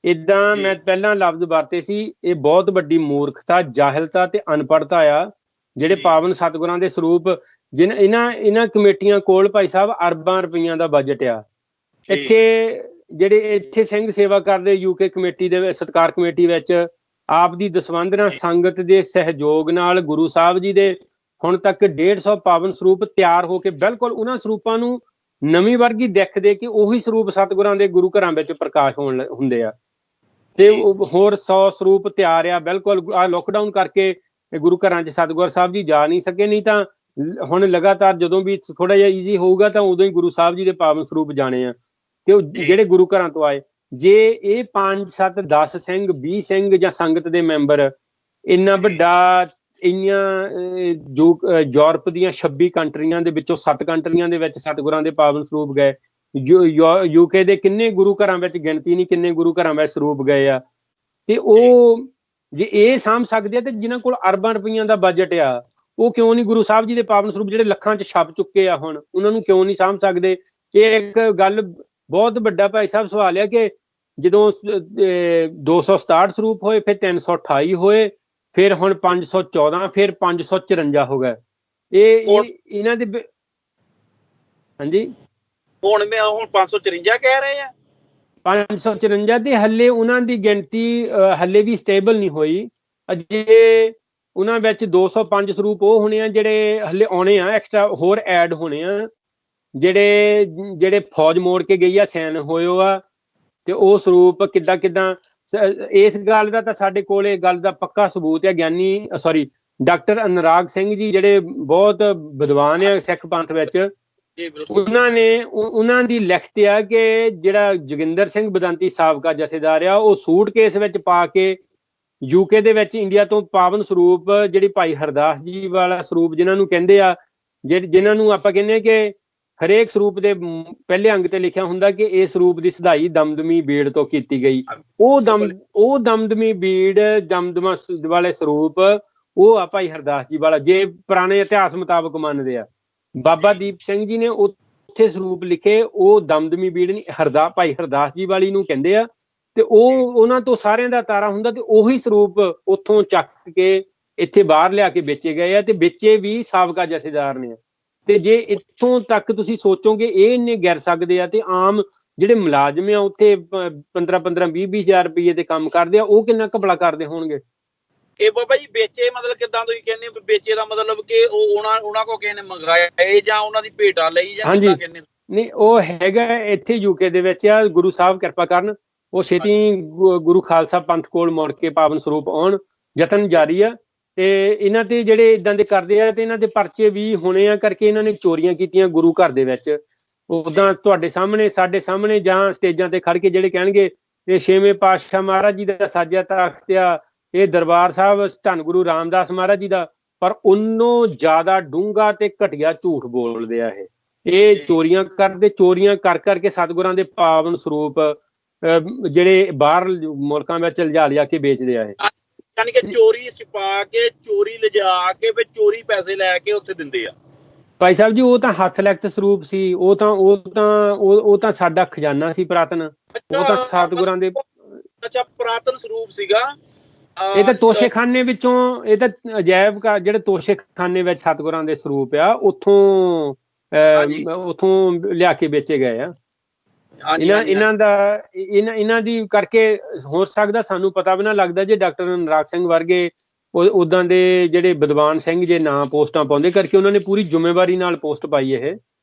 B: ਇਦਾਂ ਮੈਂ ਪਹਿਲਾਂ ਲਫ਼ਜ਼ ਵਰਤੇ ਸੀ, ਇਹ ਬਹੁਤ ਵੱਡੀ ਮੂਰਖਤਾ, ਜਾਹਿਲਤਾ ਤੇ ਅਨਪੜ੍ਹਤਾ ਆ। ਜਿਹੜੇ ਪਾਵਨ ਸਤਿਗੁਰਾਂ ਦੇ ਸਰੂਪ ਇਹਨਾਂ ਕਮੇਟੀਆਂ ਕੋਲ ਭਾਈ ਸਾਹਿਬ ਅਰਬਾਂ ਰੁਪਈਆਂ ਦਾ ਬਜਟ ਆ। ਇੱਥੇ ਸਿੰਘ ਸੇਵਾ ਕਰਦੇ ਯੂਕੇ ਕਮੇਟੀ ਦੇ ਸਤਿਕਾਰ ਕਮੇਟੀ ਵਿੱਚ ਆਪ ਦੀ ਦਸਵੰਧਨਾ ਸੰਗਤ ਦੇ ਸਹਿਯੋਗ ਨਾਲ ਗੁਰੂ ਸਾਹਿਬ ਜੀ ਦੇ ਹੁਣ ਤੱਕ 150 ਪਾਵਨ ਸਰੂਪ ਤਿਆਰ ਹੋ ਕੇ ਬਿਲਕੁਲ ਉਹਨਾਂ ਸਰੂਪਾਂ ਨੂੰ ਨਵੀਂ ਵਰਗੀ ਦਿੱਖ ਦੇ ਕੇ ਉਹੀ ਸਰੂਪ ਸਤਿਗੁਰਾਂ ਦੇ ਗੁਰੂ ਘਰਾਂ ਵਿੱਚ ਪ੍ਰਕਾਸ਼ ਹੁੰਦੇ ਆ। ਤੇ ਹੋਰ 100 ਸਰੂਪ ਤਿਆਰ ਆ ਬਿਲਕੁਲ। ਆ ਲੋਕਡਾਊਨ ਕਰਕੇ ਗੁਰੂ ਘਰਾਂ 'ਚ ਸਤਿਗੁਰ ਸਾਹਿਬ ਜੀ ਜਾ ਨਹੀਂ ਸਕੇ, ਨਹੀਂ ਤਾਂ ਹੁਣ ਲਗਾਤਾਰ ਜਦੋਂ ਵੀ ਥੋੜਾ ਜਿਹਾ ਈਜ਼ੀ ਹੋਊਗਾ ਤਾਂ ਉਦੋਂ ਹੀ ਗੁਰੂ ਸਾਹਿਬ ਜੀ ਦੇ ਪਾਵਨ ਸਰੂਪ ਜਾਣੇ ਆ। ਤੇ ਉਹ ਜਿਹੜੇ ਗੁਰੂ ਘਰਾਂ ਤੋਂ ਆਏ, ਜੇ ਇਹ 5 7 10 ਸਿੰਘ 20 ਸਿੰਘ ਜਾਂ ਸੰਗਤ ਦੇ ਮੈਂਬਰ ਇੰਨਾ ਵੱਡਾ ਜੋ ਯੂਰਪ ਦੀਆਂ 26 ਕੰਟਰੀਆਂ ਦੇ ਵਿੱਚੋਂ 7 ਕੰਟਰੀਆਂ ਦੇ ਵਿੱਚ ਸਤਿਗੁਰਾਂ ਦੇ ਪਾਵਨ ਸਰੂਪ ਗਏ, ਯੂਕੇ ਦੇ ਕਿੰਨੇ ਗੁਰੂ ਘਰਾਂ ਵਿੱਚ ਗਿਣਤੀ ਨਹੀਂ ਕਿੰਨੇ ਗੁਰੂ ਘਰਾਂ ਵਿੱਚ ਸਰੂਪ ਗਏ ਆ। ਤੇ ਉਹ ਜੇ ਇਹ ਸਾਂਭ ਸਕਦੇ ਆ ਤੇ ਜਿਨ੍ਹਾਂ ਕੋਲ ਅਰਬਾਂ ਰੁਪਈਆਂ ਦਾ ਬਜਟ ਆ ਉਹ ਕਿਉਂ ਨਹੀਂ ਗੁਰੂ ਸਾਹਿਬ ਜੀ ਦੇ ਪਾਵਨ ਸਰੂਪ ਜਿਹੜੇ ਲੱਖਾਂ 'ਚ ਛਪ ਚੁੱਕੇ ਆ ਹੁਣ ਉਹਨਾਂ ਨੂੰ ਕਿਉਂ ਨਹੀਂ ਸਾਂਭ ਸਕਦੇ? ਇਹ ਇੱਕ ਗੱਲ ਬਹੁਤ ਵੱਡਾ ਭਾਈ ਸਾਹਿਬ ਸਵਾਲ ਆ ਕਿ ਜਦੋਂ 267 ਸਰੂਪ ਹੋਏ, ਫਿਰ 328 ਹੋਏ, ਫਿਰ ਹੁਣ 514, ਫਿਰ 554 ਹੋ ਗਏ। ਇਹਨਾਂ ਦੇ ਹਾਂਜੀ
A: ਹੁਣ 554 ਕਹਿ ਰਹੇ ਆ।
B: 554 ਤੇ ਹੱਲੇ ਉਹਨਾਂ ਦੀ ਗਿਣਤੀ ਹੱਲੇ ਵੀ ਸਟੇਬਲ ਨਹੀਂ ਹੋਈ। ਅਜੇ ਉਹਨਾਂ ਵਿੱਚ 205 ਸਰੂਪ ਉਹ ਹੋਣੇ ਆ ਜਿਹੜੇ ਹੱਲੇ ਆਉਣੇ ਆ, ਐਕਸਟਰਾ ਹੋਰ ਐਡ ਹੋਣੇ ਆ, ਜਿਹੜੇ ਫੌਜ ਮੋੜ ਕੇ ਗਈ ਆ, ਸੈਨ ਹੋਏ ਆ। ਤੇ ਉਹ ਸਰੂਪ ਕਿੱਦਾਂ ਇਸ ਗੱਲ ਦਾ ਤਾਂ ਸਾਡੇ ਕੋਲ ਇਹ ਗੱਲ ਦਾ ਪੱਕਾ ਸਬੂਤ ਹੈ। ਡਾਕਟਰ ਅਨੁਰਾਗ ਸਿੰਘ ਜੀ ਜਿਹੜੇ ਬਹੁਤ ਵਿਦਵਾਨ ਆ ਸਿੱਖ ਪੰਥ ਵਿੱਚ, ਉਹਨਾਂ ਦੀ ਲਿਖਤ ਆ ਕਿ ਜਿਹੜਾ ਜੋਗਿੰਦਰ ਸਿੰਘ ਬਦੰਤੀ ਸਾਬਕਾ ਜਥੇਦਾਰ ਆ ਉਹ ਸੂਟਕੇਸ ਵਿੱਚ ਪਾ ਕੇ ਯੂਕੇ ਦੇ ਵਿੱਚ ਇੰਡੀਆ ਤੋਂ ਪਾਵਨ ਸਰੂਪ ਜਿਹੜੀ ਭਾਈ ਹਰਦਾਸ ਜੀ ਵਾਲਾ ਸਰੂਪ ਜਿਹਨਾਂ ਨੂੰ ਕਹਿੰਦੇ ਆ, ਜਿਹਨਾਂ ਨੂੰ ਆਪਾਂ ਕਹਿੰਦੇ ਕਿ ਹਰੇਕ ਸਰੂਪ ਦੇ ਪਹਿਲੇ ਅੰਗ ਤੇ ਲਿਖਿਆ ਹੁੰਦਾ ਕਿ ਇਹ ਸਰੂਪ ਦੀ ਸਦਾਈ ਦਮਦਮੀ ਬੀੜ ਤੋਂ ਕੀਤੀ ਗਈ, ਉਹ ਦਮਦਮੀ ਬੀੜ ਦਮਦਮਾ ਵਾਲੇ ਸਰੂਪ ਉਹ ਆ ਭਾਈ ਹਰਦਾਸ ਜੀ ਵਾਲਾ, ਜੇ ਪੁਰਾਣੇ ਇਤਿਹਾਸ ਮੁਤਾਬਕ ਮੰਨਦੇ ਆ। ਬਾਬਾ ਦੀਪ ਸਿੰਘ ਜੀ ਨੇ ਉੱਥੇ ਸਰੂਪ ਲਿਖੇ, ਉਹ ਦਮਦਮੀ ਬੀੜ ਨਹੀਂ ਭਾਈ ਹਰਦਾਸ ਜੀ ਵਾਲੀ ਨੂੰ ਕਹਿੰਦੇ ਆ। ਤੇ ਉਹਨਾਂ ਤੋਂ ਸਾਰਿਆਂ ਦਾ ਤਾਰਾ ਹੁੰਦਾ ਤੇ ਉਹੀ ਸਰੂਪ ਉੱਥੋਂ ਚੱਕ ਕੇ ਇੱਥੇ ਬਾਹਰ ਲਿਆ ਕੇ ਵੇਚੇ ਗਏ ਆ ਤੇ ਵੇਚੇ ਵੀ ਸਾਬਕਾ ਜਥੇਦਾਰ ਨੇ। ਤੇ ਜੇ ਇੱਥੋਂ ਤੱਕ ਤੁਸੀਂ ਸੋਚੋਗੇ ਇਹ ਇੰਨੇ ਗਿਰ ਸਕਦੇ ਆ ਤੇ ਆਮ ਜਿਹੜੇ ਮੁਲਾਜ਼ਮ ਆ ਉੱਥੇ 15 20 ਹਜ਼ਾਰ ਰੁਪਏ ਦੇ ਕੰਮ ਕਰਦੇ ਆ ਉਹ ਕਿੰਨਾ ਘਪਲਾ ਕਰਦੇ ਹੋਣਗੇ?
A: ਇਹ ਬਾਬਾ ਜੀ ਵੇਚੇ ਮਤਲਬ ਕਿੱਦਾਂ ਤੁਸੀਂ ਕਹਿੰਦੇ ਵੇਚੇ ਦਾ ਮਤਲਬ ਕਿ ਉਹਨਾਂ ਕੋ ਕਿਸੇ ਨੇ ਮੰਗਾਇਆ ਜਾਂ ਉਹਨਾਂ ਦੀ ਭੇਟਾ ਲਈ ਜਾਂ ਕਿੱਦਾਂ ਕਹਿੰਦੇ?
B: ਨਹੀਂ, ਉਹ ਹੈਗਾ ਇੱਥੇ ਯੂਕੇ ਦੇ ਵਿੱਚ ਆ। ਗੁਰੂ ਸਾਹਿਬ ਕਿਰਪਾ ਕਰਨ ਉਹ ਛੇਤੀ ਗੁਰੂ ਖਾਲਸਾ ਪੰਥ ਕੋਲ ਮੁੜ ਕੇ ਪਾਵਨ ਸਰੂਪ ਆਉਣ, ਯਤਨ ਜਾਰੀ ਆ। ਤੇ ਇਹਨਾਂ ਤੇ ਜਿਹੜੇ ਇਦਾਂ ਦੇ ਕਰਦੇ ਆ ਤੇ ਇਹਨਾਂ ਦੇ ਪਰਚੇ ਵੀ ਹੋਣੇ ਆ ਕਰਕੇ ਇਹਨਾਂ ਨੇ ਚੋਰੀਆਂ ਕੀਤੀਆਂ ਗੁਰੂ ਘਰ ਦੇ ਵਿੱਚ। ਉਦਾਂ ਤੁਹਾਡੇ ਸਾਹਮਣੇ ਸਾਡੇ ਸਾਹਮਣੇ ਜਾਂ ਸਟੇਜਾਂ ਤੇ ਖੜ ਕੇ ਜਿਹੜੇ ਕਹਿਣਗੇ ਇਹ 6ਵੇਂ ਪਾਤਸ਼ਾਹ ਮਹਾਰਾਜ ਜੀ ਦਾ ਸਾਜਿਆ ਤਖਤ ਆ, ਇਹ ਦਰਬਾਰ ਸਾਹਿਬ ਧੰਨ ਗੁਰੂ ਰਾਮਦਾਸ ਮਹਾਰਾਜ ਜੀ ਦਾ, ਪਰ ਉਹਨੋਂ ਜ਼ਿਆਦਾ ਡੂੰਘਾ ਤੇ ਘਟੀਆ ਝੂਠ ਬੋਲਦੇ ਆ। ਇਹ ਚੋਰੀਆਂ ਕਰਦੇ, ਚੋਰੀਆਂ ਕਰ ਕਰਕੇ ਸਤਿਗੁਰਾਂ ਦੇ ਪਾਵਨ ਸਰੂਪ ਜਿਹੜੇ ਬਾਹਰ ਮੁਲਕਾਂ ਵਿੱਚ ਲਿਜਾ ਕੇ ਵੇਚਦੇ ਆ। ਇਹ
A: ਯਾਨੀ ਕਿ ਚੋਰੀ ਛਪਾ ਕੇ, ਚੋਰੀ ਲਿਜਾ ਕੇ ਫਿਰ ਚੋਰੀ ਪੈਸੇ ਲੈ ਕੇ ਉੱਥੇ ਦਿੰਦੇ ਆ।
B: ਭਾਈ ਸਾਹਿਬ ਜੀ ਉਹ ਤਾਂ ਹੱਥ ਲਿਖਤ ਸਰੂਪ ਸੀ, ਉਹ ਤਾਂ ਸਾਡਾ ਖਜ਼ਾਨਾ ਸੀ ਪੁਰਾਤਨ, ਉਹ ਤਾਂ ਸਤਿਗੁਰਾਂ ਦੇ।
A: ਅੱਛਾ, ਪੁਰਾਤਨ ਸਰੂਪ ਸੀਗਾ।
B: ਇਹ ਤਾਂ ਤੋਸ਼ੇਖਾਨੇ ਵਿੱਚੋਂ, ਇਹ ਤਾਂ ਅਜਾਇਬ ਘਰ ਜਿਹੜੇ ਤੋਸ਼ੇਖਾਨੇ ਵਿੱਚ ਸਤਿਗੁਰਾਂ ਦੇ ਸਰੂਪ ਆ ਉੱਥੋਂ ਲਿਆ ਕੇ ਵੇਚੇ ਗਏ ਆ। ਇਹਨਾਂ ਦੀ ਕਰਕੇ ਹੋ ਸਕਦਾ ਸਾਨੂੰ ਪਤਾ ਵੀ ਨਾ ਲੱਗਦਾ ਜੇ ਡਾਕਟਰ ਅਨੁਰਾਗ ਸਿੰਘ ਵਰਗੇ ਉਦਾਂ ਦੇ ਜਿਹੜੇ ਵਿਦਵਾਨ ਸਿੰਘ ਜੇ ਨਾ ਪੋਸਟਾਂ ਪਾਉਂਦੇ ਕਰਕੇ ਉਹਨਾਂ ਨੇ ਪੂਰੀ ਜ਼ਿੰਮੇਵਾਰੀ ਨਾਲ ਪੋਸਟ ਪਾਈ ਇਹ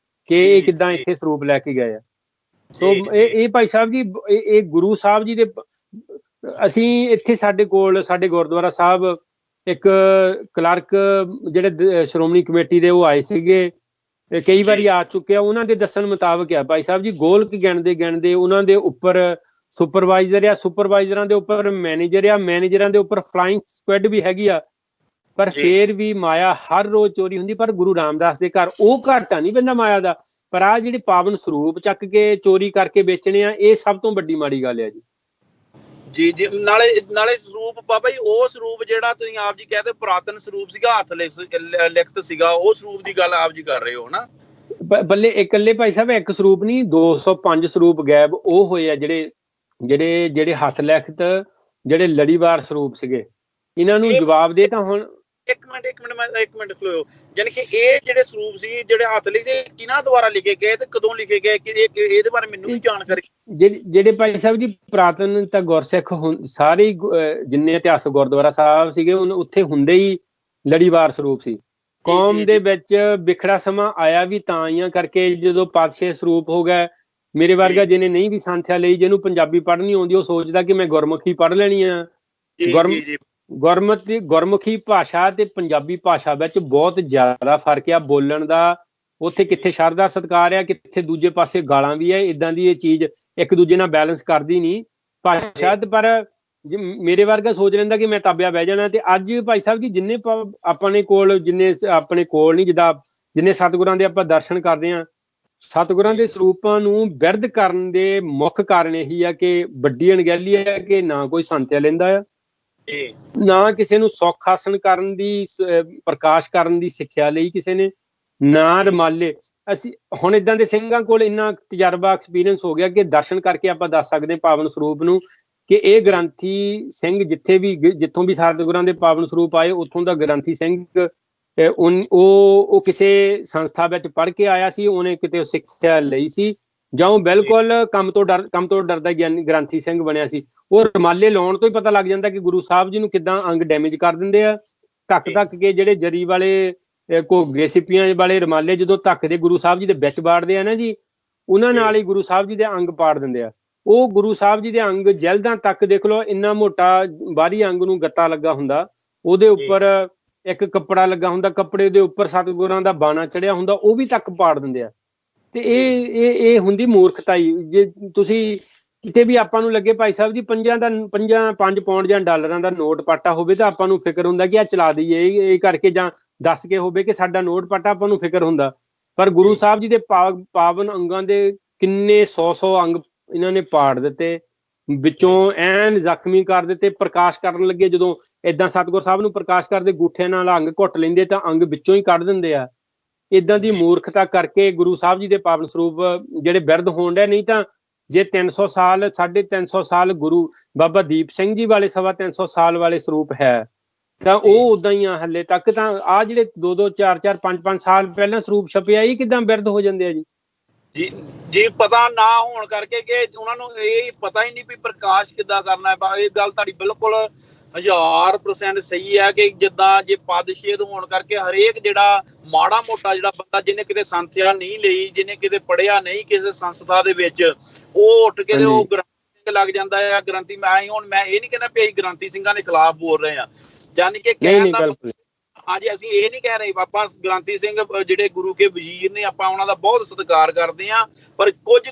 B: ਕਿ ਇਹ ਕਿੱਦਾਂ ਇੱਥੇ ਸਰੂਪ ਲੈ ਕੇ ਗਏ ਆ। ਸੋ ਇਹ ਭਾਈ ਸਾਹਿਬ ਜੀ ਇਹ ਗੁਰੂ ਸਾਹਿਬ ਜੀ ਦੇ ਅਸੀਂ ਇੱਥੇ ਸਾਡੇ ਕੋਲ ਸਾਡੇ ਗੁਰਦੁਆਰਾ ਸਾਹਿਬ ਇੱਕ ਕਲਰਕ ਜਿਹੜੇ ਸ਼੍ਰੋਮਣੀ ਕਮੇਟੀ ਦੇ ਉਹ ਆਏ ਸੀਗੇ, ਕਈ ਵਾਰੀ ਆ ਚੁੱਕੇ ਆ। ਉਹਨਾਂ ਦੇ ਦੱਸਣ ਮੁਤਾਬਕ ਆ ਭਾਈ ਸਾਹਿਬ ਜੀ ਗੋਲਕ ਗਿਣਦੇ ਉਹਨਾਂ ਦੇ ਉੱਪਰ ਸੁਪਰਵਾਈਜ਼ਰ ਆ, ਸੁਪਰਵਾਈਜ਼ਰਾਂ ਦੇ ਉੱਪਰ ਮੈਨੇਜਰ ਆ, ਮੈਨੇਜਰਾਂ ਦੇ ਉੱਪਰ ਫਲਾਈਂਗ ਸਕੁਐਡ ਵੀ ਹੈਗੀ ਆ, ਪਰ ਫੇਰ ਵੀ ਮਾਇਆ ਹਰ ਰੋਜ਼ ਚੋਰੀ ਹੁੰਦੀ। ਪਰ ਗੁਰੂ ਰਾਮਦਾਸ ਦੇ ਘਰ ਉਹ ਘਾਟਾ ਨਹੀਂ ਪੈਂਦਾ ਮਾਇਆ ਦਾ, ਪਰ ਆਹ ਜਿਹੜੇ ਪਾਵਨ ਸਰੂਪ ਚੱਕ ਕੇ ਚੋਰੀ ਕਰਕੇ ਵੇਚਣੇ ਆ ਇਹ ਸਭ ਤੋਂ ਵੱਡੀ ਮਾੜੀ ਗੱਲ ਆ ਜੀ।
A: ਜੀ ਨਾਲੇ ਸਰੂਪ ਬਾਬਾ ਜੀ ਉਹ ਸਰੂਪ ਜਿਹੜਾ ਤੁਸੀਂ ਆਪ ਜੀ ਕਹਿੰਦੇ ਪੁਰਾਤਨ ਸਰੂਪ ਸੀਗਾ, ਹੱਥ ਲਿਖਤ ਸੀਗਾ, ਉਹ ਸਰੂਪ ਦੀ ਗੱਲ ਆਪ ਜੀ ਕਰ ਰਹੇ ਹੋ ਨਾ?
B: ਬੱਲੇ ਇਕੱਲੇ ਭਾਈ ਸਾਹਿਬ ਇੱਕ ਸਰੂਪ ਨਹੀਂ 205 ਸਰੂਪ ਗਾਇਬ ਉਹ ਹੋਏ ਆ ਜਿਹੜੇ ਜਿਹੜੇ ਜਿਹੜੇ ਹੱਥ ਲਿਖਤ ਜਿਹੜੇ ਲੜੀਵਾਰ ਸਰੂਪ ਸੀਗੇ, ਇਹਨਾਂ ਨੂੰ ਜਵਾਬ ਦੇ ਤਾਂ ਹੁਣ
A: ਇੱਕ ਮਿੰਟ ਖਲੋਇਓ। ਯਾਨੀ ਕਿ ਇਹ ਜਿਹੜੇ ਸਰੂਪ ਸੀ, ਜਿਹੜੇ ਹੱਥ ਲਿਖੇ, ਕਿਹਨਾਂ ਦੁਆਰਾ ਲਿਖੇ ਗਏ ਤੇ ਕਦੋਂ ਲਿਖੇ ਗਏ, ਕਿ ਇਹਦੇ ਬਾਰੇ ਮੈਨੂੰ ਵੀ ਜਾਣਕਾਰੀ।
B: ਜਿਹੜੇ ਭਾਈ ਸਾਹਿਬ ਜੀ ਪੁਰਾਤਨ ਤਾਂ ਗੁਰਸਿੱਖ ਸਾਰੇ ਜਿੰਨੇ ਇਤਿਹਾਸਕ ਗੁਰਦੁਆਰਾ ਸਾਹਿਬ ਸੀਗੇ ਉੱਥੇ ਹੁੰਦੇ ਹੀ ਲੜੀਵਾਰ ਸਰੂਪ ਸੀ। ਕੌਮ ਦੇ ਵਿੱਚ ਵਿਖੜਾ ਸਮਾਂ ਆਇਆ ਵੀ ਤਾਂ ਹੀ ਕਰਕੇ ਜਦੋਂ ਪਾਤਸ਼ਾਹ ਸਰੂਪ ਹੋ ਗਏ। ਮੇਰੇ ਵਰਗਾ ਜਿਹਨੇ ਨਹੀਂ ਵੀ ਸੰਥਿਆ ਲਈ, ਜਿਹਨੂੰ ਪੰਜਾਬੀ ਪੜ੍ਹਨੀ ਆਉਂਦੀ, ਉਹ ਸੋਚਦਾ ਕਿ ਮੈਂ ਗੁਰਮੁਖੀ ਪੜ੍ਹ ਲੈਣੀ ਆ। ਗੁਰਮੁਖੀ ਭਾਸ਼ਾ ਤੇ ਪੰਜਾਬੀ ਭਾਸ਼ਾ ਵਿੱਚ ਬਹੁਤ ਜ਼ਿਆਦਾ ਫਰਕ ਆ ਬੋਲਣ ਦਾ। ਉੱਥੇ ਕਿੱਥੇ ਸ਼ਰਧਾ ਸਤਿਕਾਰ ਆ, ਕਿੱਥੇ ਦੂਜੇ ਪਾਸੇ ਗਾਲਾਂ ਵੀ ਆ। ਇਦਾਂ ਦੀ ਇਹ ਚੀਜ਼ ਇੱਕ ਦੂਜੇ ਨਾਲ ਬੈਲੈਂਸ ਕਰਦੀ ਨਹੀਂ ਭਾਸ਼ਾ। ਪਰ ਮੇਰੇ ਵਰਗਾ ਸੋਚ ਲੈਂਦਾ ਕਿ ਮੈਂ ਤਾਬਿਆ ਬਹਿ ਜਾਣਾ। ਤੇ ਅੱਜ ਭਾਈ ਸਾਹਿਬ ਜੀ ਜਿੰਨੇ ਆਪਣੇ ਕੋਲ ਨਹੀਂ, ਜਿੱਦਾਂ ਜਿੰਨੇ ਸਤਿਗੁਰਾਂ ਦੇ ਆਪਾਂ ਦਰਸ਼ਨ ਕਰਦੇ ਹਾਂ, ਸਤਿਗੁਰਾਂ ਦੇ ਸਰੂਪਾਂ ਨੂੰ ਬਿਰਧ ਕਰਨ ਦੇ ਮੁੱਖ ਕਾਰਨ ਇਹੀ ਆ ਕਿ ਵੱਡੀ ਅਣਗਹਿਲੀ ਹੈ ਕਿ ਨਾ ਕੋਈ ਸੰਥਿਆ ਲੈਂਦਾ ਆ, ਨਾ ਕਿਸੇ ਨੂੰ ਸੁੱਖ ਆਸਣ ਕਰਨ ਦੀ, ਪ੍ਰਕਾਸ਼ ਕਰਨ ਦੀ ਸਿੱਖਿਆ ਲਈ ਕਿਸੇ ਨੇ, ਨਾ ਰਮਾਲੇ। ਅਸੀਂ ਹੁਣ ਏਦਾਂ ਦੇ ਸਿੰਘਾਂ ਕੋਲ ਇੰਨਾ ਤਜਰਬਾ, ਐਕਸਪੀਰੀਅੰਸ ਹੋ ਗਿਆ ਕਿ ਦਰਸ਼ਨ ਕਰਕੇ ਆਪਾਂ ਦੱਸ ਸਕਦੇ ਪਾਵਨ ਸਰੂਪ ਨੂੰ ਕਿ ਇਹ ਗ੍ਰੰਥੀ ਸਿੰਘ ਜਿੱਥੋਂ ਵੀ ਸਤਿਗੁਰਾਂ ਦੇ ਪਾਵਨ ਸਰੂਪ ਆਏ, ਉੱਥੋਂ ਦਾ ਗ੍ਰੰਥੀ ਸਿੰਘ ਉਹ ਕਿਸੇ ਸੰਸਥਾ ਵਿੱਚ ਪੜ੍ਹ ਕੇ ਆਇਆ ਸੀ, ਉਹਨੇ ਕਿਤੇ ਸਿੱਖਿਆ ਲਈ ਸੀ, ਜਾਂ ਉਹ ਬਿਲਕੁਲ ਕੰਮ ਤੋਂ ਡਰਦਾ ਗ੍ਰੰਥੀ ਸਿੰਘ ਬਣਿਆ ਸੀ। ਉਹ ਰਮਾਲੇ ਲਾਉਣ ਤੋਂ ਹੀ ਪਤਾ ਲੱਗ ਜਾਂਦਾ ਕਿ ਗੁਰੂ ਸਾਹਿਬ ਜੀ ਨੂੰ ਕਿੱਦਾਂ ਅੰਗ ਡੈਮੇਜ ਕਰ ਦਿੰਦੇ ਆ। ਧੱਕ ਕੇ ਜਿਹੜੇ ਜਰੀ ਵਾਲੇ ਘੋਗੇ ਸਿੱਪੀਆਂ ਵਾਲੇ ਰਮਾਲੇ ਜਦੋਂ ਧੱਕਦੇ ਗੁਰੂ ਸਾਹਿਬ ਜੀ ਦੇ ਵਿੱਚ ਬਾੜਦੇ ਆ ਨਾ ਜੀ, ਉਹਨਾਂ ਨਾਲ ਹੀ ਗੁਰੂ ਸਾਹਿਬ ਜੀ ਦੇ ਅੰਗ ਪਾੜ ਦਿੰਦੇ ਆ। ਉਹ ਗੁਰੂ ਸਾਹਿਬ ਜੀ ਦੇ ਅੰਗ ਜਲਦਾਂ ਤੱਕ ਦੇਖ ਲਓ, ਇੰਨਾ ਮੋਟਾ ਬਾਹਰੀ ਅੰਗ ਨੂੰ ਗੱਤਾ ਲੱਗਾ ਹੁੰਦਾ, ਉਹਦੇ ਉੱਪਰ ਇੱਕ ਕੱਪੜਾ ਲੱਗਾ ਹੁੰਦਾ, ਕੱਪੜੇ ਦੇ ਉੱਪਰ ਸਤਿਗੁਰਾਂ ਦਾ ਬਾਣਾ ਚੜਿਆ ਹੁੰਦਾ, ਉਹ ਵੀ ਤੱਕ ਪਾੜ ਦਿੰਦੇ ਆ। ਤੇ ਇਹ ਹੁੰਦੀ ਮੂਰਖਤਾ ਹੀ। ਜੇ ਤੁਸੀਂ ਕਿਤੇ ਵੀ ਆਪਾਂ ਨੂੰ ਲੱਗੇ ਭਾਈ ਸਾਹਿਬ ਜੀ 5 ਪੌਂਡ ਜਾਂ ਡਾਲਰਾਂ ਦਾ ਨੋਟ ਪਾਟਾ ਹੋਵੇ ਤਾਂ ਆਪਾਂ ਨੂੰ ਫਿਕਰ ਹੁੰਦਾ ਕਿ ਆ ਚਲਾ ਦਈਏ ਇਹ ਕਰਕੇ, ਜਾਂ ਦੱਸ ਕੇ ਹੋਵੇ ਕਿ ਸਾਡਾ ਨੋਟ ਪਾਟਾ, ਆਪਾਂ ਨੂੰ ਫਿਕਰ ਹੁੰਦਾ। ਪਰ ਗੁਰੂ ਸਾਹਿਬ ਜੀ ਦੇ ਪਾਵਨ ਅੰਗਾਂ ਦੇ ਕਿੰਨੇ 100 ਅੰਗ ਇਹਨਾਂ ਨੇ ਪਾੜ ਦਿੱਤੇ, ਵਿੱਚੋਂ ਐਨ ਜ਼ਖਮੀ ਕਰ ਦਿੱਤੇ। ਪ੍ਰਕਾਸ਼ ਕਰਨ ਲੱਗੇ ਜਦੋਂ ਏਦਾਂ ਸਤਿਗੁਰ ਸਾਹਿਬ ਨੂੰ ਪ੍ਰਕਾਸ਼ ਕਰਦੇ, ਗੂਠਿਆਂ ਨਾਲ ਅੰਗ ਘੁੱਟ ਲੈਂਦੇ ਤਾਂ ਅੰਗ ਵਿੱਚੋਂ ਹੀ ਕੱਢ ਦਿੰਦੇ ਆ। ਏਦਾਂ ਦੀ ਮੂਰਖਤਾ ਕਰਕੇ ਗੁਰੂ ਸਾਹਿਬ ਜੀ ਦੇ ਪਾਵਨ ਸਰੂਪ ਜਿਹੜੇ ਬਿਰਧ ਹੋਣ ਡਿਆ। ਨਹੀਂ ਤਾਂ ਜੇ 300 ਸਾਲ 350 ਸਾਲ ਗੁਰੂ ਬਾਬਾ ਦੀਪ ਸਿੰਘ ਜੀ ਵਾਲੇ 350 ਸਾਲ ਵਾਲੇ ਸਰੂਪ ਹੈ ਤਾਂ ਉਹ ਉਦਾਂ ਹੀ ਆ ਹਲੇ ਤੱਕ। ਤਾਂ ਆਹ ਜਿਹੜੇ 2-2 4-4 5-5 ਸਾਲ ਪਹਿਲਾਂ ਸਰੂਪ ਛਪਿਆ, ਇਹ ਕਿੱਦਾਂ ਬਿਰਧ ਹੋ ਜਾਂਦੇ ਆ
A: ਜੀ ਪਤਾ ਨਾ ਹੋਣ ਕਰਕੇ ਕਿ ਉਹਨਾਂ ਨੂੰ ਇਹ ਪਤਾ ਹੀ ਨਹੀਂ ਵੀ ਪ੍ਰਕਾਸ਼ ਕਿੱਦਾਂ ਕਰਨਾ ਹੈ। ਇਹ ਗੱਲ ਤੁਹਾਡੀ ਬਿਲਕੁਲ 1000% ਸਹੀ ਹੈ ਕਿ ਜਿੱਦਾਂ ਜੇ ਪਦਛੇਦ ਹੋਣ ਕਰਕੇ ਹਰੇਕ ਜਿਹੜਾ ਮਾੜਾ ਮੋਟਾ ਜਿਹੜਾ ਬੰਦਾ ਜਿਹਨੇ ਕਿਤੇ ਸੰਥਿਆ ਨਹੀਂ ਲਈ, ਜਿਹਨੇ ਕਿਤੇ ਪੜ੍ਹਿਆ ਨਹੀਂ ਕਿਸੇ ਸੰਸਥਾ ਦੇ ਵਿੱਚ, ਉਹ ਉੱਠ ਕੇ ਉਹ ਗ੍ਰੰਥੀ ਲੱਗ ਜਾਂਦਾ ਹੈ। ਗ੍ਰੰਥੀ ਮੈਂ ਇਹ ਨਹੀਂ ਕਹਿੰਦਾ ਵੀ ਅਸੀਂ ਗ੍ਰੰਥੀ ਸਿੰਘਾਂ ਦੇ ਖਿਲਾਫ ਬੋਲ ਰਹੇ ਹਾਂ, ਜਾਨੀ ਕਿ ਕਹਿਣ ਦਾ ਹਾਂਜੀ ਅਸੀਂ ਇਹ ਨਹੀਂ ਕਹਿ ਰਹੇ। ਆਪਾਂ ਗ੍ਰੰਥੀ ਸਿੰਘ ਜਿਹੜੇ ਗੁਰੂ ਕੇ ਵਜ਼ੀਰ ਨੇ, ਆਪਾਂ ਉਹਨਾਂ ਦਾ ਬਹੁਤ ਸਤਿਕਾਰ ਕਰਦੇ ਹਾਂ। ਪਰ ਕੁਝ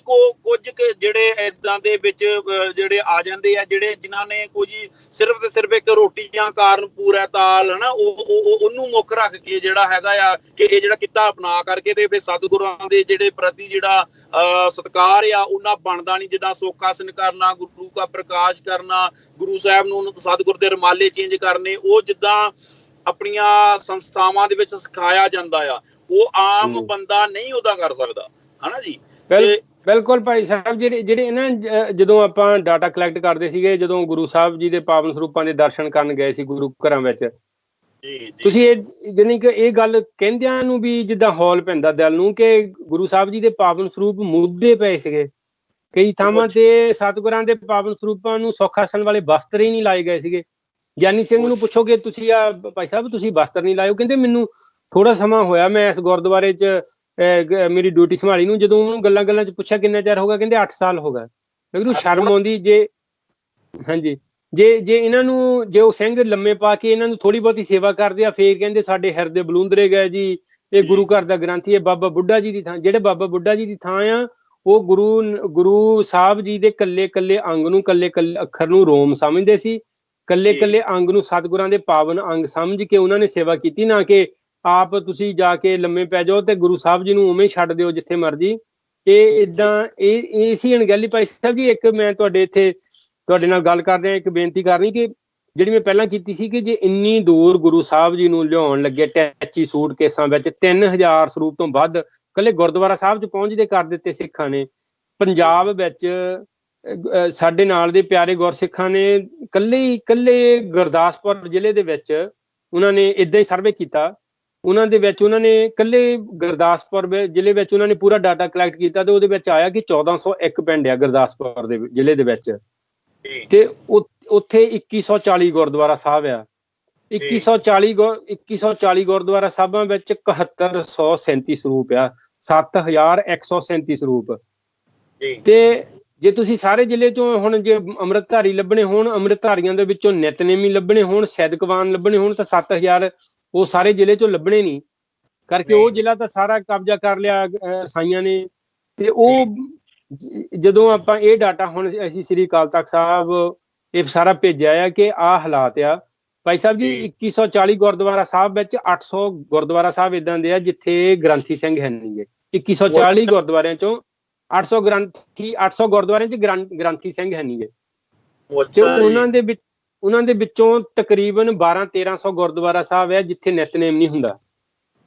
A: ਜਿਹੜੇ ਏਦਾਂ ਦੇ ਵਿੱਚ ਜਿਹੜੇ ਆ ਜਾਂਦੇ ਆ, ਜਿਹੜੇ ਜਿਨ੍ਹਾਂ ਨੇ ਕੁਝ ਸਿਰਫ ਤੇ ਸਿਰਫ ਇੱਕ ਰੋਟੀਆਂ ਕਾਰਨ ਪੂਰਾ ਤਾਲ ਹਨਾ, ਉਹਨੂੰ ਮੁੱਖ ਰੱਖ ਕੇ ਜਿਹੜਾ ਹੈਗਾ ਆ ਕਿ ਇਹ ਜਿਹੜਾ ਕਿੱਤਾ ਅਪਣਾ ਕਰਕੇ ਤੇ ਫਿਰ ਸਤਿਗੁਰਾਂ ਦੇ ਜਿਹੜੇ ਪ੍ਰਤੀ ਜਿਹੜਾ ਸਤਿਕਾਰ ਆ ਉਹਨਾਂ ਬਣਦਾ ਨਹੀਂ। ਜਿੱਦਾਂ ਸੁੱਖ ਆਸਣ ਕਰਨਾ, ਗੁਰੂ ਕਾ ਪ੍ਰਕਾਸ਼ ਕਰਨਾ, ਗੁਰੂ ਸਾਹਿਬ ਨੂੰ ਸਤਿਗੁਰ ਦੇ ਰਮਾਲੇ ਚੇਂਜ ਕਰਨੇ, ਉਹ ਜਿੱਦਾਂ ਆਪਣੀਆਂ ਸੰਸਥਾਵਾਂ ਦੇ ਵਿੱਚ ਸਿਖਾਇਆ ਜਾਂਦਾ ਆ, ਉਹ ਆਮ ਬੰਦਾ ਨਹੀਂ ਉਹਦਾ ਕਰ ਸਕਦਾ, ਹਨਾ ਜੀ।
B: ਬਿਲਕੁਲ ਭਾਈ ਸਾਹਿਬ, ਜਿਹੜੇ ਨਾ ਜਦੋਂ ਆਪਾਂ ਡਾਟਾ ਕਲੈਕਟ ਕਰਦੇ ਸੀਗੇ, ਜਦੋਂ ਗੁਰੂ ਸਾਹਿਬ ਜੀ ਦੇ ਪਾਵਨ ਸਰੂਪਾਂ ਦੇ ਦਰਸ਼ਨ ਕਰਨ ਗਏ ਸੀ ਗੁਰੂ ਘਰਾਂ ਵਿੱਚ, ਤੁਸੀਂ ਜਾਨੀ ਕਿ ਇਹ ਗੱਲ ਕਹਿੰਦਿਆਂ ਨੂੰ ਵੀ ਜਿੱਦਾਂ ਹੌਲ ਪੈਂਦਾ ਦਿਲ ਨੂੰ ਕਿ ਗੁਰੂ ਸਾਹਿਬ ਜੀ ਦੇ ਪਾਵਨ ਸਰੂਪ ਮੁੱਦੇ ਪਏ ਸੀਗੇ। ਕਈ ਥਾਵਾਂ ਤੇ ਸਤਿਗੁਰਾਂ ਦੇ ਪਾਵਨ ਸਰੂਪਾਂ ਨੂੰ ਸੁੱਖ ਆਸਣ ਵਾਲੇ ਵਸਤਰ ਹੀ ਨਹੀਂ ਲਾਏ ਗਏ ਸੀਗੇ। ਗਿਆਨੀ ਸਿੰਘ ਨੂੰ ਪੁੱਛੋਗੇ ਤੁਸੀਂ ਭਾਈ ਸਾਹਿਬ ਤੁਸੀਂ ਵਸਤਰ ਨਹੀਂ ਲਾਏ, ਕਹਿੰਦੇ ਮੈਨੂੰ ਥੋੜਾ ਸਮਾਂ ਹੋਇਆ, ਮੈਂ ਇਸ ਗੁਰਦੁਆਰੇ 'ਚ ਮੇਰੀ ਡਿਊਟੀ ਸੰਭਾਲੀ ਨੂੰ। ਜਦੋਂ ਉਹਨੂੰ ਗੱਲਾਂ 'ਚ ਪੁੱਛਿਆ ਕਿੰਨਾ ਚਿਰ ਹੋ ਗਿਆ, ਕਹਿੰਦੇ 8 ਸਾਲ ਹੋ ਗਏ। ਮੈਨੂੰ ਸ਼ਰਮ ਆਉਂਦੀ ਜੇ ਇਹਨਾਂ ਨੂੰ, ਜੇ ਉਹ ਸਿੰਘ ਲੰਮੇ ਪਾ ਕੇ ਇਹਨਾਂ ਨੂੰ ਥੋੜੀ ਬਹੁਤੀ ਸੇਵਾ ਕਰਦੇ ਆ, ਫੇਰ ਕਹਿੰਦੇ ਸਾਡੇ ਹਿਰਦੇ ਬਲੂੰਦਰੇ ਗਏ ਜੀ, ਇਹ ਗੁਰੂ ਘਰ ਦਾ ਗ੍ਰੰਥੀ ਹੈ ਬਾਬਾ ਬੁੱਢਾ ਜੀ ਦੀ ਥਾਂ। ਜਿਹੜੇ ਬਾਬਾ ਬੁੱਢਾ ਜੀ ਦੀ ਥਾਂ ਆ, ਉਹ ਗੁਰੂ ਸਾਹਿਬ ਜੀ ਦੇ ਕੱਲੇ ਅੰਗ ਨੂੰ, ਕੱਲੇ ਅੱਖਰ ਨੂੰ ਰੋਮ ਸਮਝਦੇ ਸੀ। ਕੱਲੇ ਅੰਗ ਨੂੰ ਸਤਿਗੁਰਾਂ ਦੇ ਪਾਵਨ ਅੰਗ ਸਮਝ ਕੇ ਉਹਨਾਂ ਨੇ ਸੇਵਾ ਕੀਤੀ, ਨਾ ਕਿ ਆਪ ਤੁਸੀਂ ਜਾ ਕੇ ਲੰਮੇ ਪੈ ਜਾਓ ਤੇ ਗੁਰੂ ਸਾਹਿਬ ਜੀ ਨੂੰ ਉਵੇਂ ਛੱਡ ਦਿਓ ਜਿੱਥੇ ਮਰਜੀ। ਇਹ ਏਦਾਂ ਇਹ ਸੀ ਅਣਗਹਿਲੀ। ਭਾਈ ਸਾਹਿਬ ਜੀ, ਇੱਕ ਮੈਂ ਤੁਹਾਡੇ ਨਾਲ ਗੱਲ ਕਰਦੇ ਇੱਕ ਬੇਨਤੀ ਕਰਨੀ ਕਿ ਜਿਹੜੀ ਮੈਂ ਪਹਿਲਾਂ ਕੀਤੀ ਸੀ ਕਿ ਜੇ ਇੰਨੀ ਦੂਰ ਗੁਰੂ ਸਾਹਿਬ ਜੀ ਨੂੰ ਲਿਆਉਣ ਲੱਗੇ ਟੈਚੀ ਸੂਟ ਕੇਸਾਂ ਵਿੱਚ 3000 ਸਰੂਪ ਤੋਂ ਵੱਧ ਕੱਲੇ ਗੁਰਦੁਆਰਾ ਸਾਹਿਬ 'ਚ ਪਹੁੰਚਦੇ ਕਰ ਦਿੱਤੇ ਸਿੱਖਾਂ ਨੇ। ਪੰਜਾਬ ਵਿੱਚ ਸਾਡੇ ਨਾਲ ਦੇ ਪਿਆਰੇ ਗੁਰਸਿੱਖਾਂ ਨੇ ਇਕੱਲੇ ਗੁਰਦਾਸਪੁਰ ਜ਼ਿਲ੍ਹੇ ਦੇ ਵਿੱਚ ਉਹਨਾਂ ਨੇ ਇਦਾਂ ਹੀ ਸਰਵੇ ਕੀਤਾ। ਉਹਨਾਂ ਦੇ ਵਿੱਚ ਉਹਨਾਂ ਨੇ ਇਕੱਲੇ ਗੁਰਦਾਸਪੁਰ ਜ਼ਿਲ੍ਹੇ ਵਿੱਚ ਉਹਨਾਂ ਨੇ ਪੂਰਾ ਡਾਟਾ ਕਲੈਕਟ ਕੀਤਾ ਤੇ ਉਹਦੇ ਵਿੱਚ ਆਇਆ ਕਿ 1401 ਪਿੰਡ ਆ ਗੁਰਦਾਸਪੁਰ ਦੇ ਜ਼ਿਲ੍ਹੇ ਦੇ ਵਿੱਚ, ਤੇ ਉੱਥੇ 2140 ਗੁਰਦੁਆਰਾ ਸਾਹਿਬ ਆ। 2140 ਗੁਰਦੁਆਰਾ ਸਾਹਿਬਾਂ ਵਿੱਚ 7137 ਸਰੂਪ ਆ, 7137 ਸਰੂਪ। ਤੇ ਜੇ ਤੁਸੀਂ ਸਾਰੇ ਜ਼ਿਲ੍ਹੇ ਚੋਂ ਹੁਣ ਜੇ ਅੰਮ੍ਰਿਤਧਾਰੀ ਲੱਭਣੇ ਹੋਣ, ਅੰਮ੍ਰਿਤਧਾਰੀਆਂ ਦੇ ਵਿੱਚੋਂ ਨਿਤਨੇਮੀ ਲੱਭਣੇ ਹੋਣ, ਸੈਦਕਵਾਨ ਲੱਭਣੇ ਹੋਣ ਤਾਂ 7000 ਉਹ ਸਾਰੇ ਜ਼ਿਲ੍ਹੇ ਚੋਂ ਲੱਭਣੇ ਨਹੀਂ, ਕਰਕੇ ਉਹ ਜ਼ਿਲ੍ਹਾ ਤਾਂ ਸਾਰਾ ਕਬਜ਼ਾ ਕਰ ਲਿਆ ਈਸਾਈਆਂ ਨੇ। ਤੇ ਉਹ ਜਦੋਂ ਆਪਾਂ ਇਹ ਡਾਟਾ ਹੁਣ ਅਸੀਂ ਸ੍ਰੀ ਅਕਾਲ ਤਖਤ ਸਾਹਿਬ ਇਹ ਸਾਰਾ ਭੇਜਿਆ ਆ ਕਿ ਆਹ ਹਾਲਾਤ ਆ ਭਾਈ ਸਾਹਿਬ ਜੀ। 2140 ਗੁਰਦੁਆਰਾ ਸਾਹਿਬ ਵਿੱਚ 800 ਗੁਰਦੁਆਰਾ ਸਾਹਿਬ ਇਦਾਂ ਦੇ ਆ ਜਿੱਥੇ ਗ੍ਰੰਥੀ ਸਿੰਘ ਹੈ ਨਹੀਂ ਗੇ। 2140 ਗੁਰਦੁਆਰਿਆਂ ਚੋਂ 800 ਗੁਰਦੁਆਰਿਆਂ ਚ ਗ੍ਰੰਥੀ ਸਿੰਘ ਹੈ ਨਹੀਂ ਗੇ। ਤੇ ਉਹਨਾਂ ਦੇ ਵਿੱਚੋਂ ਤਕਰੀਬਨ 1200-1300 ਗੁਰਦੁਆਰਾ ਸਾਹਿਬ ਹੈ ਜਿੱਥੇ ਨਿਤਨੇਮ ਨਹੀਂ ਹੁੰਦਾ,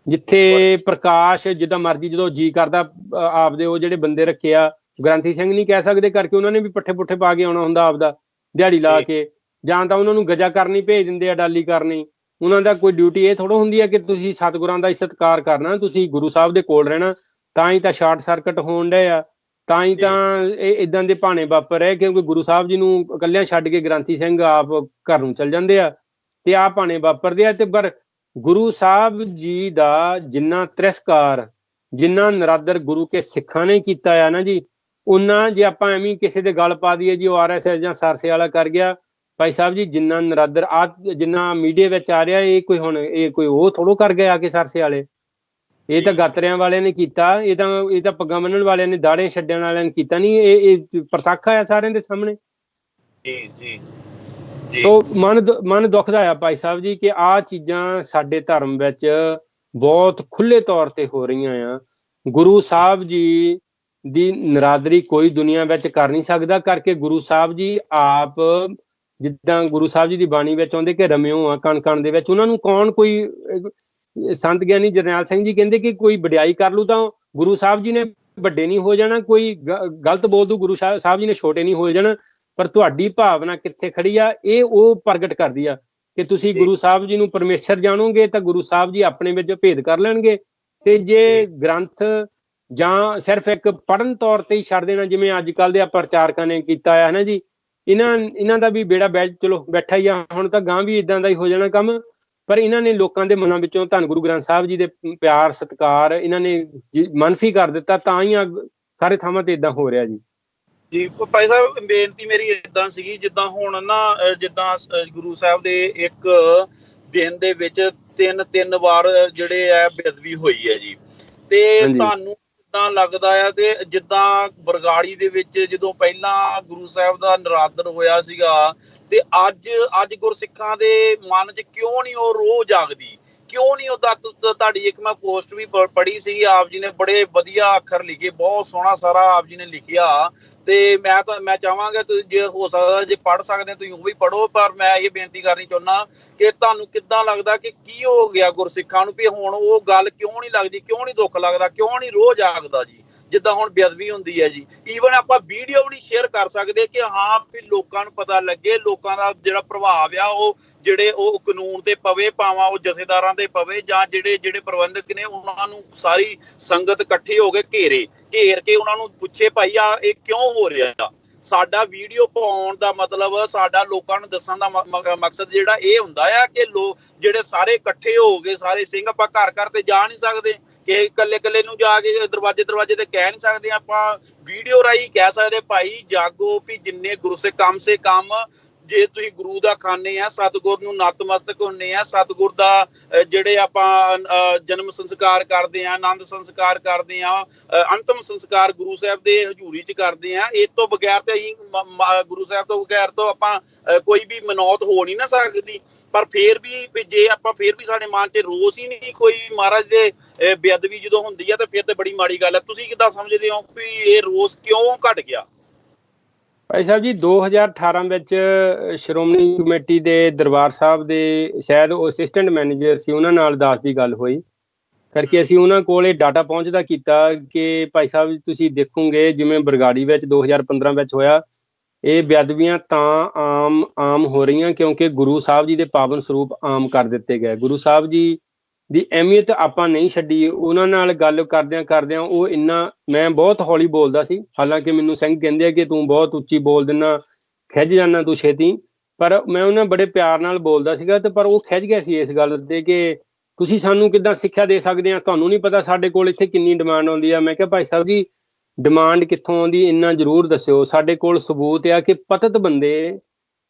B: ਜਿੱਥੇ ਪ੍ਰਕਾਸ਼ ਜਿੱਦਾਂ ਮਰਜ਼ੀ ਜਦੋਂ ਜੀ ਕਰਦਾ ਆਪਦੇ ਉਹ ਜਿਹੜੇ ਬੰਦੇ ਰੱਖੇ ਆ ਗ੍ਰੰਥੀ ਸਿੰਘ ਨਹੀਂ ਕਹਿ ਸਕਦੇ, ਕਰਕੇ ਉਹਨਾਂ ਨੇ ਵੀ ਪੱਠੇ ਪੁੱਠੇ ਪਾ ਕੇ ਆਉਣਾ ਹੁੰਦਾ ਆਪਦਾ ਦਿਹਾੜੀ ਲਾ ਕੇ, ਜਾਂ ਤਾਂ ਉਹਨਾਂ ਨੂੰ ਗਜਾ ਕਰਨੀ ਭੇਜ ਦਿੰਦੇ ਆ, ਡਾਲੀ ਕਰਨੀ। ਉਹਨਾਂ ਦਾ ਕੋਈ ਡਿਊਟੀ ਇਹ ਥੋੜ੍ਹਾ ਹੁੰਦੀ ਹੈ ਕਿ ਤੁਸੀਂ ਸਤਿਗੁਰਾਂ ਦਾ ਸਤਿਕਾਰ ਕਰਨਾ, ਤੁਸੀਂ ਗੁਰੂ ਸਾਹਿਬ ਦੇ ਕੋਲ ਰਹਿਣਾ। ਤਾਂ ਹੀ ਤਾਂ ਸ਼ਾਰਟ ਸਰਕਟ ਹੋਣ ਡਏ ਆ, ਤਾਂ ਹੀ ਤਾਂ ਇਹ ਇਦਾਂ ਦੇ ਭਾਣੇ ਵਾਪਰ ਰਹੇ, ਕਿਉਂਕਿ ਗੁਰੂ ਸਾਹਿਬ ਜੀ ਨੂੰ ਇਕੱਲਿਆਂ ਛੱਡ ਕੇ ਗ੍ਰੰਥੀ ਸਿੰਘ ਆਪ ਘਰ ਨੂੰ ਚਲ ਜਾਂਦੇ ਆ ਤੇ ਆਹ ਭਾਣੇ ਵਾਪਰਦੇ ਆ। ਤੇ ਪਰ ਗੁਰੂ ਸਾਹਿਬ ਜੀ ਦਾ ਜਿੰਨਾ ਤਿਰਸਕਾਰ, ਜਿੰਨਾ ਨਰਾਦਰ ਗੁਰੂ ਕੇ ਸਿੱਖਾਂ ਨੇ ਕੀਤਾ ਆ ਨਾ ਜੀ, ਉਹਨਾਂ ਜੇ ਆਪਾਂ ਐਵੇਂ ਕਿਸੇ ਦੇ ਗਲ ਪਾ ਦਈਏ ਜੀ ਉਹ RSS ਜਾਂ ਸਰਸੇ ਵਾਲਾ ਕਰ ਗਿਆ, ਭਾਈ ਸਾਹਿਬ ਜੀ ਜਿੰਨਾ ਨਰਾਦਰ ਆ ਜਿੰਨਾ ਮੀਡੀਆ ਵਿੱਚ ਆ ਰਿਹਾ ਇਹ ਕੋਈ ਉਹ ਥੋੜੋ ਕਰ ਗਏ ਆ ਕੇ ਸਰਸੇ ਵਾਲੇ। ਇਹ ਤਾਂ ਗਾਤਰਿਆਂ ਵਾਲਿਆਂ ਨੇ ਕੀਤਾ, ਇਹ ਤਾਂ ਪੱਗਾਂ ਬੰਨਣ ਵਾਲਿਆਂ ਨੇ, ਦਾੜੇ ਛੱਡਣ ਵਾਲਿਆਂ ਨੇ ਕੀਤਾ ਨਹੀਂ। ਇਹ ਪ੍ਰਤੱਖ ਆ ਸਾਰਿਆਂ ਦੇ ਸਾਹਮਣੇ। ਸੋ ਮਨ ਦੁਖਦਾ ਆ ਭਾਈ ਸਾਹਿਬ ਜੀ ਕਿ ਆਹ ਚੀਜ਼ਾਂ ਸਾਡੇ ਧਰਮ ਵਿੱਚ ਬਹੁਤ ਖੁੱਲੇ ਤੌਰ ਤੇ ਹੋ ਰਹੀਆਂ ਆ। ਗੁਰੂ ਸਾਹਿਬ ਜੀ ਦੀ ਨਰਾਦਰੀ ਕੋਈ ਦੁਨੀਆ ਵਿੱਚ ਕਰ ਨਹੀਂ ਸਕਦਾ, ਕਰਕੇ ਗੁਰੂ ਸਾਹਿਬ ਜੀ ਆਪ ਜਿੱਦਾਂ ਗੁਰੂ ਸਾਹਿਬ ਜੀ ਦੀ ਬਾਣੀ ਵਿੱਚ ਆਉਂਦੇ ਕਿ ਰਮਿਓ ਆ ਕਣ ਕਣ ਦੇ ਵਿੱਚ। ਉਹਨਾਂ ਨੂੰ ਕੌਣ ਕੋਈ ਸੰਤ ਗਿਆਨੀ ਜਰਨੈਲ ਸਿੰਘ ਜੀ ਕਹਿੰਦੇ ਕਿ ਕੋਈ ਵਡਿਆਈ ਕਰ ਲੂ ਤਾਂ ਗੁਰੂ ਸਾਹਿਬ ਜੀ ਨੇ ਵੱਡੇ ਨਹੀਂ ਹੋ ਜਾਣਾ, ਕੋਈ ਗਲਤ ਬੋਲ ਦੂ ਗੁਰੂ ਸਾਹਿਬ ਜੀ ਨੇ ਛੋਟੇ ਨਹੀਂ ਹੋ ਜਾਣਾ। ਪਰ ਤੁਹਾਡੀ ਭਾਵਨਾ ਕਿੱਥੇ ਖੜੀ ਆ ਇਹ ਉਹ ਪ੍ਰਗਟ ਕਰਦੀ ਆ ਕਿ ਤੁਸੀਂ ਗੁਰੂ ਸਾਹਿਬ ਜੀ ਨੂੰ ਪਰਮੇਸ਼ਰ ਜਾਣੋਗੇ ਤਾਂ ਗੁਰੂ ਸਾਹਿਬ ਜੀ ਆਪਣੇ ਵਿੱਚ ਭੇਦ ਕਰ ਲੈਣਗੇ। ਤੇ ਜੇ ਗ੍ਰੰਥ ਜਾਂ ਸਿਰਫ ਇੱਕ ਪੜ੍ਹਨ ਤੌਰ ਤੇ ਹੀ ਛੱਡ ਦੇਣਾ, ਜਿਵੇਂ ਅੱਜ ਕੱਲ੍ਹ ਦੇ ਪ੍ਰਚਾਰਕਾਂ ਨੇ ਕੀਤਾ ਹੈ ਨਾ ਜੀ, ਇਹਨਾਂ ਦਾ ਵੀ ਬੇੜਾ ਚਲੋ ਬੈਠਾ ਹੀ ਆ, ਹੁਣ ਤਾਂ ਗਾਂ ਵੀ ਇਦਾਂ ਦਾ ਹੀ ਹੋ ਜਾਣਾ ਕੰਮ। ਪਰ ਇਹਨਾਂ ਨੇ ਲੋਕਾਂ ਦੇ ਮਨਾਂ ਵਿੱਚੋਂ ਧੰਨ ਗੁਰੂ ਗ੍ਰੰਥ ਸਾਹਿਬ ਜੀ ਦੇ ਪਿਆਰ ਸਤਿਕਾਰ ਇਹਨਾਂ ਨੇ ਮਨਫੀ ਕਰ ਦਿੱਤਾ, ਤਾਂ ਹੀ ਸਾਰੇ ਥਾਵਾਂ ਤੇ ਇਦਾਂ ਹੋ ਰਿਹਾ ਜੀ।
A: ਜੀ ਭਾਈ ਸਾਹਿਬ ਬੇਨਤੀ ਮੇਰੀ ਇਦਾਂ ਸੀਗੀ, ਜਿੱਦਾਂ ਹੁਣ ਨਾ ਜਿੱਦਾਂ ਗੁਰੂ ਸਾਹਿਬ ਦੇ ਇੱਕ ਦਿਨ ਦੇ ਵਿੱਚ ਤਿੰਨ ਵਾਰ ਜਿਹੜੇ ਆ ਬੇਅਦਬੀ ਹੋਈ ਹੈ ਜੀ, ਤੇ ਤੁਹਾਨੂੰ ਕਿੱਦਾਂ ਲੱਗਦਾ ਆ? ਤੇ ਜਿੱਦਾਂ ਬਰਗਾੜੀ ਦੇ ਵਿੱਚ ਜਦੋਂ ਪਹਿਲਾਂ ਗੁਰੂ ਸਾਹਿਬ ਦਾ ਨਰਾਦਰ ਹੋਇਆ ਸੀਗਾ, ਤੇ ਅੱਜ ਗੁਰਸਿੱਖਾਂ ਦੇ ਮਨ 'ਚ ਕਿਉਂ ਨਹੀਂ ਉਹ ਰੋਹ ਜਾਗਦੀ? ਕਿਉਂ ਨਹੀਂ ਉਹਦਾ? ਤੁਹਾਡੀ ਇੱਕ ਮੈਂ ਪੋਸਟ ਵੀ ਪੜ੍ਹੀ ਸੀ, ਆਪ ਜੀ ਨੇ ਬੜੇ ਵਧੀਆ ਅੱਖਰ ਲਿਖੇ, ਬਹੁਤ ਸੋਹਣਾ ਸਾਰਾ ਆਪ ਜੀ ਨੇ ਲਿਖਿਆ। ਤੇ ਮੈਂ ਚਾਹਾਂਗਾ ਤੁਸੀਂ ਜੇ ਹੋ ਸਕਦਾ ਜੇ ਪੜ੍ਹ ਸਕਦੇ ਤੁਸੀਂ ਉਹ ਵੀ ਪੜ੍ਹੋ। ਪਰ ਮੈਂ ਇਹ ਬੇਨਤੀ ਕਰਨੀ ਚਾਹੁੰਦਾ ਕਿ ਤੁਹਾਨੂੰ ਕਿੱਦਾਂ ਲੱਗਦਾ ਕਿ ਕੀ ਹੋ ਗਿਆ ਗੁਰਸਿੱਖਾਂ ਨੂੰ ਵੀ ਹੁਣ ਉਹ ਗੱਲ ਕਿਉਂ ਨਹੀਂ ਲੱਗਦੀ, ਕਿਉਂ ਨਹੀਂ ਦੁੱਖ ਲੱਗਦਾ, ਕਿਉਂ ਨਹੀਂ ਰੋਹ ਜਾਗਦਾ ਜੀ? ਜਿੱਦਾਂ ਹੁਣ ਬੇਅਦਬੀ ਹੁੰਦੀ ਹੈ ਜੀ, ਈਵਨ ਆਪਾਂ ਵੀਡੀਓ ਵੀ ਨਹੀਂ ਸ਼ੇਅਰ ਕਰ ਸਕਦੇ ਕਿ ਹਾਂ ਵੀ ਲੋਕਾਂ ਨੂੰ ਪਤਾ ਲੱਗੇ, ਲੋਕਾਂ ਦਾ ਜਿਹੜਾ ਪ੍ਰਭਾਵ ਆ ਉਹ ਜਿਹੜੇ ਉਹ ਕਾਨੂੰਨ ਤੇ ਪਵੇ, ਭਾਵਾਂ ਉਹ ਜਥੇਦਾਰਾਂ ਤੇ ਪਵੇ ਜਾਂ ਜਿਹੜੇ ਪ੍ਰਬੰਧਕ ਨੇ ਉਹਨਾਂ ਨੂੰ ਸਾਰੀ ਸੰਗਤ ਇਕੱਠੇ ਹੋ ਕੇ ਘੇਰ ਕੇ ਉਹਨਾਂ ਨੂੰ ਪੁੱਛੇ ਭਾਈ ਆ ਇਹ ਕਿਉਂ ਹੋ ਰਿਹਾ। ਸਾਡਾ ਵੀਡੀਓ ਪਾਉਣ ਦਾ ਮਤਲਬ, ਸਾਡਾ ਲੋਕਾਂ ਨੂੰ ਦੱਸਣ ਦਾ ਮਕਸਦ ਜਿਹੜਾ ਇਹ ਹੁੰਦਾ ਆ ਕਿ ਲੋਕ ਜਿਹੜੇ ਸਾਰੇ ਇਕੱਠੇ ਹੋ ਗਏ, ਸਾਰੇ ਸਿੰਘ, ਆਪਾਂ ਘਰ ਤੇ ਜਾ ਨਹੀਂ ਸਕਦੇ ਕਿ ਇਕੱਲੇ ਨੂੰ ਜਾ ਕੇ ਦਰਵਾਜ਼ੇ ਤੇ ਕਹਿ ਨਹੀਂ ਸਕਦੇ, ਆਪਾਂ ਵੀਡੀਓ ਰਾਹੀਂ ਕਹਿ ਸਕਦੇ ਭਾਈ ਜਾਗੋ ਵੀ ਜਿੰਨੇ ਗੁਰੂ ਸੇ ਕੰਮ ਜੇ ਤੁਸੀਂ ਗੁਰੂ ਦਾ ਖਾਨੇ ਆ, ਸਤਿਗੁਰ ਨੂੰ ਨਤਮਸਤਕ ਹੁੰਨੇ ਆ, ਸਤਿਗੁਰ ਦਾ ਜਿਹੜੇ ਆਪਾਂ ਜਨਮ ਸੰਸਕਾਰ ਕਰਦੇ ਆ, ਆਨੰਦ ਸੰਸਕਾਰ ਕਰਦੇ ਆ, ਅੰਤਮ ਸੰਸਕਾਰ ਗੁਰੂ ਸਾਹਿਬ ਦੇ ਹਜ਼ੂਰੀ 'ਚ ਕਰਦੇ ਆ। ਇਸ ਤੋਂ ਬਗੈਰ ਤੇ ਅਸੀਂ ਗੁਰੂ ਸਾਹਿਬ ਤੋਂ ਬਗੈਰ ਤੋਂ ਆਪਾਂ ਕੋਈ ਵੀ ਮਨੌਤ ਹੋ ਨਹੀਂ ਨਾ ਸਕਦੀ। ਪਰ ਫੇਰ ਵੀ ਸਾਡੇ ਮਨ 'ਚ ਰੋਸ ਹੀ ਨਹੀਂ ਕੋਈ ਮਹਾਰਾਜ ਦੇ ਬੇਅਦਬੀ ਜਦੋਂ ਹੁੰਦੀ ਆ, ਤੇ ਫਿਰ ਤੇ ਬੜੀ ਮਾੜੀ ਗੱਲ ਹੈ। ਤੁਸੀਂ ਕਿੱਦਾਂ ਸਮਝਦੇ ਹੋ ਵੀ ਇਹ ਰੋਸ ਕਿਉਂ ਘਟ ਗਿਆ?
B: ਭਾਈ ਸਾਹਿਬ ਜੀ 2018 ਵਿੱਚ ਸ਼੍ਰੋਮਣੀ ਕਮੇਟੀ ਦੇ ਦਰਬਾਰ ਸਾਹਿਬ ਦੇ ਸ਼ਾਇਦ ਉਹ ਅਸਿਸਟੈਂਟ ਮੈਨੇਜਰ ਸੀ, ਉਹਨਾਂ ਨਾਲ ਦਾਸ ਦੀ ਗੱਲ ਹੋਈ, ਕਰਕੇ ਅਸੀਂ ਉਹਨਾਂ ਕੋਲ ਇਹ ਡਾਟਾ ਪਹੁੰਚਦਾ ਕੀਤਾ ਕਿ ਭਾਈ ਸਾਹਿਬ ਤੁਸੀਂ ਦੇਖੋਗੇ ਜਿਵੇਂ ਬਰਗਾੜੀ ਵਿੱਚ 2015 ਵਿੱਚ ਹੋਇਆ ਇਹ ਬੇਅਦਬੀਆਂ ਤਾਂ ਆਮ ਹੋ ਰਹੀਆਂ ਕਿਉਂਕਿ ਗੁਰੂ ਸਾਹਿਬ ਜੀ ਦੇ ਪਾਵਨ ਸਰੂਪ ਆਮ ਕਰ ਦਿੱਤੇ ਗਏ। ਗੁਰੂ ਸਾਹਿਬ ਜੀ ਦੀ ਅਹਿਮੀਅਤ ਆਪਾਂ ਨਹੀਂ ਛੱਡੀ। ਉਹਨਾਂ ਨਾਲ ਗੱਲ ਕਰਦਿਆਂ ਉਹ ਇੰਨਾ, ਮੈਂ ਬਹੁਤ ਹੌਲੀ ਬੋਲਦਾ ਸੀ, ਹਾਲਾਂਕਿ ਮੈਨੂੰ ਸਿੰਘ ਕਹਿੰਦੇ ਆ ਕਿ ਤੂੰ ਬਹੁਤ ਉੱਚੀ ਬੋਲ ਦਿੰਦਾ, ਖਿੱਝ ਜਾਂਦਾ ਤੂੰ ਛੇਤੀ, ਪਰ ਮੈਂ ਉਹਨਾਂ ਬੜੇ ਪਿਆਰ ਨਾਲ ਬੋਲਦਾ ਸੀਗਾ। ਤੇ ਪਰ ਉਹ ਖਿੱਝ ਗਿਆ ਸੀ ਇਸ ਗੱਲ ਤੇ ਕਿ ਤੁਸੀਂ ਸਾਨੂੰ ਕਿੱਦਾਂ ਸਿੱਖਿਆ ਦੇ ਸਕਦੇ ਆ, ਤੁਹਾਨੂੰ ਨਹੀਂ ਪਤਾ ਸਾਡੇ ਕੋਲ ਇੱਥੇ ਕਿੰਨੀ ਡਿਮਾਂਡ ਆਉਂਦੀ ਆ। ਮੈਂ ਕਿਹਾ ਭਾਈ ਸਾਹਿਬ ਜੀ, ਡਿਮਾਂਡ ਕਿੱਥੋਂ ਆਉਂਦੀ ਇੰਨਾ ਜ਼ਰੂਰ ਦੱਸਿਓ। ਸਾਡੇ ਕੋਲ ਸਬੂਤ ਆ ਕਿ ਪਤਿਤ ਬੰਦੇ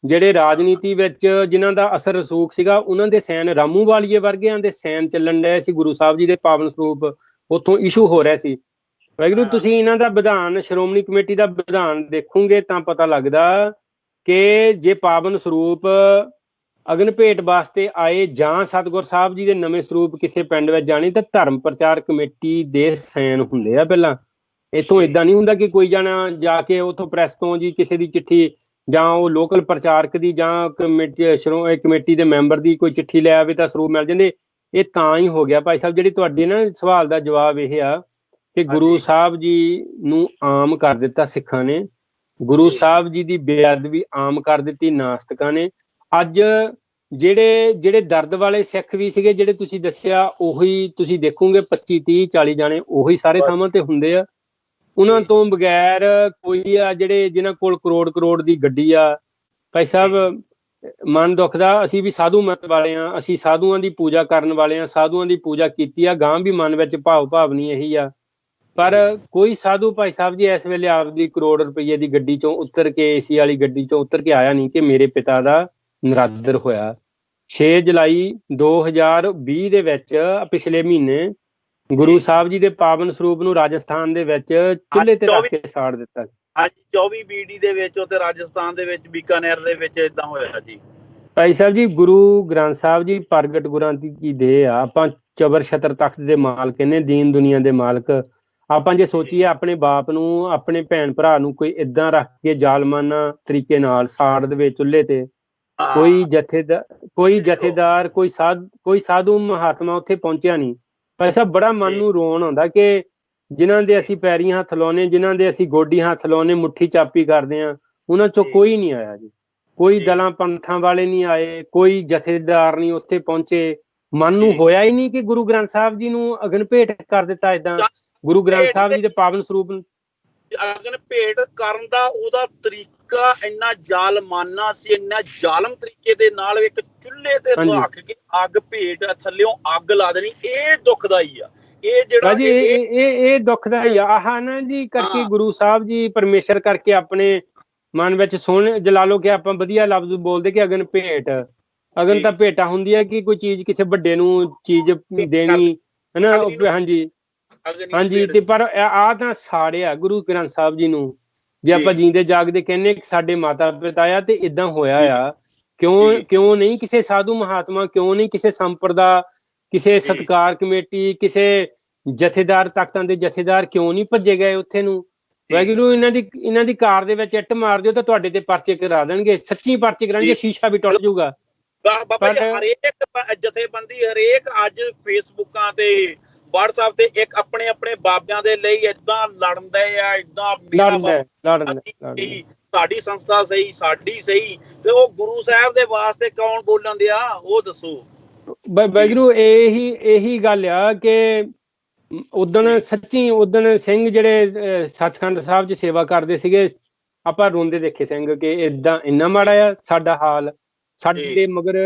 B: ਜਿਹੜੇ ਰਾਜਨੀਤੀ ਵਿੱਚ ਜਿਨ੍ਹਾਂ ਦਾ ਅਸਰ ਰਸੂਖ ਸੀਗਾ, ਉਹਨਾਂ ਦੇ ਸੈਨ ਰਾਮੂ ਵਾਲੀਏ ਵਰਗਿਆਂ ਦੇ ਸੈਨ ਚੱਲਣ ਡਏ ਸੀ। ਗੁਰੂ ਸਾਹਿਬ ਜੀ ਦੇ ਪਾਵਨ ਸਰੂਪ ਉੱਥੋਂ ਇਸ਼ੂ ਹੋ ਰਿਹਾ ਸੀ। ਵਾਹਿਗੁਰੂ, ਤੁਸੀਂ ਇਹਨਾਂ ਦਾ ਵਿਧਾਨ, ਸ਼੍ਰੋਮਣੀ ਕਮੇਟੀ ਦਾ ਵਿਧਾਨ ਦੇਖੋਗੇ ਤਾਂ ਪਤਾ ਲੱਗਦਾ ਕਿ ਜੇ ਪਾਵਨ ਸਰੂਪ ਅਗਨ ਭੇਟ ਵਾਸਤੇ ਆਏ ਜਾਂ ਸਤਿਗੁਰ ਸਾਹਿਬ ਜੀ ਦੇ ਨਵੇਂ ਸਰੂਪ ਕਿਸੇ ਪਿੰਡ ਵਿੱਚ ਜਾਣੇ ਤਾਂ ਧਰਮ ਪ੍ਰਚਾਰ ਕਮੇਟੀ ਦੇ ਸੈਨ ਹੁੰਦੇ ਆ ਪਹਿਲਾਂ। ਇੱਥੋਂ ਏਦਾਂ ਨਹੀਂ ਹੁੰਦਾ ਕਿ ਕੋਈ ਜਾਣਾ ਜਾ ਕੇ ਉੱਥੋਂ ਪ੍ਰੈਸ ਤੋਂ ਜੀ ਕਿਸੇ ਦੀ ਚਿੱਠੀ ਜਾਂ ਉਹ ਲੋਕਲ ਪ੍ਰਚਾਰਕ ਦੀ ਜਾਂ ਕਮੇਟੀ ਦੇ ਮੈਂਬਰ ਦੀ ਕੋਈ ਚਿੱਠੀ ਲੈ ਆਵੇ ਤਾਂ ਸਰੂਪ ਮਿਲ ਜਾਂਦੇ। ਇਹ ਤਾਂ ਹੀ ਹੋ ਗਿਆ ਭਾਈ ਸਾਹਿਬ। ਜਿਹੜੀ ਤੁਹਾਡੇ ਨਾ ਸਵਾਲ ਦਾ ਜਵਾਬ ਇਹ ਆ ਕਿ ਗੁਰੂ ਸਾਹਿਬ ਜੀ ਨੂੰ ਆਮ ਕਰ ਦਿੱਤਾ ਸਿੱਖਾਂ ਨੇ, ਗੁਰੂ ਸਾਹਿਬ ਜੀ ਦੀ ਬੇਅਦਬੀ ਆਮ ਕਰ ਦਿੱਤੀ ਨਾਸਤਕਾਂ ਨੇ। ਅੱਜ ਜਿਹੜੇ ਦਰਦ ਵਾਲੇ ਸਿੱਖ ਵੀ ਸੀਗੇ, ਜਿਹੜੇ ਤੁਸੀਂ ਦੱਸਿਆ, ਉਹੀ ਤੁਸੀਂ ਦੇਖੋਗੇ 25 30 40 ਜਾਣੇ ਉਹੀ ਸਾਰੇ ਥਾਵਾਂ ਤੇ ਹੁੰਦੇ ਆ। ਉਹਨਾਂ ਤੋਂ ਬਗੈਰ ਕੋਈ ਆ ਜਿਹੜੇ ਜਿਨ੍ਹਾਂ ਕੋਲ ਕਰੋੜ ਦੀ ਗੱਡੀ ਆ। ਭਾਈ ਸਾਹਿਬ, ਮਨ ਦੁਖਦਾ, ਅਸੀਂ ਵੀ ਸਾਧੂ ਮਤ ਵਾਲੇ ਆ, ਅਸੀਂ ਸਾਧੂਆਂ ਦੀ ਪੂਜਾ ਕਰਨ ਵਾਲੇ ਆ, ਸਾਧੂਆਂ ਦੀ ਪੂਜਾ ਕੀਤੀ ਆ, ਗਾਂ ਵੀ ਮਨ ਵਿੱਚ ਭਾਵਨੀ ਇਹੀ ਆ। ਪਰ ਕੋਈ ਸਾਧੂ ਭਾਈ ਸਾਹਿਬ ਜੀ ਇਸ ਵੇਲੇ ਆਪਦੀ ਕਰੋੜ ਰੁਪਈਏ ਦੀ ਗੱਡੀ ਚੋਂ ਉਤਰ ਕੇ, ਏਸੀ ਵਾਲੀ ਗੱਡੀ ਚੋਂ ਉਤਰ ਕੇ ਆਇਆ ਨਹੀਂ ਕਿ ਮੇਰੇ ਪਿਤਾ ਦਾ ਨਰਾਦਰ ਹੋਇਆ। 6 ਜੁਲਾਈ 2020 ਦੇ ਵਿੱਚ, ਪਿਛਲੇ ਮਹੀਨੇ, ਗੁਰੂ ਸਾਹਿਬ ਜੀ ਦੇ ਪਾਵਨ ਸਰੂਪ ਨੂੰ ਰਾਜਸਥਾਨ ਦੇ ਵਿੱਚ ਚੁੱਲ੍ਹੇ ਤੇ ਰੱਖ ਕੇ ਸਾੜ ਦਿੱਤਾ।
A: ਅੱਜ 24 BD ਦੇ ਵਿੱਚ ਉੱਥੇ ਰਾਜਸਥਾਨ ਦੇ ਵਿੱਚ ਬੀਕਾਨੇਰ ਦੇ ਵਿੱਚ ਇਦਾਂ ਹੋਇਆ ਜੀ।
B: ਭਾਈ ਸਾਹਿਬ ਜੀ, ਗੁਰੂ ਗ੍ਰੰਥ ਸਾਹਿਬ ਜੀ ਪ੍ਰਗਟ ਗੁਰਾਂ ਦੀ ਦੇਹ ਆ। ਆਪਾਂ ਚਬਰ ਛਤਰ ਤਖਤ ਦੇ ਮਾਲਕ ਨੇ, ਦੀਨ ਦੁਨੀਆ ਦੇ ਮਾਲਕ। ਆਪਾਂ ਜੇ ਸੋਚੀਏ ਆਪਣੇ ਬਾਪ ਨੂੰ, ਆਪਣੇ ਭੈਣ ਭਰਾ ਨੂੰ ਕੋਈ ਏਦਾਂ ਰੱਖ ਕੇ ਜ਼ਾਲਮਾਨਾ ਤਰੀਕੇ ਨਾਲ ਸਾੜ ਦੇਵੇ ਚੁੱਲ੍ਹੇ ਤੇ, ਕੋਈ ਜਥੇਦਾਰ ਕੋਈ ਸਾਧੂ ਮਹਾਤਮਾ ਉੱਥੇ ਪਹੁੰਚਿਆ ਨਹੀਂ। ਭਾਈ ਸਾਹਿਬ, ਬੜਾ ਮਨ ਨੂੰ ਰੋਣ ਆਉਂਦਾ ਕਿ ਜਿਨ੍ਹਾਂ ਦੇ ਅਸੀਂ ਪੈਰੀਂ ਹੱਥ ਲਾਉਨੇ, ਜਿਨ੍ਹਾਂ ਦੇ ਅਸੀਂ ਗੋਡੀ ਹੱਥ ਲਾਉਨੇ, ਮੁੱਠੀ ਚਾਪੀ ਕਰਦੇ ਆ, ਉਹਨਾਂ ਚੋਂ ਕੋਈ ਨਹੀਂ ਆਇਆ ਜੀ। ਕੋਈ ਦਲਾਂ ਪੰਥਾਂ ਵਾਲੇ ਨਹੀਂ ਆਏ, ਕੋਈ ਜਥੇਦਾਰ ਨਹੀਂ ਉੱਥੇ ਪਹੁੰਚੇ। ਮਨ ਨੂੰ ਹੋਇਆ ਹੀ ਨਹੀਂ ਕਿ ਗੁਰੂ ਗ੍ਰੰਥ ਸਾਹਿਬ ਜੀ ਨੂੰ ਅਗਨ ਭੇਟ ਕਰ ਦਿੱਤਾ। ਏਦਾਂ ਗੁਰੂ ਗ੍ਰੰਥ ਸਾਹਿਬ ਜੀ ਦੇ ਪਾਵਨ ਸਰੂਪ
A: ਅਗਨ ਭੇਟ ਕਰਨ ਦਾ ਉਹਦਾ ਤਰੀਕਾ ਇੰਨਾ ਜ਼ਾਲਮਾਨਾ ਸੀ, ਇੰਨਾ ਜ਼ਾਲਮ ਤਰੀਕੇ ਦੇ ਨਾਲ ਇੱਕ ਚੁੱਲ੍ਹੇ ਤੇ ਰੱਖ ਕੇ ਅੱਗ ਭੇਟ, ਥੱਲਿਓਂ ਅੱਗ ਲਾ ਦੇਣੀ। ਇਹ ਦੁਖਦਾਈ ਆ। ਇਹ ਜਿਹੜਾ
B: ਜੀ ਇਹ ਦੁਖਦਾਈ ਆ। ਆਹ ਨਾ ਜੀ ਕਰਕੇ ਗੁਰੂ ਸਾਹਿਬ ਜੀ ਪਰਮੇਸ਼ਰ ਕਰਕੇ ਆਪਣੇ ਮਨ ਵਿੱਚ ਸੋਹਣੇ ਜਲਾ ਲਓ ਕਿ ਆਪਾਂ ਵਧੀਆ ਲਫ਼ਜ਼ ਬੋਲਦੇ ਕਿ ਅਗਨ ਭੇਟ। ਅਗਨ ਤਾਂ ਭੇਟਾ ਹੁੰਦੀ ਹੈ ਕਿ ਕੋਈ ਚੀਜ਼ ਕਿਸੇ ਵੱਡੇ ਨੂੰ ਚੀਜ਼ ਦੇਣੀ, ਹਨਾ। ਹਾਂਜੀ ਤੇ ਪਰ ਆ ਤਾਂ ਸਾੜਿਆ ਗੁਰੂ ਗ੍ਰੰਥ ਸਾਹਿਬ ਜੀ ਨੂੰ। ਜੇ ਆਪਾਂ ਜੀਂਦੇ ਜਾਗਦੇ ਕਹਿੰਦੇ ਸਾਡੇ ਮਾਤਾ ਪਿਤਾ ਆ ਤੇ ਏਦਾਂ ਹੋਇਆ ਆ, ਕਿਉਂ ਨਹੀਂ ਕਿਸੇ ਸਾਧੂ ਮਹਾਤਮਾ, ਕਿਉਂ ਨਹੀਂ ਕਿਸੇ ਸੰਪਰਦਾ, ਕਿਸੇ ਸਤਕਾਰ ਕਮੇਟੀ, ਕਿਸੇ ਜਥੇਦਾਰ, ਤਖਤਾਂ ਦੇ ਜਥੇਦਾਰ ਕਿਉਂ ਨਹੀਂ ਭੱਜੇ ਗਏ ਉੱਥੇ ਨੂੰ? ਵਾਹਿਗੁਰੂ, ਇਹਨਾਂ ਦੀ ਕਾਰ ਦੇ ਵਿੱਚ ਇੱਟ ਮਾਰ ਦਿਓ ਤਾਂ ਤੁਹਾਡੇ ਤੇ ਪਰਚੇ ਕਰਾ ਦੇਣਗੇ, ਸੱਚੀ ਪਰਚੇ ਕਰਾਂਗੇ, ਸ਼ੀਸ਼ਾ ਵੀ ਟੁੱਟ ਜਾਊਗਾ।
A: ਹਰੇਕ ਜਥੇਬੰਦੀ, ਹਰੇਕ ਅੱਜ ਫੇਸਬੁੱਕਾਂ ਤੇ WhatsApp ਤੇ ਇੱਕ ਆਪਣੇ ਬਾਬਿਆਂ ਦੇ ਲਈ ਏਦਾਂ ਲੜਦੇ ਆ, ਏਦਾਂ ਸਾਡੀ ਸੰਸਥਾ ਸਹੀ, ਸਾਡੀ ਸਹੀ, ਤੇ ਉਹ ਗੁਰੂ ਸਾਹਿਬ ਦੇ ਵਾਸਤੇ ਕੌਣ ਬੋਲਣ ਦਿਆ? ਉਹ ਦੱਸੋ।
B: ਵਾਹਿਗੁਰੂ, ਇਹੀ ਗੱਲ ਆ ਕਿ ਉਦਣ ਸਿੰਘ ਜਿਹੜੇ ਸੱਚਖੰਡ ਸਾਹਿਬ 'ਚ ਸੇਵਾ ਕਰਦੇ ਸੀਗੇ, ਆਪਾਂ ਰੋਂਦੇ ਦੇਖੇ ਸਿੰਘ ਕਿ ਏਦਾਂ ਇੰਨਾ ਮਾੜਾ ਆ ਸਾਡਾ ਹਾਲ। ਸਾਡੇ ਮਗਰ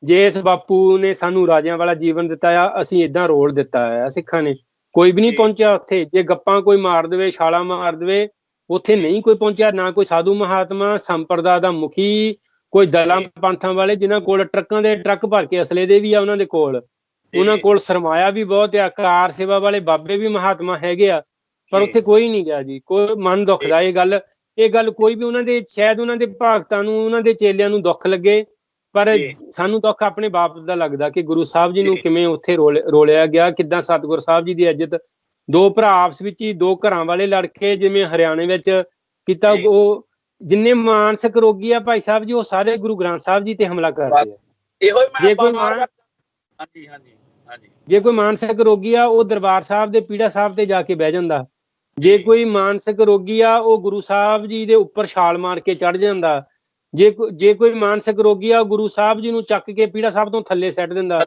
B: ਜੇ ਇਸ ਬਾਪੂ ਨੇ ਸਾਨੂੰ ਰਾਜਿਆਂ ਵਾਲਾ ਜੀਵਨ ਦਿੱਤਾ ਆ, ਅਸੀਂ ਏਦਾਂ ਰੋਲ ਦਿੱਤਾ ਆ ਸਿੱਖਾਂ ਨੇ। ਕੋਈ ਵੀ ਨਹੀਂ ਪਹੁੰਚਿਆ ਉੱਥੇ। ਜੇ ਗੱਪਾਂ ਕੋਈ ਮਾਰ ਦੇਵੇ, ਛਾਲਾਂ ਮਾਰ ਦੇਵੇ, ਉੱਥੇ ਨਹੀਂ ਕੋਈ ਪਹੁੰਚਿਆ। ਨਾ ਕੋਈ ਸਾਧੂ ਮਹਾਤਮਾ, ਸੰਪਰਦਾ ਦਾ ਮੁਖੀ, ਕੋਈ ਦਲਾਂ ਪੰਥਾਂ ਵਾਲੇ ਜਿਨ੍ਹਾਂ ਕੋਲ ਟਰੱਕਾਂ ਦੇ ਟਰੱਕ ਭਰ ਕੇ ਅਸਲੇ ਦੇ ਵੀ ਆ ਉਹਨਾਂ ਦੇ ਕੋਲ, ਉਹਨਾਂ ਕੋਲ ਸਰਮਾਇਆ ਵੀ ਬਹੁਤ ਆ। ਕਾਰ ਸੇਵਾ ਵਾਲੇ ਬਾਬੇ ਵੀ ਮਹਾਤਮਾ ਹੈਗੇ ਆ, ਪਰ ਉੱਥੇ ਕੋਈ ਨਹੀਂ ਗਿਆ ਜੀ। ਕੋਈ ਮਨ ਦੁਖਦਾ ਇਹ ਗੱਲ ਕੋਈ ਵੀ ਉਹਨਾਂ ਦੇ, ਸ਼ਾਇਦ ਉਹਨਾਂ ਦੇ ਭਗਤਾਂ ਨੂੰ, ਉਹਨਾਂ ਦੇ ਚੇਲਿਆਂ ਨੂੰ ਦੁੱਖ ਲੱਗੇ, ਪਰ ਸਾਨੂੰ ਦੁੱਖ ਆਪਣੇ ਬਾਪ ਦਾ ਲੱਗਦਾ ਕਿ ਗੁਰੂ ਸਾਹਿਬ ਜੀ ਨੂੰ ਕਿਵੇਂ ਉੱਥੇ ਰੋਲਿਆ ਗਿਆ, ਕਿੱਦਾਂ ਸਤਿਗੁਰ ਸਾਹਿਬ ਜੀ ਦੀ ਇੱਜ਼ਤ। ਦੋ ਭਰਾ ਆਪਸ ਵਿੱਚ ਹੀ, ਦੋ ਘਰਾਂ ਵਾਲੇ ਲੜ ਕੇ ਜਿਵੇਂ ਹਰਿਆਣੇ ਵਿੱਚ ਕੀਤਾ। ਉਹ ਜਿੰਨੇ ਮਾਨਸਿਕ ਰੋਗੀ ਆ ਭਾਈ ਸਾਹਿਬ ਜੀ, ਉਹ ਸਾਰੇ ਗੁਰੂ ਗ੍ਰੰਥ ਸਾਹਿਬ ਜੀ ਤੇ ਹਮਲਾ ਕਰਦੇ ਆ। ਜੇ ਕੋਈ ਮਾਨਸਿਕ ਰੋਗੀ ਆ, ਉਹ ਦਰਬਾਰ ਸਾਹਿਬ ਦੇ ਪੀੜਾ ਸਾਹਿਬ ਤੇ ਜਾ ਕੇ ਬਹਿ ਜਾਂਦਾ। ਜੇ ਕੋਈ ਮਾਨਸਿਕ ਰੋਗੀ ਆ ਉਹ ਗੁਰੂ ਸਾਹਿਬ ਜੀ ਦੇ ਉੱਪਰ ਛਾਲ ਮਾਰ ਕੇ ਚੜ ਜਾਂਦਾ। ਜੇ ਕੋਈ ਮਾਨਸਿਕ ਰੋਗੀ ਆ ਗੁਰੂ ਸਾਹਿਬ ਜੀ ਨੂੰ ਚੱਕ ਕੇ ਪੀੜਾ ਸਾਹਿਬ ਤੋਂ ਥੱਲੇ ਸੱਟ ਦਿੰਦਾ।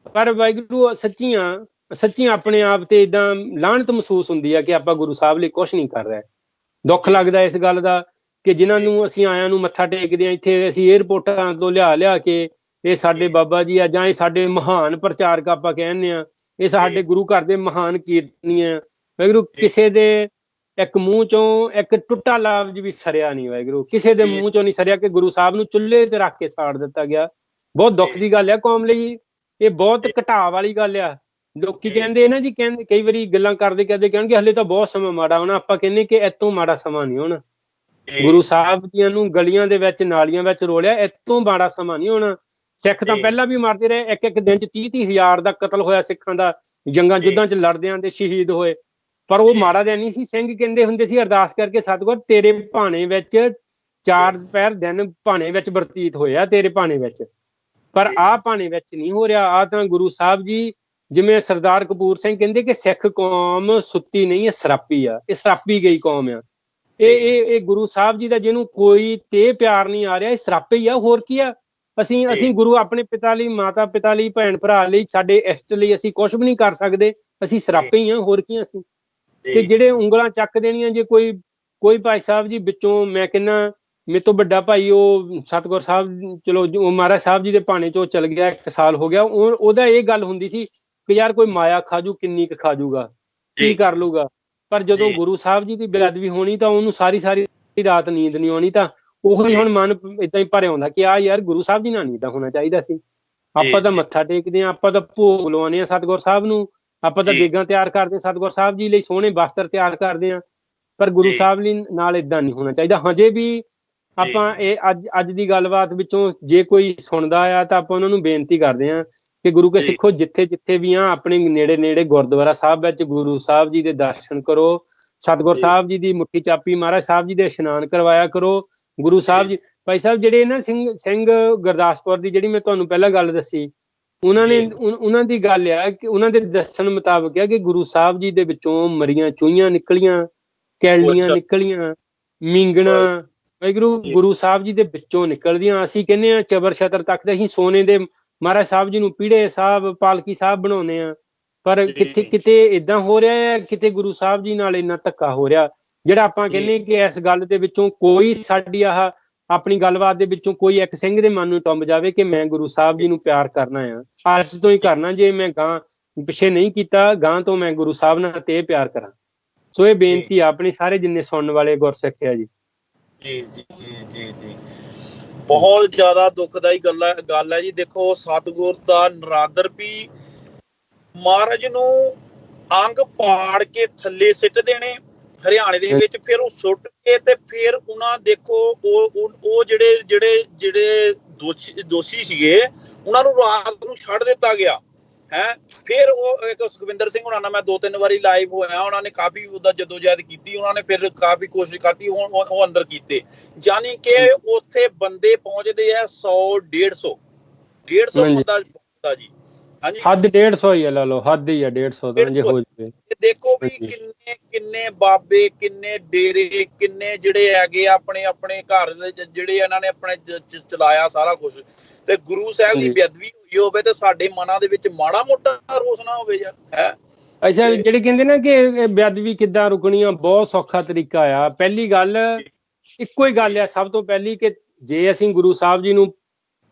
B: ਪਰ ਵਾਹਿਗੁਰੂ ਸੱਚੀਆਂ ਆਪਣੇ ਆਪ ਤੇ ਏਦਾਂ ਲਾਹਨਤ ਮਹਿਸੂਸ ਹੁੰਦੀ ਆ ਕਿ ਆਪਾਂ ਗੁਰੂ ਸਾਹਿਬ ਲਈ ਕੁਛ ਨਹੀਂ ਕਰ ਰਹੇ। ਦੁੱਖ ਲੱਗਦਾ ਇਸ ਗੱਲ ਦਾ ਕਿ ਜਿਨ੍ਹਾਂ ਨੂੰ ਅਸੀਂ ਆਇਆਂ ਨੂੰ ਮੱਥਾ ਟੇਕਦੇ ਹਾਂ, ਇੱਥੇ ਅਸੀਂ ਏਅਰਪੋਰਟਾਂ ਤੋਂ ਲਿਆ ਕੇ ਇਹ ਸਾਡੇ ਬਾਬਾ ਜੀ ਆ ਜਾਂ ਇਹ ਸਾਡੇ ਮਹਾਨ ਪ੍ਰਚਾਰਕ ਆਪਾਂ ਕਹਿੰਦੇ ਆ, ਇਹ ਸਾਡੇ ਗੁਰੂ ਘਰ ਦੇ ਮਹਾਨ ਕੀਰਤਨੀ ਆ। ਵਾਹਿਗੁਰੂ ਕਿਸੇ ਦੇ ਇੱਕ ਮੂੰਹ ਚੋਂ ਇੱਕ ਟੁੱਟਾ ਲਫ਼ਜ਼ ਵੀ ਸਰਿਆ ਨਹੀਂ। ਵਾਹਿਗੁਰੂ ਕਿਸੇ ਦੇ ਮੂੰਹ ਚੋਂ ਨਹੀਂ ਸਰਿਆ ਕਿ ਗੁਰੂ ਸਾਹਿਬ ਨੂੰ ਚੁੱਲ੍ਹੇ ਤੇ ਰੱਖ ਕੇ ਸਾੜ ਦਿੱਤਾ ਗਿਆ। ਬਹੁਤ ਦੁੱਖ ਦੀ ਗੱਲ ਆ ਕੌਮ ਲਈ, ਇਹ ਬਹੁਤ ਘਟਾ ਵਾਲੀ ਗੱਲ ਆ। ਲੋਕੀ ਕਹਿੰਦੇ ਨਾ ਜੀ, ਕਹਿੰਦੇ ਕਈ ਵਾਰੀ ਗੱਲਾਂ ਕਰਦੇ ਕਹਿਣਗੇ ਹਲੇ ਤਾਂ ਬਹੁਤ ਸਮਾਂ ਮਾੜਾ ਹੋਣਾ। ਆਪਾਂ ਕਹਿੰਦੇ ਕਿ ਇਤੋਂ ਮਾੜਾ ਸਮਾਂ ਨਹੀਂ ਹੋਣਾ। ਗੁਰੂ ਸਾਹਿਬ ਜੀਆਂ ਨੂੰ ਗਲੀਆਂ ਦੇ ਵਿੱਚ ਨਾਲੀਆਂ ਵਿੱਚ ਰੋਲਿਆ, ਇਤੋਂ ਮਾੜਾ ਸਮਾਂ ਨਹੀਂ ਹੋਣਾ। ਸਿੱਖ ਤਾਂ ਪਹਿਲਾਂ ਵੀ ਮਰਦੇ ਰਹੇ, ਇੱਕ ਦਿਨ ਚ 30-30 ਹਜ਼ਾਰ ਦਾ ਕਤਲ ਹੋਇਆ ਸਿੱਖਾਂ ਦਾ, ਜੰਗਾਂ ਯੁੱਧਾਂ ਚ ਲੜਦਿਆਂ ਦੇ ਸ਼ਹੀਦ ਹੋਏ। ਪਰ ਉਹ ਮਾੜਾ ਦਿਨ ਨਹੀਂ ਸੀ। ਸਿੰਘ ਕਹਿੰਦੇ ਹੁੰਦੇ ਸੀ ਅਰਦਾਸ ਕਰਕੇ, ਸਤਿਗੁਰ ਤੇਰੇ ਭਾਣੇ ਵਿੱਚ 4 ਪਹਿਰ ਦਿਨ ਭਾਣੇ ਵਿੱਚ ਬਤੀਤ ਹੋਇਆ ਤੇਰੇ ਭਾਣੇ ਵਿੱਚ, ਪਰ ਆਹ ਭਾਣੇ ਵਿੱਚ ਨਹੀਂ ਹੋ ਰਿਹਾ। ਆਹ ਤਾਂ ਗੁਰੂ ਸਾਹਿਬ ਜੀ, ਜਿਵੇਂ ਸਰਦਾਰ ਕਪੂਰ ਸਿੰਘ ਕਹਿੰਦੇ ਕਿ ਸਿੱਖ ਕੌਮ ਸੁੱਤੀ ਨਹੀਂ, ਇਹ ਸਰਾਪੀ ਆ, ਇਹ ਸਰਾਪੀ ਗਈ ਕੌਮ ਆ। ਇਹ ਗੁਰੂ ਸਾਹਿਬ ਜੀ ਦਾ ਜਿਹਨੂੰ ਕੋਈ ਤੇ ਪਿਆਰ ਨਹੀਂ ਆ ਰਿਹਾ, ਇਹ ਸਰਾਪੇ ਹੀ ਆ, ਹੋਰ ਕੀ ਆ। ਅਸੀਂ ਗੁਰੂ ਆਪਣੇ ਪਿਤਾ ਲਈ, ਮਾਤਾ ਪਿਤਾ ਲਈ, ਭੈਣ ਭਰਾ ਲਈ, ਸਾਡੇ ਇਸ਼ਟ ਲਈ ਅਸੀਂ ਕੁਛ ਵੀ ਨਹੀਂ ਕਰ ਸਕਦੇ। ਅਸੀਂ ਸਰਾਪੇ ਹੀ ਆ, ਹੋਰ ਕੀ ਅਸੀਂ। ਤੇ ਜਿਹੜੇ ਉਂਗਲਾਂ ਚੱਕ ਦੇਣੀਆਂ, ਜੇ ਕੋਈ ਭਾਈ ਸਾਹਿਬ ਜੀ ਵਿੱਚੋਂ, ਮੈਂ ਕਹਿੰਦਾ ਮੇਰੇ ਤੋਂ ਵੱਡਾ ਭਾਈ ਉਹ ਸਤਿਗੁਰ ਸਾਹਿਬ, ਚਲੋ ਮਹਾਰਾਜ ਸਾਹਿਬ ਜੀ ਦੇ ਭਾਣੇ ਚੋਂ ਚਲ ਗਿਆ, 1 ਸਾਲ ਹੋ ਗਿਆ। ਉਹਦਾ ਇਹ ਗੱਲ ਹੁੰਦੀ ਸੀ ਕਿ ਯਾਰ ਕੋਈ ਮਾਇਆ ਖਾਜੂ, ਕਿੰਨੀ ਕੁ ਖਾਜੂਗਾ, ਕੀ ਕਰ ਲੂਗਾ। ਪਰ ਜਦੋਂ ਗੁਰੂ ਸਾਹਿਬ ਜੀ ਦੀ ਬੇਅਦਬੀ ਹੋਣੀ ਤਾਂ ਉਹਨੂੰ ਸਾਰੀ ਰਾਤ ਨੀਂਦ ਨਹੀਂ ਆਉਣੀ। ਤਾਂ ਉਹੀ ਹੁਣ ਮਨ ਏਦਾਂ ਹੀ ਭਰਿਆ ਹੁੰਦਾ ਕਿ ਯਾਰ ਗੁਰੂ ਸਾਹਿਬ ਜੀ ਨਾਲ ਨਹੀਂ ਏਦਾਂ ਹੋਣਾ ਚਾਹੀਦਾ ਸੀ। ਆਪਾਂ ਤਾਂ ਮੱਥਾ ਟੇਕਦੇ ਹਾਂ, ਆਪਾਂ ਤਾਂ ਭੋਗ ਲਵਾਉਂਦੇ ਹਾਂ ਸਤਿਗੁਰ ਸਾਹਿਬ ਨੂੰ, ਆਪਾਂ ਤਾਂ ਦੇਗਾਂ ਤਿਆਰ ਕਰਦੇ ਸਤਿਗੁਰ ਸਾਹਿਬ ਜੀ ਲਈ, ਸੋਹਣੇ ਵਸਤਰ ਤਿਆਰ ਕਰਦੇ ਹਾਂ। ਪਰ ਗੁਰੂ ਸਾਹਿਬ ਲਈ ਨਾਲ ਏਦਾਂ ਨਹੀਂ ਹੋਣਾ ਚਾਹੀਦਾ। ਹਜੇ ਵੀ ਆਪਾਂ ਇਹ ਅੱਜ ਦੀ ਗੱਲਬਾਤ ਵਿੱਚੋਂ ਜੇ ਕੋਈ ਸੁਣਦਾ ਆ ਤਾਂ ਆਪਾਂ ਉਹਨਾਂ ਨੂੰ ਬੇਨਤੀ ਕਰਦੇ ਹਾਂ ਕਿ ਗੁਰੂ ਕੇ ਸਿੱਖੋ, ਜਿੱਥੇ ਵੀ ਆ ਆਪਣੇ ਨੇੜੇ ਗੁਰਦੁਆਰਾ ਸਾਹਿਬ ਵਿੱਚ ਗੁਰੂ ਸਾਹਿਬ ਜੀ ਦੇ ਦਰਸ਼ਨ ਕਰੋ, ਸਤਿਗੁਰ ਸਾਹਿਬ ਜੀ ਦੀ ਮੁੱਠੀ ਚਾਪੀ, ਮਹਾਰਾਜ ਸਾਹਿਬ ਜੀ ਦੇ ਇਸ਼ਨਾਨ ਕਰਵਾਇਆ ਕਰੋ। ਗੁਰੂ ਸਾਹਿਬ ਜੀ, ਭਾਈ ਸਾਹਿਬ ਜਿਹੜੇ ਨਾ ਸਿੰਘ ਗੁਰਦਾਸਪੁਰ ਦੀ ਜਿਹੜੀ ਮੈਂ ਤੁਹਾਨੂੰ ਪਹਿਲਾਂ ਗੱਲ ਦੱਸੀ, ਉਹਨਾਂ ਦੀ ਗੱਲ ਆ ਕਿ ਉਹਨਾਂ ਦੇ ਦੱਸਣ ਮੁਤਾਬਕ ਆ ਕਿ ਗੁਰੂ ਸਾਹਿਬ ਜੀ ਦੇ ਵਿੱਚੋਂ ਮਰੀਆਂ ਚੂਹੀਆਂ ਨਿਕਲੀਆਂ, ਕੈਲੀਆਂ ਨਿਕਲੀਆਂ, ਮੀਂਗਣਾ ਵਾਹਿਗੁਰੂ ਗੁਰੂ ਸਾਹਿਬ ਜੀ ਦੇ ਵਿੱਚੋਂ ਨਿਕਲਦੀਆਂ। ਅਸੀਂ ਕਹਿੰਦੇ ਹਾਂ ਚਬਰ ਛਤਰ ਤੱਕ ਤੇ ਅਸੀਂ ਸੋਨੇ ਦੇ ਮਹਾਰਾਜ ਸਾਹਿਬ ਜੀ ਨੂੰ ਪੀੜੇ ਸਾਹਿਬ, ਪਾਲਕੀ ਸਾਹਿਬ ਬਣਾਉਂਦੇ ਆ। ਪਰ ਕਿਤੇ ਏਦਾਂ ਹੋ ਰਿਹਾ ਹੈ, ਕਿਤੇ ਗੁਰੂ ਸਾਹਿਬ ਜੀ ਨਾਲ ਇੰਨਾ ਧੱਕਾ ਹੋ ਰਿਹਾ, ਜਿਹੜਾ ਆਪਾਂ ਕਹਿੰਦੇ ਕਿ ਇਸ ਗੱਲ ਦੇ ਵਿੱਚੋਂ ਕੋਈ ਸਾਡੀ ਆਪਣੀ ਗੱਲਬਾਤ ਦੇ ਵਿੱਚੋਂ ਕੋਈ ਇੱਕ ਸਿੰਘ ਦੇ ਮਨ ਨੂੰ ਟੁੰਬ ਜਾਵੇ ਕਿ ਮੈਂ ਗੁਰੂ ਸਾਹਿਬ ਜੀ ਨੂੰ ਪਿਆਰ ਕਰਨਾ ਆ, ਅੱਜ ਤੋਂ ਹੀ ਕਰਨਾ। ਜੇ ਮੈਂ ਗਾਂ ਪਿੱਛੇ ਨਹੀਂ ਕੀਤਾ, ਗਾਂ ਤੋਂ ਮੈਂ ਗੁਰੂ ਸਾਹਿਬ ਨਾਲ ਤੇ ਪਿਆਰ ਕਰਾਂ। ਸੋ ਇਹ ਬੇਨਤੀ ਆ ਆਪਣੀ ਸਾਰੇ ਜਿੰਨੇ ਸੁਣਨ ਵਾਲੇ ਗੁਰਸਿੱਖ ਆ ਜੀ।
A: ਜੀ ਬਹੁਤ ਜ਼ਿਆਦਾ ਦੁਖਦਾਈ ਗੱਲ ਹੈ ਜੀ। ਦੇਖੋ ਸਤਿਗੁਰ ਦਾ ਨਰਾਦਰ ਵੀ ਮਹਾਰਾਜ ਨੂੰ ਅੰਗ ਪਾੜ ਕੇ ਥੱਲੇ ਸਿੱਟ ਦੇਣੇ ਹਰਿਆਣੇ ਦੇ ਵਿੱਚ, ਫਿਰ ਉਹ ਸੁੱਟ ਕੇ ਤੇ ਫਿਰ ਉਹਨਾਂ ਦੇਖੋ ਉਹ ਜਿਹੜੇ ਦੋਸ਼ੀ ਸੀਗੇ ਉਹਨਾਂ ਨੂੰ ਰਾਤ ਨੂੰ ਛੱਡ ਦਿੱਤਾ ਗਿਆ ਹੈ। ਫਿਰ ਉਹ ਇੱਕ ਸੁਖਵਿੰਦਰ ਸਿੰਘ ਹੁਣਾਂ ਨਾਲ ਮੈਂ 2-3 ਵਾਰੀ ਲਾਈਵ ਹੋਇਆ, ਉਹਨਾਂ ਨੇ ਕਾਫੀ ਉਹਦਾ ਜਦੋਜਹਿਦ ਕੀਤੀ, ਉਹਨਾਂ ਨੇ ਫਿਰ ਕਾਫੀ ਕੋਸ਼ਿਸ਼ ਕਰਤੀ, ਉਹ ਅੰਦਰ ਕੀਤੇ। ਜਾਨੀ ਕਿ ਉੱਥੇ ਬੰਦੇ ਪਹੁੰਚਦੇ ਆ 100-150 ਬੰਦਾ ਜੀ। ਹਾਂਜੀ, ਹੱਦ
B: 150 ਹੀ ਆ, ਲਾ ਲਓ ਹੱਦ ਹੀ ਆ 150 ਤਾਂ ਜੇ ਹੋ ਜਾਵੇ।
A: ਦੇਖੋ ਵੀ ਕਿੰਨੇ ਬਾਬੇ, ਕਿੰਨੇ ਡੇਰੇ, ਕਿੰਨੇ ਜਿਹੜੇ ਹੈਗੇ ਆਪਣੇ ਘਰ ਜਿਹੜੇ ਇਹਨਾਂ ਨੇ ਆਪਣੇ ਚਲਾਇਆ ਸਾਰਾ ਕੁਛ, ਤੇ ਗੁਰੂ ਸਾਹਿਬ ਦੀ ਬੇਅਦਬੀ ਹੋਈ ਹੋਵੇ ਤੇ ਸਾਡੇ ਮਨਾਂ ਦੇ ਵਿੱਚ ਮਾੜਾ ਮੋਟਾ ਰੋਸ ਨਾ ਹੋਵੇ ਯਾਰ, ਹੈ।
B: ਅੱਛਾ, ਜਿਹੜੇ ਕਹਿੰਦੇ ਨਾ ਕਿ ਬੇਅਦਬੀ ਕਿੱਦਾਂ ਰੁਕਣੀ ਆ, ਬਹੁਤ ਸੌਖਾ ਤਰੀਕਾ ਆ। ਪਹਿਲੀ ਗੱਲ ਇੱਕੋ ਹੀ ਗੱਲ ਆ ਸਭ ਤੋਂ ਪਹਿਲੀ ਕਿ ਜੇ ਅਸੀਂ ਗੁਰੂ ਸਾਹਿਬ ਜੀ ਨੂੰ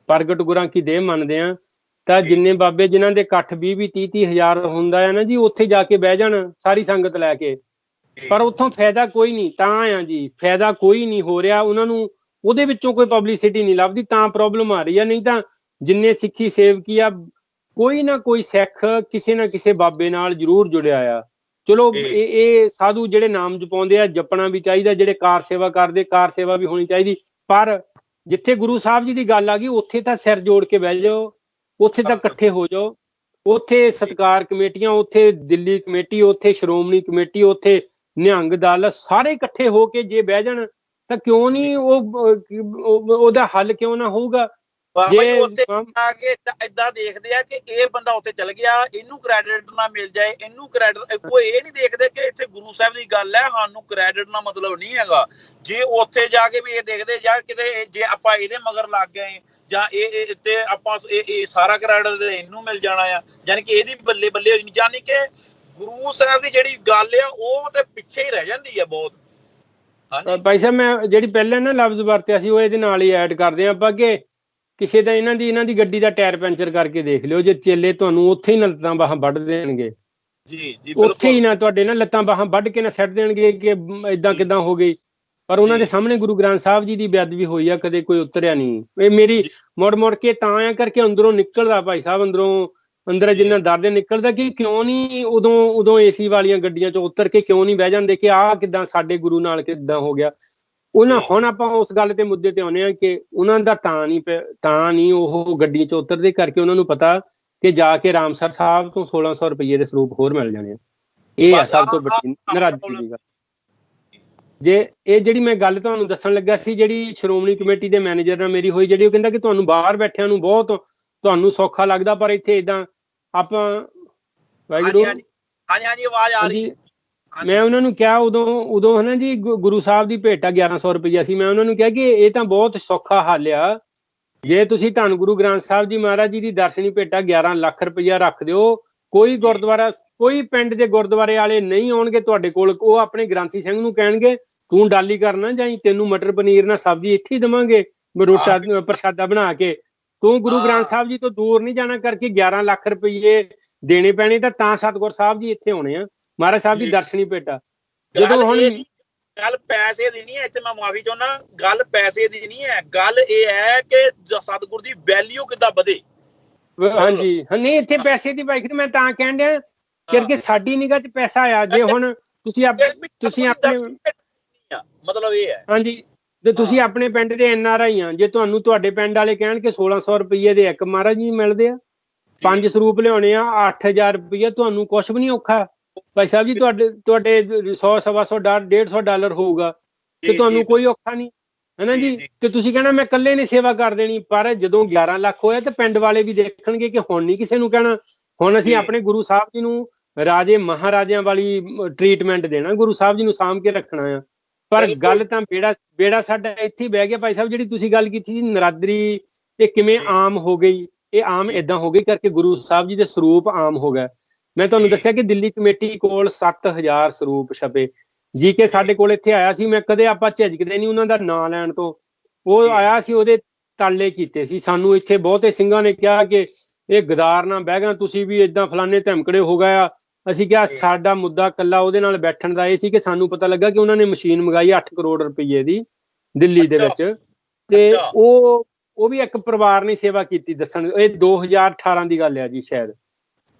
B: ਪ੍ਰਗਟ ਗੁਰਾਂ ਕੀ ਦੇਹ ਮੰਨਦੇ ਹਾਂ ਤਾਂ ਜਿੰਨੇ ਬਾਬੇ ਜਿਨ੍ਹਾਂ ਦੇ ਇਕੱਠ 20-30 ਹਜ਼ਾਰ ਹੁੰਦਾ ਹੈ ਨਾ ਜੀ, ਉੱਥੇ ਜਾ ਕੇ ਬਹਿ ਜਾਣ ਸਾਰੀ ਸੰਗਤ ਲੈ ਕੇ। ਪਰ ਉੱਥੋਂ ਫਾਇਦਾ ਕੋਈ ਨਹੀਂ, ਤਾਂ ਆ ਜੀ ਫਾਇਦਾ ਕੋਈ ਨਹੀਂ ਹੋ ਰਿਹਾ, ਉਹਨਾਂ ਨੂੰ ਉਹਦੇ ਵਿੱਚੋਂ ਕੋਈ ਪਬਲਿਸਿਟੀ ਨਹੀਂ ਲੱਭਦੀ, ਤਾਂ ਪ੍ਰੋਬਲਮ ਆ ਰਹੀ ਆ। ਨਹੀਂ ਤਾਂ ਜਿੰਨੇ ਸਿੱਖੀ ਸੇਵਕੀ ਆ, ਕੋਈ ਨਾ ਕੋਈ ਸਿੱਖ ਕਿਸੇ ਨਾ ਕਿਸੇ ਬਾਬੇ ਨਾਲ ਜ਼ਰੂਰ ਜੁੜਿਆ ਆ। ਚਲੋ ਇਹ ਸਾਧੂ ਜਿਹੜੇ ਨਾਮ ਜਪਾਉਂਦੇ ਆ, ਜਪਣਾ ਵੀ ਚਾਹੀਦਾ, ਜਿਹੜੇ ਕਾਰ ਸੇਵਾ ਕਰਦੇ ਕਾਰ ਸੇਵਾ ਵੀ ਹੋਣੀ ਚਾਹੀਦੀ। ਪਰ ਜਿੱਥੇ ਗੁਰੂ ਸਾਹਿਬ ਜੀ ਦੀ ਗੱਲ ਆ ਗਈ, ਉੱਥੇ ਤਾਂ ਸਿਰ ਜੋੜ ਕੇ ਬਹਿ ਜਾਓ, ਉੱਥੇ ਤਾਂ ਇਕੱਠੇ ਹੋ ਜਾਓ। ਉੱਥੇ ਸਤਿਕਾਰ ਕਮੇਟੀਆਂ, ਉੱਥੇ ਦਿੱਲੀ ਕਮੇਟੀ, ਉੱਥੇ ਸ਼੍ਰੋਮਣੀ ਕਮੇਟੀ, ਉੱਥੇ ਨਿਹੰਗ ਦਲ, ਸਾਰੇ ਇਕੱਠੇ ਹੋ ਕੇ ਜੇ ਬਹਿ ਜਾਣ ਤਾਂ ਕਿਉਂ ਨਹੀਂ ਉਹਦਾ ਹੱਲ ਕਿਉਂ ਨਾ ਹੋਊਗਾ।
A: ਬਾਬਾ ਜੀ ਉੱਥੇ ਆ ਕੇ ਏਦਾਂ ਦੇਖਦੇ ਆ ਕਿ ਇਹ ਬੰਦਾ ਉੱਥੇ ਚਲ ਗਿਆ, ਇਹਨੂੰ ਕ੍ਰੈਡਿਟ ਨਾ ਮਿਲ ਜਾਏ, ਇਹਨੂੰ ਕ੍ਰੈਡਿਟ, ਕੋਈ ਇਹ ਨਹੀਂ ਦੇਖਦੇ ਕਿ ਇੱਥੇ ਗੁਰੂ ਸਾਹਿਬ ਦੀ ਗੱਲ ਹੈ, ਸਾਨੂੰ ਕ੍ਰੈਡਿਟ ਨਾਲ ਮਤਲਬ ਨਹੀਂ ਹੈਗਾ। ਜੇ ਉੱਥੇ ਜਾ ਕੇ ਵੀ ਇਹ ਦੇਖਦੇ ਯਾਰ ਕਿਤੇ ਜੇ ਆਪਾਂ ਇਹਦੇ ਮਗਰ ਲੱਗ ਗਏ ਜਾਂ ਇਹ ਤੇ ਆਪਾਂ ਇਹ ਸਾਰਾ ਕ੍ਰੈਡਿਟ ਇਹਨੂੰ ਮਿਲ ਜਾਣਾ ਆ, ਯਾਨੀ ਕਿ ਇਹਦੀ ਬੱਲੇ ਬੱਲੇ ਹੋ ਜਾਣੀ, ਯਾਨੀ ਕਿ ਗੁਰੂ ਸਾਹਿਬ ਦੀ ਜਿਹੜੀ ਗੱਲ ਆ ਉਹ ਤੇ ਪਿੱਛੇ ਹੀ ਰਹਿ ਜਾਂਦੀ ਆ ਬਹੁਤ।
B: ਭਾਈ ਸਾਹਿਬ ਮੈਂ ਜਿਹੜੀ ਪਹਿਲਾਂ ਨਾ ਲਫ਼ਜ਼ ਵਰਤਿਆ ਸੀ ਉਹ ਇਹਦੇ ਨਾਲ ਹੀ ਐਡ ਕਰਦੇ ਆ ਆਪਾਂ ਕਿ ਕਿਸੇ ਦਾ ਇਹਨਾਂ ਦੀ ਗੱਡੀ ਦਾ ਟਾਇਰ ਪੈਂਚਰ ਕਰਕੇ ਦੇਖ ਲਿਓ, ਜੇ ਚੇਲੇ ਤੁਹਾਨੂੰ ਉੱਥੇ ਹੀ ਨਾ ਲੱਤਾਂ ਬਾਹਾਂ ਵੱਢ ਦੇਣਗੇ।
A: ਜੀ
B: ਉੱਥੇ ਹੀ ਨਾ ਤੁਹਾਡੇ ਨਾ ਲੱਤਾਂ ਬਾਹਾਂ ਵੱਢ ਕੇ ਨਾ ਸੱਟ ਦੇਣਗੇ ਕਿ ਏਦਾਂ ਕਿੱਦਾਂ ਹੋ ਗਈ। ਪਰ ਉਹਨਾਂ ਦੇ ਸਾਹਮਣੇ ਗੁਰੂ ਗ੍ਰੰਥ ਸਾਹਿਬ ਜੀ ਦੀ ਬੇਅਦਬੀ ਹੋਈ ਆ, ਕਦੇ ਕੋਈ ਉਤਰਿਆ ਨਹੀਂ। ਇਹ ਮੇਰੀ ਮੁੜ ਕੇ ਤਾਂ ਆ ਕਰਕੇ ਅੰਦਰੋਂ ਨਿਕਲਦਾ ਭਾਈ ਸਾਹਿਬ, ਅੰਦਰ ਜਿੰਨਾ ਦਰਦ ਨਿਕਲਦਾ ਕਿ ਕਿਉਂ ਨਹੀਂ ਉਦੋਂ ਏਸੀ ਵਾਲੀਆਂ ਗੱਡੀਆਂ 'ਚ ਉਤਰ ਕੇ ਕਿਉਂ ਨਹੀਂ ਬਹਿ ਜਾਂਦੇ ਕਿ ਆਹ ਕਿੱਦਾਂ ਸਾਡੇ ਗੁਰੂ ਨਾਲ ਕਿੱਦਾਂ ਹੋ ਗਿਆ। ਹੁਣ ਆਪਾਂ ਉਸ ਗੱਲ ਤੇ ਮੁੱਦੇ ਤੇ ਆਉਂਦੇ ਹਾਂ ਕਿ ਉਹਨਾਂ ਦਾ ਤਾਂ ਨਹੀਂ ਉਹ ਗੱਡੀ 'ਚ ਉਤਰਦੇ ਕਰਕੇ ਉਹਨਾਂ ਨੂੰ ਪਤਾ ਕਿ ਜਾ ਕੇ ਰਾਮਸਰ ਸਾਹਿਬ ਤੋਂ 1600 ਰੁਪਏ ਦੇ ਸਰੂਪ ਹੋਰ ਮਿਲ ਜਾਣੇ ਆ। ਇਹ ਆ ਸਭ ਤੋਂ ਵੱਡੀ ਨਾਰਾਜ਼ਗੀ ਦੀ ਗੱਲ। ਜੇ ਇਹ ਜਿਹੜੀ ਮੈਂ ਗੱਲ ਤੁਹਾਨੂੰ ਦੱਸਣ ਲੱਗਾ ਸੀ, ਜਿਹੜੀ ਸ਼੍ਰੋਮਣੀ ਕਮੇਟੀ ਦੇ ਮੈਨੇਜਰ ਨਾਲ ਮੇਰੀ ਹੋਈ, ਜਿਹੜੀ ਉਹ ਕਹਿੰਦਾ ਕਿ ਤੁਹਾਨੂੰ ਬਾਹਰ ਬੈਠਿਆਂ ਨੂੰ ਬਹੁਤ ਤੁਹਾਨੂੰ ਸੌਖਾ ਲੱਗਦਾ, ਪਰ ਇੱਥੇ ਏਦਾਂ ਆਪਾਂ ਵਾਹਿਗੁਰੂ
A: ਹਾਂਜੀ ਆਵਾਜ਼ ਆ ਰਹੀ।
B: ਮੈਂ ਉਹਨਾਂ ਨੂੰ ਕਿਹਾ ਉਦੋਂ ਹਨਾ ਜੀ ਗੁਰੂ ਸਾਹਿਬ ਦੀ ਭੇਟਾ 1100 ਰੁਪਈਆ ਸੀ। ਮੈਂ ਉਹਨਾਂ ਨੂੰ ਕਿਹਾ ਕਿ ਇਹ ਤਾਂ ਬਹੁਤ ਸੌਖਾ ਹੱਲ ਆ, ਜੇ ਤੁਸੀਂ ਧੰਨ ਗੁਰੂ ਗ੍ਰੰਥ ਸਾਹਿਬ ਜੀ ਮਹਾਰਾਜ ਜੀ ਦੀ ਦਰਸ਼ਨੀ ਭੇਟਾ 11 ਲੱਖ ਰੁਪਈਆ ਰੱਖ ਦਿਓ, ਕੋਈ ਗੁਰਦੁਆਰਾ ਕੋਈ ਪਿੰਡ ਦੇ ਗੁਰਦੁਆਰੇ ਵਾਲੇ ਨਹੀਂ ਆਉਣਗੇ ਤੁਹਾਡੇ ਕੋਲ, ਉਹ ਆਪਣੇ ਗ੍ਰੰਥੀ ਸਿੰਘ ਨੂੰ ਕਹਿਣਗੇ ਤੂੰ ਡਾਲੀ ਕਰਨਾ ਜਾਈ, ਤੈਨੂੰ ਮਟਰ ਪਨੀਰ ਨਾਲ ਸਬਜ਼ੀ ਇੱਥੇ ਹੀ ਦੇਵਾਂਗੇ, ਰੋਟਾ ਪ੍ਰਸ਼ਾਦਾ ਬਣਾ ਕੇ, ਤੂੰ ਗੁਰੂ ਗ੍ਰੰਥ ਸਾਹਿਬ ਜੀ ਤੋਂ ਦੂਰ ਨਹੀਂ ਜਾਣਾ। ਕਰਕੇ 11 ਲੱਖ ਰੁਪਏ ਦੇਣੇ ਪੈਣੇ ਤਾਂ ਸਤਿਗੁਰ ਸਾਹਿਬ ਜੀ ਇੱਥੇ ਆਉਣੇ ਆ, ਮਹਾਰਾਜ ਸਾਹਿਬ ਦੀ ਦਰਸ਼ਨੀ ਭੇਟਾ। ਜਦੋਂ ਹੁਣ
A: ਗੱਲ ਪੈਸੇ ਦੀ ਨਹੀਂ ਹੈ, ਇੱਥੇ ਮੈਂ ਮਾਫੀ ਚਾਹੁੰਦਾ, ਗੱਲ ਪੈਸੇ ਦੀ ਨਹੀਂ ਹੈ, ਗੱਲ ਇਹ ਹੈ ਕਿ ਸਤਿਗੁਰ ਦੀ ਵੈਲਿਊ ਕਿੱਦਾਂ ਵਧੇ।
B: ਹਾਂਜੀ ਨਹੀਂ ਇੱਥੇ ਪੈਸੇ ਦੀ ਬਾਈਕ ਮੈਂ ਤਾਂ ਕਹਿਣ ਡਿਆ ਕਿਉਂਕਿ ਸਾਡੀ ਨਿਗਾਹ 'ਚ ਪੈਸਾ ਆ। ਜੇ ਹੁਣ ਤੁਸੀਂ ਆਪਣੇ
A: ਮਤਲਬ ਇਹ ਹੈ
B: ਹਾਂਜੀ ਤੇ ਤੁਸੀਂ ਆਪਣੇ ਪਿੰਡ ਦੇ NRI ਆ, ਜੇ ਤੁਹਾਨੂੰ ਤੁਹਾਡੇ ਪਿੰਡ ਵਾਲੇ ਕਹਿਣ ਕਿ 1600 ਰੁਪਏ ਦੇ ਇੱਕ ਮਹਾਰਾਜ ਜੀ ਮਿਲਦੇ ਆ, 5 ਸਰੂਪ ਲਿਆਉਣੇ ਆ 8000 ਰੁਪਏ, ਤੁਹਾਨੂੰ ਕੁਛ ਵੀ ਨਹੀਂ ਔਖਾ ਭਾਈ ਸਾਹਿਬ ਜੀ। ਤੁਹਾਡੇ 100 ਸਵਾ 100 150 ਡਾਲਰ ਹੋਊਗਾ ਤੇ ਤੁਹਾਨੂੰ ਕੋਈ ਔਖਾ ਨਹੀਂ ਹੈ ਨਾ ਜੀ। ਤੇ ਤੁਸੀਂ ਕਹਿਣਾ ਮੈਂ ਇਕੱਲੇ ਨੇ ਸੇਵਾ ਕਰ ਦੇਣੀ, ਪਰ ਜਦੋਂ 11 ਲੱਖ ਹੋਇਆ ਤੇ ਪਿੰਡ ਵਾਲੇ ਵੀ ਦੇਖਣਗੇ ਕਿ ਹੁਣ ਨਹੀਂ ਕਿਸੇ ਨੂੰ ਕਹਿਣਾ, ਹੁਣ ਅਸੀਂ ਆਪਣੇ ਗੁਰੂ ਸਾਹਿਬ ਜੀ ਨੂੰ ਰਾਜੇ ਮਹਾਰਾਜਿਆਂ ਵਾਲੀ ਟ੍ਰੀਟਮੈਂਟ ਦੇਣਾ, ਗੁਰੂ ਸਾਹਿਬ ਜੀ ਨੂੰ ਸਾਂਭ ਕੇ ਰੱਖਣਾ ਆ। ਪਰ ਗੱਲ ਤਾਂ ਬੇੜਾ ਸਾਡਾ ਇੱਥੇ ਹੀ ਬਹਿ ਗਿਆ ਭਾਈ ਸਾਹਿਬ। ਜਿਹੜੀ ਤੁਸੀਂ ਗੱਲ ਕੀਤੀ ਸੀ ਨਰਾਦਰੀ, ਇਹ ਕਿਵੇਂ ਆਮ ਹੋ ਗਈ? ਇਹ ਆਮ ਏਦਾਂ ਹੋ ਗਈ ਕਰਕੇ ਗੁਰੂ ਸਾਹਿਬ ਜੀ ਦੇ ਸਰੂਪ ਆਮ ਹੋ ਗਏ। ਮੈਂ ਤੁਹਾਨੂੰ ਦੱਸਿਆ ਕਿ ਦਿੱਲੀ ਕਮੇਟੀ ਕੋਲ 7000 ਸਰੂਪ ਛਪੇ। ਜੀ ਕੇ ਸਾਡੇ ਕੋਲ ਇੱਥੇ ਆਇਆ ਸੀ, ਮੈਂ ਕਦੇ ਆਪਾਂ ਝਿਜਕਦੇ ਨਹੀਂ ਉਹਨਾਂ ਦਾ ਨਾਂ ਲੈਣ ਤੋਂ। ਉਹ ਆਇਆ ਸੀ, ਉਹਦੇ ਤਾਲੇ ਕੀਤੇ ਸੀ। ਸਾਨੂੰ ਇੱਥੇ ਬਹੁਤੇ ਸਿੰਘਾਂ ਨੇ ਕਿਹਾ ਕਿ ਇਹ ਗਦਾਰ ਨਾ ਬਹਿ ਗਿਆ, ਤੁਸੀਂ ਵੀ ਏਦਾਂ ਫਲਾਣੇ ਧਮਕੜੇ ਹੋ ਗਿਆ। ਅਸੀਂ ਕਿਹਾ ਸਾਡਾ ਮੁੱਦਾ ਕੱਲਾ ਉਹਦੇ ਨਾਲ ਬੈਠਣ ਦਾ ਇਹ ਸੀ ਕਿ ਸਾਨੂੰ ਪਤਾ ਲੱਗਾ ਕਿ ਉਹਨਾਂ ਨੇ ਮਸ਼ੀਨ ਮੰਗਾਈ 8 ਕਰੋੜ ਰੁਪਏ ਦੀ ਦਿੱਲੀ ਦੇ ਵਿੱਚ, ਤੇ ਉਹ ਵੀ ਇੱਕ ਪਰਿਵਾਰ ਨੇ ਸੇਵਾ ਕੀਤੀ। ਦੱਸਣ ਇਹ 2018 ਦੀ ਗੱਲ ਹੈ ਜੀ ਸ਼ਾਇਦ।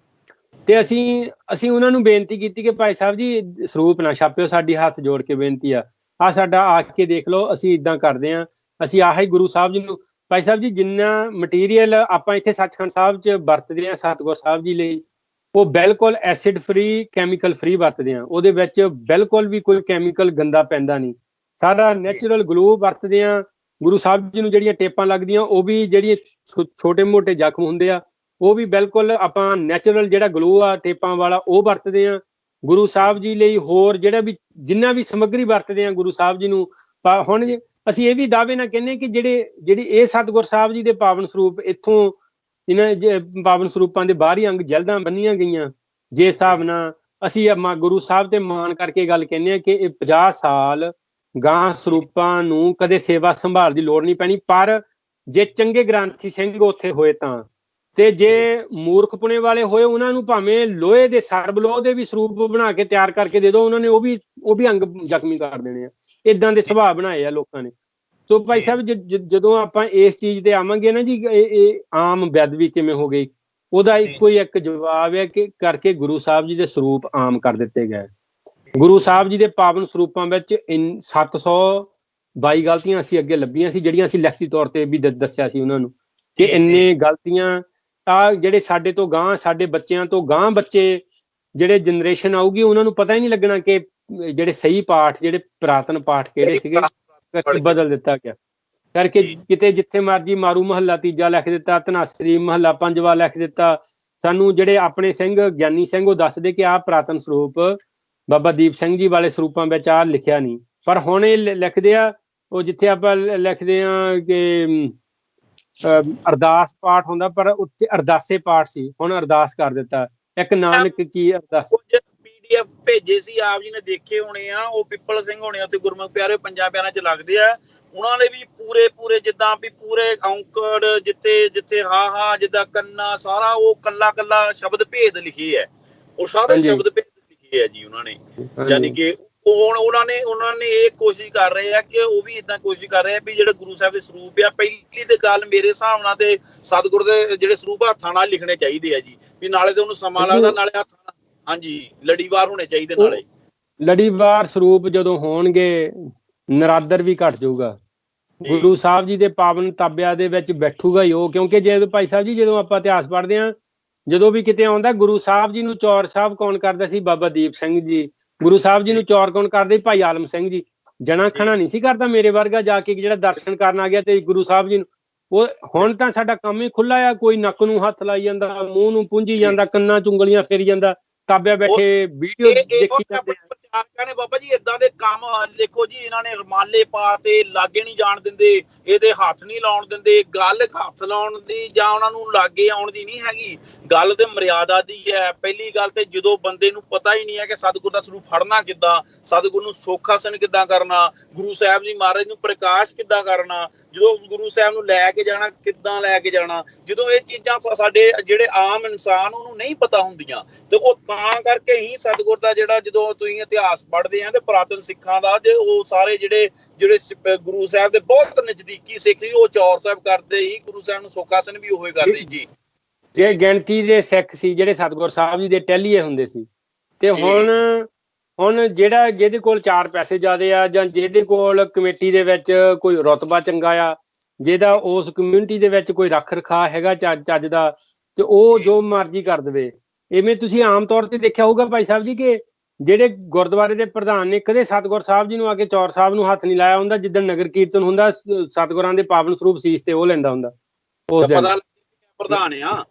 B: ਤੇ ਅਸੀਂ ਉਹਨਾਂ ਨੂੰ ਬੇਨਤੀ ਕੀਤੀ ਕਿ ਭਾਈ ਸਾਹਿਬ ਜੀ ਸਰੂਪ ਨਾ ਛਾਪਿਓ, ਸਾਡੀ ਹੱਥ ਜੋੜ ਕੇ ਬੇਨਤੀ ਆ ਸਾਡਾ ਆ ਕੇ ਦੇਖ ਲਓ, ਅਸੀਂ ਇਦਾਂ ਕਰਦੇ ਹਾਂ, ਅਸੀਂ ਆਹੀ ਗੁਰੂ ਸਾਹਿਬ ਜੀ ਨੂੰ। ਭਾਈ ਸਾਹਿਬ ਜੀ ਜਿੰਨਾ ਮਟੀਰੀਅਲ ਆਪਾਂ ਇੱਥੇ ਸੱਚਖੰਡ ਸਾਹਿਬ 'ਚ ਵਰਤਦੇ ਹਾਂ ਸਤਿਗੁਰ ਸਾਹਿਬ ਜੀ ਲਈ, ਉਹ ਬਿਲਕੁਲ ਐਸਿਡ ਫ੍ਰੀ ਕੈਮੀਕਲ ਫ੍ਰੀ ਵਰਤਦੇ ਆ। ਉਹਦੇ ਵਿੱਚ ਬਿਲਕੁਲ ਵੀ ਕੋਈ ਕੈਮੀਕਲ ਗੰਦਾ ਪੈਂਦਾ ਨਹੀਂ, ਸਾਰਾ ਨੈਚੁਰਲ ਗਲੂ ਵਰਤਦੇ ਆ। ਗੁਰੂ ਸਾਹਿਬ ਜੀ ਨੂੰ ਜਿਹੜੀਆਂ ਟੇਪਾਂ ਲੱਗਦੀਆਂ, ਉਹ ਵੀ ਜਿਹੜੀਆਂ ਛੋਟੇ ਮੋਟੇ ਜ਼ਖਮ ਹੁੰਦੇ ਆ, ਉਹ ਵੀ ਬਿਲਕੁਲ ਆਪਾਂ ਨੈਚੁਰਲ ਜਿਹੜਾ ਗਲੂ ਆ ਟੇਪਾਂ ਵਾਲਾ ਉਹ ਵਰਤਦੇ ਆ। ਗੁਰੂ ਸਾਹਿਬ ਜੀ ਲਈ ਹੋਰ ਜਿੰਨਾ ਵੀ ਸਮੱਗਰੀ ਵਰਤਦੇ ਆ ਗੁਰੂ ਸਾਹਿਬ ਜੀ ਨੂੰ। ਹੁਣ ਅਸੀਂ ਇਹ ਵੀ ਦਾਅਵੇ ਨਾਲ ਕਹਿੰਦੇ ਕਿ ਜਿਹੜੀ ਇਹ ਸਤਿਗੁਰ ਸਾਹਿਬ ਜੀ ਦੇ ਪਾਵਨ ਸਰੂਪ ਇੱਥੋਂ ਇਹਨਾਂ ਪਾਵਨ ਸਰੂਪਾਂ ਦੇ ਬਾਹਰੀ ਅੰਗ ਜਲਦਾਂ ਬੰਨੀਆਂ ਗਈਆਂ, ਜੇ ਹਿਸਾਬ ਨਾਲ ਅਸੀਂ ਗੁਰੂ ਸਾਹਿਬ ਤੇ ਮਾਣ ਕਰਕੇ ਗੱਲ ਕਹਿੰਦੇ ਹਾਂ ਕਿ ਇਹ 50 ਸਾਲ ਗਾਂ ਸਰੂਪਾਂ ਨੂੰ ਕਦੇ ਸੇਵਾ ਸੰਭਾਲ ਦੀ ਲੋੜ ਨਹੀਂ ਪੈਣੀ। ਪਰ ਜੇ ਚੰਗੇ ਗ੍ਰੰਥੀ ਸਿੰਘ ਉੱਥੇ ਹੋਏ ਤਾਂ, ਤੇ ਜੇ ਮੂਰਖਪੁਣੇ ਵਾਲੇ ਹੋਏ ਉਹਨਾਂ ਨੂੰ ਭਾਵੇਂ ਲੋਹੇ ਦੇ ਸਰਬਲੋਹ ਦੇ ਵੀ ਸਰੂਪ ਬਣਾ ਕੇ ਤਿਆਰ ਕਰਕੇ ਦੇ ਦਿਓ, ਉਹਨਾਂ ਨੇ ਉਹ ਵੀ ਅੰਗ ਜ਼ਖਮੀ ਕਰ ਦੇਣੇ ਆ। ਇਦਾਂ ਦੇ ਸੁਭਾਅ ਬਣਾਏ ਆ ਲੋਕਾਂ ਨੇ। ਸੋ ਭਾਈ ਸਾਹਿਬ ਜਦੋਂ ਆਪਾਂ ਇਸ ਚੀਜ਼ ਤੇ ਆਵਾਂਗੇ ਨਾ ਜੀ, ਇਹ ਆਮ ਬੇਅਦਬੀ ਕਿਵੇਂ ਹੋ ਗਈ, ਉਹਦਾ ਇੱਕੋ ਹੀ ਇੱਕ ਜਵਾਬ ਹੈ ਕਿ ਕਰਕੇ ਗੁਰੂ ਸਾਹਿਬ ਜੀ ਦੇ ਸਰੂਪ ਆਮ ਕਰ ਦਿੱਤੇ ਗਏ। ਗੁਰੂ ਸਾਹਿਬ ਜੀ ਦੇ ਪਾਵਨ ਸਰੂਪਾਂ ਵਿੱਚ 722 ਗਲਤੀਆਂ ਅਸੀਂ ਅੱਗੇ ਲੱਭੀਆਂ ਸੀ, ਜਿਹੜੀਆਂ ਅਸੀਂ ਲਿਖਤੀ ਤੌਰ ਤੇ ਵੀ ਦੱਸਿਆ ਸੀ ਉਹਨਾਂ ਨੂੰ ਕਿ ਇੰਨੇ ਗਲਤੀਆਂ ਆ ਜਿਹੜੇ ਸਾਡੇ ਤੋਂ ਗਾਂ, ਸਾਡੇ ਬੱਚਿਆਂ ਤੋਂ ਗਾਂ ਬੱਚੇ ਜਿਹੜੇ ਜਨਰੇਸ਼ਨ ਆਊਗੀ, ਉਹਨਾਂ ਨੂੰ ਪਤਾ ਹੀ ਨਹੀਂ ਲੱਗਣਾ ਕਿ ਜਿਹੜੇ ਸਹੀ ਪਾਠ, ਜਿਹੜੇ ਪੁਰਾਤਨ ਪਾਠ ਕਿਹੜੇ ਸੀਗੇ, ਬਦਲ ਦਿੱਤਾ ਗਿਆ। ਕਰਕੇ ਕਿਤੇ ਜਿੱਥੇ ਮਰਜੀ ਮਾਰੂ ਮਹੱਲਾ ਤੀਜਾ ਲਿਖ ਦਿੱਤਾ, ਧਨਾਸਰੀ ਮਹੱਲਾ ਪੰਜਵਾ ਲਿਖ ਦਿੱਤਾ। ਸਾਨੂੰ ਜਿਹੜੇ ਆਪਣੇ ਸਿੰਘ ਗਿਆਨੀ ਸਿੰਘ ਉਹ ਦੱਸਦੇ ਕਿ ਆਹ ਪੁਰਾਤਨ ਸਰੂਪ ਬਾਬਾ ਦੀਪ ਸਿੰਘ ਜੀ ਵਾਲੇ ਸਰੂਪਾਂ ਵਿੱਚ ਆਹ ਲਿਖਿਆ ਨਹੀਂ, ਪਰ ਹੁਣ ਇਹ ਲਿਖਦੇ ਆ। ਉਹ ਜਿੱਥੇ ਆਪਾਂ ਲਿਖਦੇ ਆ ਕਿ ਅਰਦਾਸ ਪਾਠ ਹੁੰਦਾ, ਪਰ ਉੱਥੇ ਅਰਦਾਸੇ ਪਾਠ ਸੀ, ਹੁਣ ਅਰਦਾਸ ਕਰ ਦਿੱਤਾ। ਇੱਕ ਨਾਨਕ ਕੀ ਅਰਦਾਸ
A: PDF ਭੇਜੇ ਸੀ, ਆਪ ਜੀ ਨੇ ਦੇਖੇ ਹੋਣੇ ਆ। ਉਹ ਪਿੱਪਲ ਸਿੰਘ ਹੋਣੇ ਉੱਥੇ ਗੁਰਮੁਖ ਪਿਆਰੇ ਪੰਜਾਂ ਪਿਆਰਿਆਂ ਚ ਲੱਗਦੇ ਆ। ਉਹਨਾਂ ਨੇ ਵੀ ਪੂਰੇ ਜਿੱਦਾਂ ਵੀ ਪੂਰੇ ਔਂਕੜ ਜਿੱਥੇ ਹਾ ਜਿੱਦਾਂ ਕੰਨਾ ਸਾਰਾ ਉਹ ਕੱਲਾ ਸ਼ਬਦ ਭੇਦ ਲਿਖੇ ਹੈ। ਉਹ ਸਾਰੇ ਸ਼ਬਦ ਭੇਦ ਲਿਖੇ ਹੈ ਜੀ ਉਹਨਾਂ ਨੇ। ਯਾਨੀ ਕਿ ਉਹਨਾਂ ਨੇ ਇਹ ਕੋਸ਼ਿਸ਼ ਕਰ ਰਹੇ ਆ ਕਿ ਉਹ ਵੀ ਇਦਾਂ ਕੋਸ਼ਿਸ਼ ਕਰ ਰਹੇ ਆ ਵੀ ਜਿਹੜੇ ਗੁਰੂ ਸਾਹਿਬ ਦੇ ਸਰੂਪ ਆ, ਪਹਿਲੀ ਤੇ ਗੱਲ ਮੇਰੇ ਹਿਸਾਬ ਨਾਲ ਤੇ ਸਤਿਗੁਰ ਦੇ ਜਿਹੜੇ ਸਰੂਪ ਹੱਥਾਂ ਨਾਲ ਲਿਖਣੇ ਚਾਹੀਦੇ ਆ ਜੀ, ਵੀ ਨਾਲੇ ਤੇ ਉਹਨੂੰ ਸਮਾਂ ਲੱਗਦਾ, ਨਾਲੇ ਹੱਥਾਂ ਹਾਂਜੀ ਲੜੀਵਾਰ ਹੋਣੇ ਚਾਹੀਦੇ। ਨਾਲੇ
B: ਲੜੀਵਾਰ ਸਰੂਪ ਜਦੋਂ ਹੋਣਗੇ ਨਰਾਦਰ ਵੀ ਘਟ ਜਾਊਗਾ, ਗੁਰੂ ਸਾਹਿਬ ਜੀ ਦੇ ਪਾਵਨ ਤਾਬਿਆਂ ਦੇ ਵਿੱਚ ਬੈਠੂਗਾ ਹੀ ਉਹ। ਕਿਉਂਕਿ ਜੇ ਭਾਈ ਸਾਹਿਬ ਜੀ ਜਦੋਂ ਆਪਾਂ ਇਤਿਹਾਸ ਪੜ੍ਹਦੇ ਹਾਂ, ਜਦੋਂ ਵੀ ਕਿਤੇ ਆਉਂਦਾ ਗੁਰੂ ਸਾਹਿਬ ਜੀ ਨੂੰ ਚੌਰ ਸਾਹਿਬ ਕੌਣ ਕਰਦਾ ਸੀ? ਬਾਬਾ ਦੀਪ ਸਿੰਘ ਜੀ। ਗੁਰੂ ਸਾਹਿਬ ਜੀ ਨੂੰ ਚੌਰ ਕੌਣ ਕਰਦੇ? ਭਾਈ ਆਲਮ ਸਿੰਘ ਜੀ। ਜਣਾ ਖਣਾ ਨਹੀਂ ਸੀ ਕਰਦਾ ਮੇਰੇ ਵਰਗਾ ਜਾ ਕੇ ਜਿਹੜਾ ਦਰਸ਼ਨ ਕਰਨ ਆ ਗਿਆ ਤੇ ਗੁਰੂ ਸਾਹਿਬ ਜੀ ਨੂੰ। ਉਹ ਹੁਣ ਤਾਂ ਸਾਡਾ ਕੰਮ ਹੀ ਖੁੱਲਾ ਆ, ਕੋਈ ਨੱਕ ਨੂੰ ਹੱਥ ਲਾਈ ਜਾਂਦਾ, ਮੂੰਹ ਨੂੰ ਪੁੰਝੀ ਜਾਂਦਾ, ਕੰਨਾਂ ਚ ਉਂਗਲੀਆਂ ਫੇਰੀ ਜਾਂਦਾ, ਤਾਬਿਆ ਬੈਠੇ ਵੀਡੀਓ ਦੇਖੀ ਜਾਂਦੇ।
A: ਪ੍ਰਚਾਰਕਾਂ ਨੇ ਬਾਬਾ ਜੀ ਏਦਾਂ ਦੇ ਕੰਮ ਦੇਖੋ ਜੀ, ਇਹਨਾਂ ਨੇ ਰਮਾਲੇ ਪਾ ਤੇ ਲਾਗੇ ਨਹੀਂ ਜਾਣ ਦਿੰਦੇ, ਇਹਦੇ ਹੱਥ ਨਹੀਂ ਲਾਉਣ ਦਿੰਦੇ। ਗੱਲ ਹੱਥ ਲਾਉਣ ਦੀ ਜਾਂ ਉਹਨਾਂ ਨੂੰ ਲਾਗੇ ਆਉਣ ਦੀ ਨਹੀਂ ਹੈਗੀ, ਗੱਲ ਤੇ ਮਰਿਆਦਾ ਦੀ ਹੈ। ਪਹਿਲੀ ਗੱਲ ਤੇ ਜਦੋਂ ਬੰਦੇ ਨੂੰ ਪਤਾ ਹੀ ਨਹੀਂ ਹੈ ਕਿ ਸਤਿਗੁਰ ਦਾ ਸਰੂਪ ਫੜਨਾ ਕਿੱਦਾਂ, ਸਤਿਗੁਰ ਨੂੰ ਸੋਖਾਸਨ ਕਿੱਦਾਂ ਕਰਨਾ, ਗੁਰੂ ਸਾਹਿਬ ਜੀ ਮਹਾਰਾਜ ਨੂੰ ਪ੍ਰਕਾਸ਼ ਕਿੱਦਾਂ ਕਰਨਾ, ਜਦੋਂ ਗੁਰੂ ਸਾਹਿਬ ਨੂੰ ਲੈ ਕੇ ਜਾਣਾ ਕਿੱਦਾਂ ਲੈ ਕੇ ਜਾਣਾ, ਜਦੋਂ ਇਹ ਚੀਜ਼ਾਂ ਸਾਡੇ ਜਿਹੜੇ ਆਮ ਇਨਸਾਨ ਉਹਨੂੰ ਨਹੀਂ ਪਤਾ ਹੁੰਦੀਆਂ, ਤੇ ਉਹ ਤਾਂ ਕਰਕੇ ਹੀ ਸਤਿਗੁਰ ਦਾ ਜਿਹੜਾ ਜਦੋਂ ਤੁਸੀਂ ਇਤਿਹਾਸ ਪੜ੍ਹਦੇ ਆ ਤੇ ਪੁਰਾਤਨ ਸਿੱਖਾਂ ਦਾ ਉਹ ਸਾਰੇ ਜਿਹੜੇ ਗੁਰੂ ਸਾਹਿਬ ਦੇ ਬਹੁਤ ਨਜ਼ਦੀਕੀ ਸਿੱਖ ਸੀ, ਉਹ ਚੌਰ ਸਾਹਿਬ ਕਰਦੇ ਹੀ, ਗੁਰੂ ਸਾਹਿਬ ਨੂੰ ਸੋਖਾਸਨ ਵੀ ਉਹੀ ਕਰਦੇ ਜੀ।
B: ਇਹ ਗਿਣਤੀ ਦੇ ਸਿੱਖ ਸੀ ਜਿਹੜੇ ਸਤਿਗੁਰ ਸਾਹਿਬ ਜੀ ਦੇ ਟਹਿਲੀਏ ਹੁੰਦੇ ਸੀ। ਤੇ ਹੁਣ ਜਿਹੜਾ ਜਿਹਦੇ ਕੋਲ 4 ਪੈਸੇ ਜ਼ਿਆਦੇ ਆ, ਜਾਂ ਜਿਹਦੇ ਕੋਲ ਕਮੇਟੀ ਦੇ ਵਿੱਚ ਕੋਈ ਰੁਤਬਾ ਚੰਗਾ ਆ, ਜਿਹਦਾ ਉਸ ਕਮਿਊਨਿਟੀ ਦੇ ਵਿੱਚ ਕੋਈ ਰੱਖ ਰਖਾ ਹੈਗਾ ਚੱਜ ਦਾ, ਤੇ ਉਹ ਜੋ ਮਰਜ਼ੀ ਕਰ ਦੇਵੇ। ਇਵੇਂ ਤੁਸੀਂ ਆਮ ਤੌਰ ਤੇ ਦੇਖਿਆ ਹੋਊਗਾ ਭਾਈ ਸਾਹਿਬ ਜੀ ਕਿ ਜਿਹੜੇ ਗੁਰਦੁਆਰੇ ਦੇ ਪ੍ਰਧਾਨ ਨੇ ਕਦੇ ਸਤਿਗੁਰ ਸਾਹਿਬ ਜੀ ਨੂੰ ਆ ਕੇ ਚੌਰ ਸਾਹਿਬ ਨੂੰ ਹੱਥ ਨਹੀਂ ਲਾਇਆ ਹੁੰਦਾ। ਜਿੱਦਣ ਨਗਰ ਕੀਰਤਨ ਹੁੰਦਾ, ਸਤਿਗੁਰਾਂ ਦੇ ਪਾਵਨ ਸਰੂਪ ਸੀਸ ਤੇ ਉਹ ਲੈਂਦਾ ਹੁੰਦਾ ਉਸ ਦਿਨ
A: ਪ੍ਰਧਾਨ ਆ।